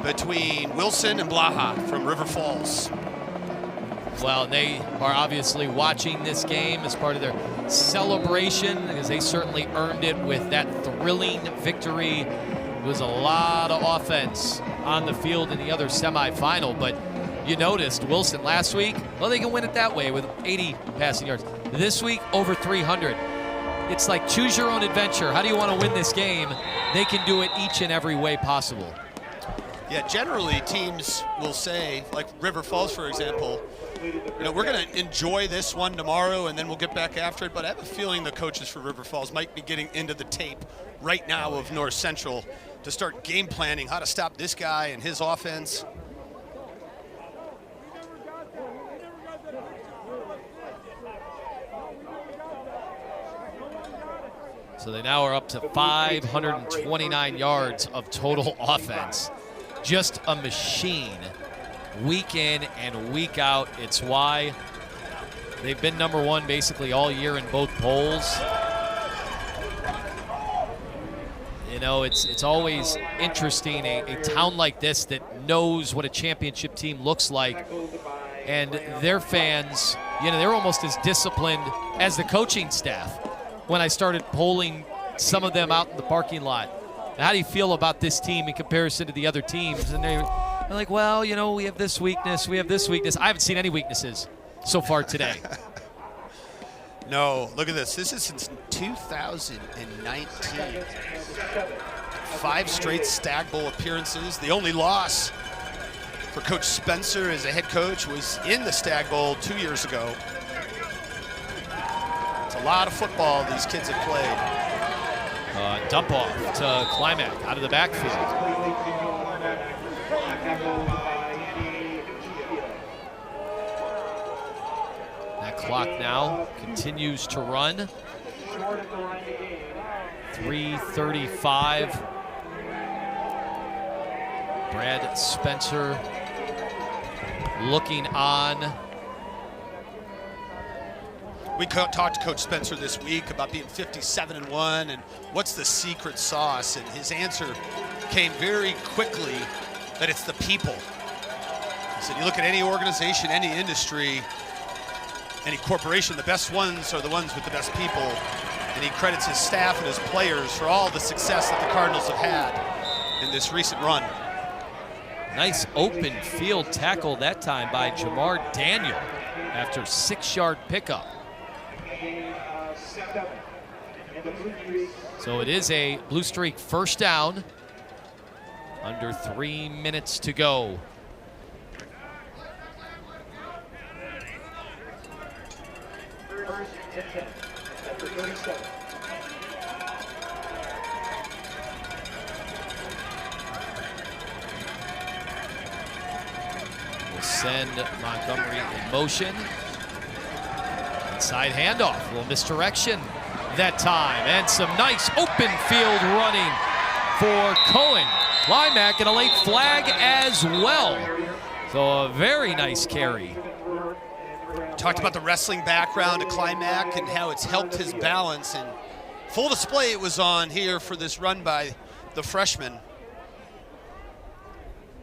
between Wilson and Blaha from River Falls? Well, they are obviously watching this game as part of their celebration, because they certainly earned it with that thrilling victory. It was a lot of offense on the field in the other semifinal, but you noticed Wilson last week, well, they can win it that way with 80 passing yards. This week, over 300. It's like choose your own adventure. How do you want to win this game? They can do it each and every way possible. Yeah, generally teams will say, like River Falls, for example, you know, we're going to enjoy this one tomorrow and then we'll get back after it. But I have a feeling the coaches for River Falls might be getting into the tape right now of North Central to start game planning how to stop this guy and his offense. So they now are up to 529 yards of total offense. Just a machine, week in and week out. It's why they've been number one basically all year in both polls. You know, it's always interesting, a town like this that knows what a championship team looks like, and their fans, you know, they're almost as disciplined as the coaching staff. When I started polling some of them out in the parking lot, how do you feel about this team in comparison to the other teams? And they're like, well, you know, we have this weakness, we have this weakness. I haven't seen any weaknesses so far today. No, look at this. This is since 2019. 5 straight Stag Bowl appearances. The only loss for Coach Spencer as a head coach was in the Stag Bowl 2 years ago. A lot of football these kids have played. Dump off to Climac out of the backfield. That clock now continues to run. 3:35. Brad Spencer looking on. We talked to Coach Spencer this week about being 57-1 and what's the secret sauce, and his answer came very quickly that it's the people. He said, you look at any organization, any industry, any corporation, the best ones are the ones with the best people, and he credits his staff and his players for all the success that the Cardinals have had in this recent run. Nice open field tackle that time by Jamar Daniel after 6-yard pickup. So it is a Blue Streak first down. Under 3 minutes to go. We'll send Montgomery in motion. Inside handoff, a little misdirection that time, and some nice open field running for Cohen. Climac and a late flag as well. So a very nice carry. Talked about the wrestling background of Climac and how it's helped his balance, and full display it was on here for this run by the freshman.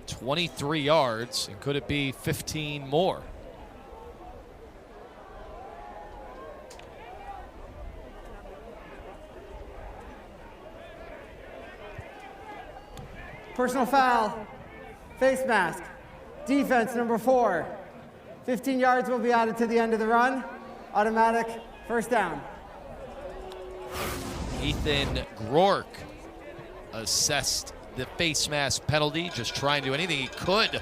23 yards, and could it be 15 more? Personal foul, face mask, defense number 4. 15 yards will be added to the end of the run. Automatic first down. Ethan Groark assessed the face mask penalty, just trying to do anything he could to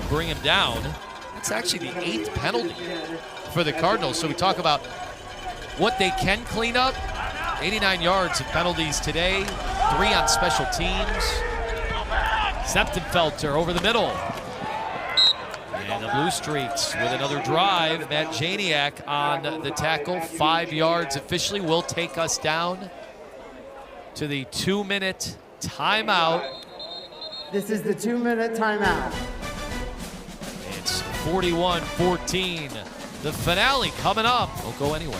bring him down. That's actually the 8th penalty for the Cardinals. So we talk about what they can clean up. 89 yards of penalties today, 3 on special teams. Septenfelter over the middle. And the Blue Streaks with another drive. Matt Janiak on the tackle, 5 yards officially, will take us down to the 2-minute timeout. This is the 2-minute timeout. It's 41-14. The finale coming up. Don't go anywhere.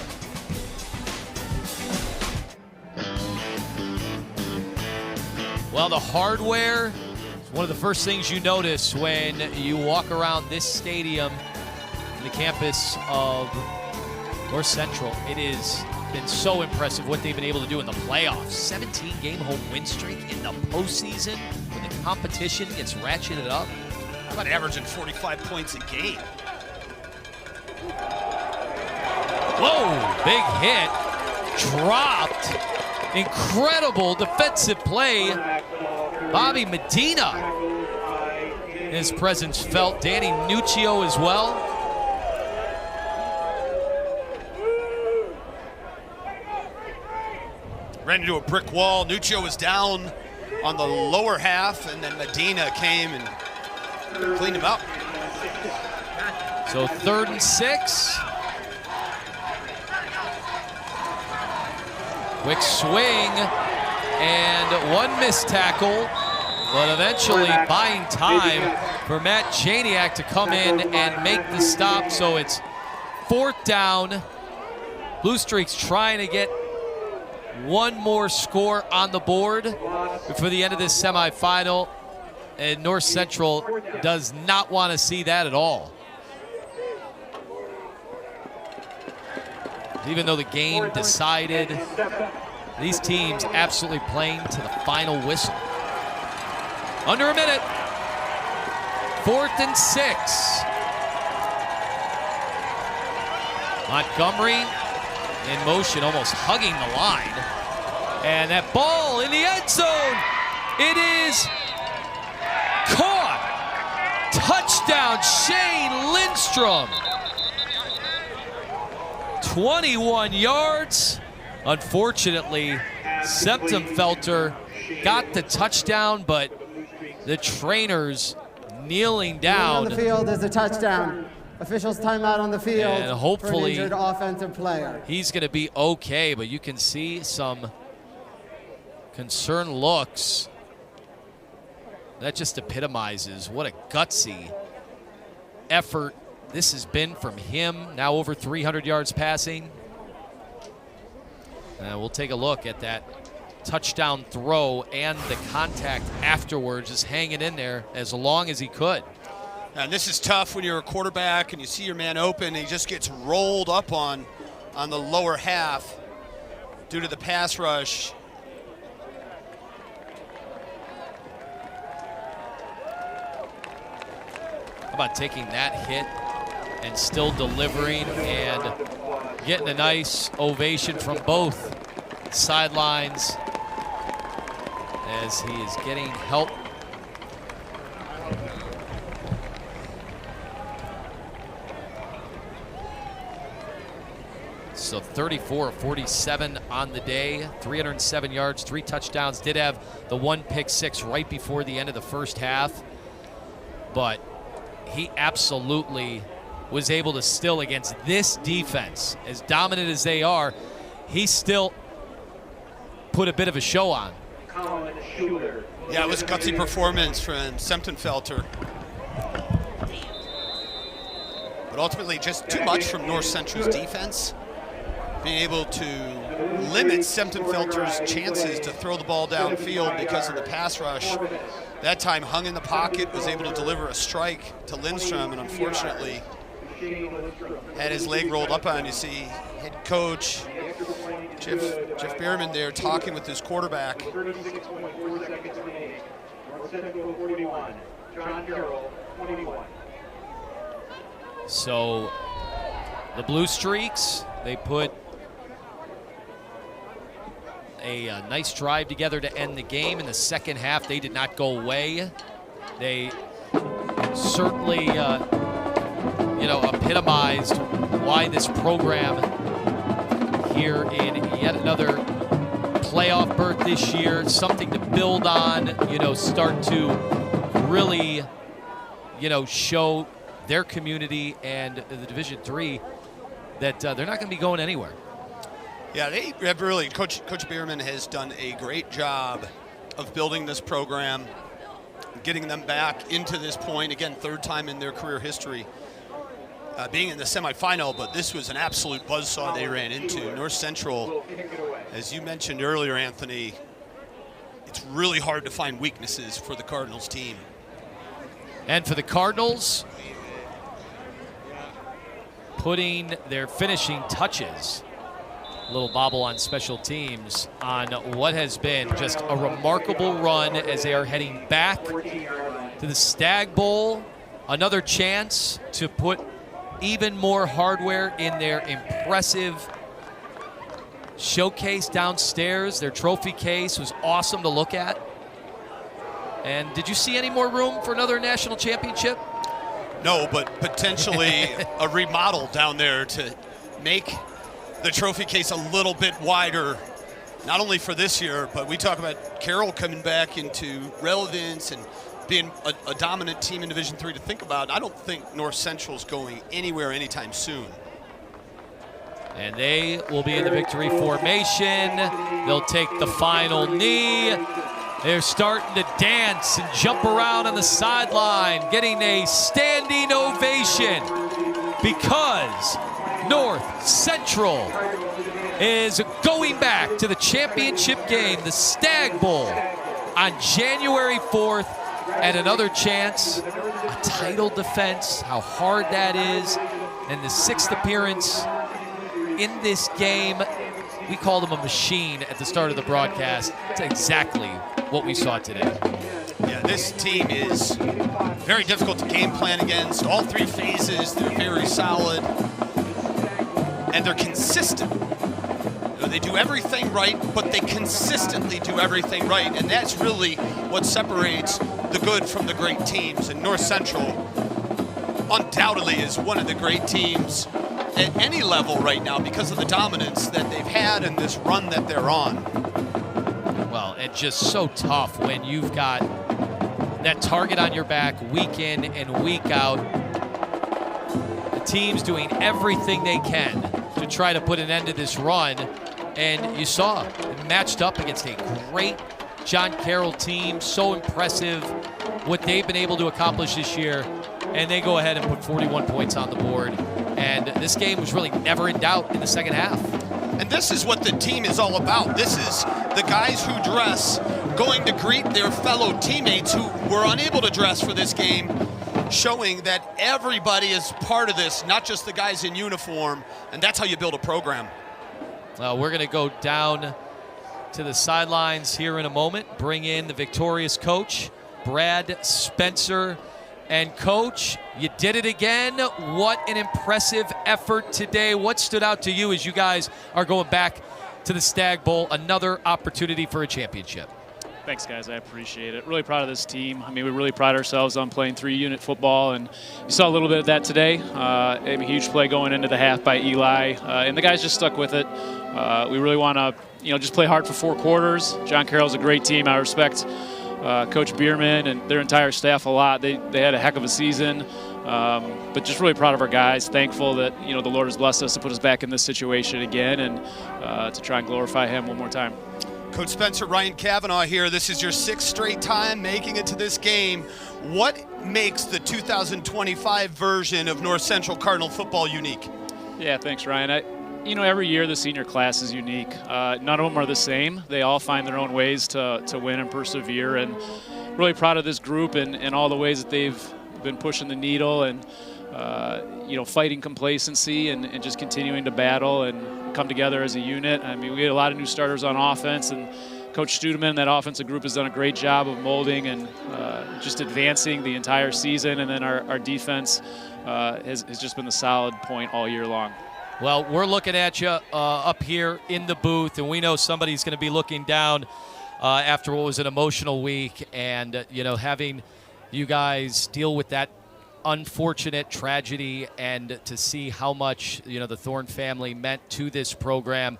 Well, the hardware is one of the first things you notice when you walk around this stadium, the campus of North Central. It has been so impressive what they've been able to do in the playoffs. 17-game home win streak in the postseason when the competition gets ratcheted up. How about averaging 45 points a game? Whoa, big hit. Dropped. Incredible defensive play. Bobby Medina. His presence felt. Danny Nuccio as well. Ran into a brick wall. Nuccio was down on the lower half, and then Medina came and cleaned him up. So 3rd and 6. Quick swing and one missed tackle, but eventually buying time for Matt Janiak to come in and make the stop. So it's 4th down. Blue Streaks trying to get one more score on the board before the end of this semifinal, and North Central does not want to see that at all. Even though the game decided, these teams absolutely playing to the final whistle. Under a minute. 4th and 6. Montgomery in motion, almost hugging the line. And that ball in the end zone. It is caught. Touchdown, Shane Lindstrom. 21 yards. Unfortunately, Septenfelter got the touchdown, but the trainers kneeling down. On the field is a touchdown. Officials timeout on the field. And hopefully for an injured offensive player. He's going to be okay, but you can see some concerned looks. That just epitomizes what a gutsy effort this has been from him. Now over 300 yards passing. We'll take a look at that touchdown throw and the contact afterwards, just hanging in there as long as he could. And this is tough when you're a quarterback and you see your man open and he just gets rolled up on the lower half due to the pass rush. How about taking that hit and still delivering and getting a nice ovation from both sidelines as he is getting help. So 34 of 47 on the day, 307 yards, 3 touchdowns. Did have the 1 pick six right before the end of the first half, but he absolutely was able to still, against this defense, as dominant as they are, he still put a bit of a show on. Yeah, it was a gutsy performance from Septenfelter. But ultimately just too much from North Central's defense. Being able to limit Septenfelter's chances to throw the ball downfield because of the pass rush. That time hung in the pocket, was able to deliver a strike to Lindstrom, and unfortunately had his leg rolled up on. You see head coach Jeff Bierman there talking with his quarterback. 36.4 seconds remaining. North Central 41. John Carroll 21. So the Blue Streaks, they put a nice drive together to end the game. In the second half, they did not go away. They certainly epitomized why this program here in yet another playoff berth this year, something to build on, start to really, show their community and the Division III that they're not going to be going anywhere. Yeah, they have really, Coach Bierman has done a great job of building this program, getting them back into this point, again, third time in their career history, being in the semifinal, but this was an absolute buzzsaw they ran into. North Central, as you mentioned earlier, Anthony, it's really hard to find weaknesses for the Cardinals team. And for the Cardinals, putting their finishing touches, a little bobble on special teams, on what has been just a remarkable run as they are heading back to the Stag Bowl. Another chance to put even more hardware in their impressive showcase downstairs. Their trophy case was awesome to look at. And did you see any more room for another national championship? No, but potentially a remodel down there to make the trophy case a little bit wider, not only for this year, but we talk about Carroll coming back into relevance and being a dominant team in Division III to think about. I don't think North Central's going anywhere anytime soon. And they will be in the victory formation. They'll take the final knee. They're starting to dance and jump around on the sideline, getting a standing ovation because North Central is going back to the championship game, the Stag Bowl, on January 4th. And another chance, a title defense, how hard that is. And the 6th appearance in this game. We called him a machine at the start of the broadcast. It's exactly what we saw today. Yeah, this team is very difficult to game plan against. All three phases, they're very solid. And they're consistent. They do everything right, but they consistently do everything right. And that's really what separates the good from the great teams. And North Central undoubtedly is one of the great teams at any level right now because of the dominance that they've had and this run that they're on. Well, and just so tough when you've got that target on your back week in and week out. The team's doing everything they can to try to put an end to this run. And you saw it matched up against a great John Carroll team. So impressive what they've been able to accomplish this year. And they go ahead and put 41 points on the board. And this game was really never in doubt in the second half. And this is what the team is all about. This is the guys who dress going to greet their fellow teammates who were unable to dress for this game, showing that everybody is part of this, not just the guys in uniform. And that's how you build a program. Well, we're going to go down to the sidelines here in a moment, bring in the victorious coach, Brad Spencer. And Coach, you did it again. What an impressive effort today. What stood out to you as you guys are going back to the Stag Bowl, another opportunity for a championship? Thanks, guys. I appreciate it. Really proud of this team. I mean, we really pride ourselves on playing 3-unit football, and you saw a little bit of that today. A huge play going into the half by Eli, and the guys just stuck with it. We really want to, just play hard for 4 quarters. John Carroll's a great team. I respect Coach Bierman and their entire staff a lot. They had a heck of a season, but just really proud of our guys. Thankful that the Lord has blessed us to put us back in this situation again, and to try and glorify Him one more time. Coach Spencer, Ryan Cavanaugh here. This is your 6th straight time making it to this game. What makes the 2025 version of North Central Cardinal football unique? Yeah, thanks, Ryan. Every year the senior class is unique. None of them are the same. They all find their own ways to win and persevere, and really proud of this group and all the ways that they've been pushing the needle and fighting complacency and just continuing to battle and come together as a unit. I mean, we had a lot of new starters on offense, and Coach Studeman, that offensive group, has done a great job of molding and just advancing the entire season. And then our defense has just been the solid point all year long. Well, we're looking at you up here in the booth, and we know somebody's going to be looking down after what was an emotional week. And, having you guys deal with that unfortunate tragedy, and to see how much the Thorne family meant to this program,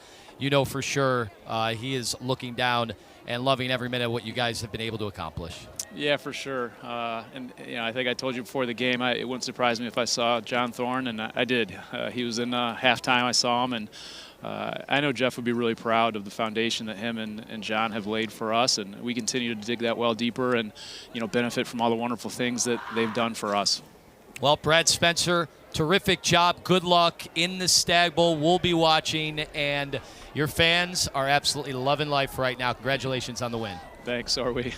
for sure he is looking down and loving every minute of what you guys have been able to accomplish. Yeah, for sure. And I think I told you before the game, it wouldn't surprise me if I saw John Thorne, and I did. He was in halftime. I saw him, and I know Jeff would be really proud of the foundation that him and John have laid for us, and we continue to dig that well deeper and benefit from all the wonderful things that they've done for us. Well, Brad Spencer, terrific job. Good luck in the Stag Bowl. We'll be watching, and your fans are absolutely loving life right now. Congratulations on the win. Thanks, are we?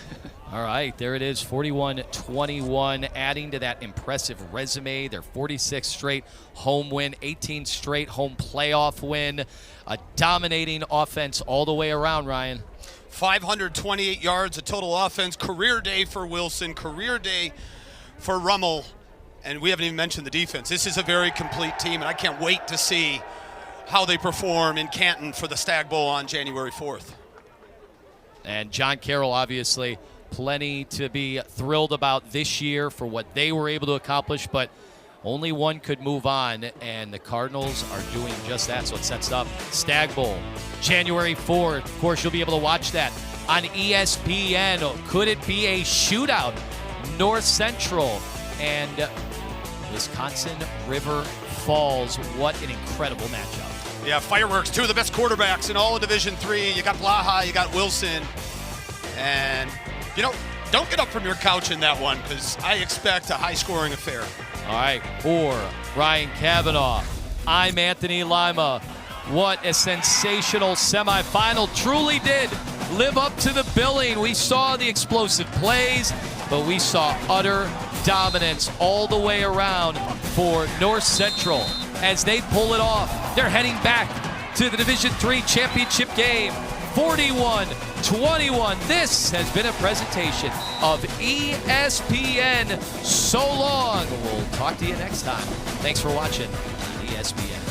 All right, there it is, 41-21, adding to that impressive resume, their 46th straight home win, 18th straight home playoff win, a dominating offense all the way around, Ryan. 528 yards of total offense, career day for Wilson, career day for Rummel, and we haven't even mentioned the defense. This is a very complete team, and I can't wait to see how they perform in Canton for the Stag Bowl on January 4th. And John Carroll, obviously, plenty to be thrilled about this year for what they were able to accomplish, but only one could move on, and the Cardinals are doing just that, so it sets up Stag Bowl, January 4th. Of course, you'll be able to watch that on ESPN. Could it be a shootout? North Central and Wisconsin River Falls. What an incredible matchup. Yeah, fireworks, two of the best quarterbacks in all of Division III. You got Blaha, you got Wilson. And, don't get up from your couch in that one, because I expect a high-scoring affair. All right, for Ryan Kavanaugh, I'm Anthony Lima. What a sensational semifinal. Truly did live up to the billing. We saw the explosive plays, but we saw utter dominance all the way around for North Central as they pull it off. They're heading back to the Division III championship game, 41-21. This has been a presentation of ESPN. So long. We'll talk to you next time. Thanks for watching ESPN.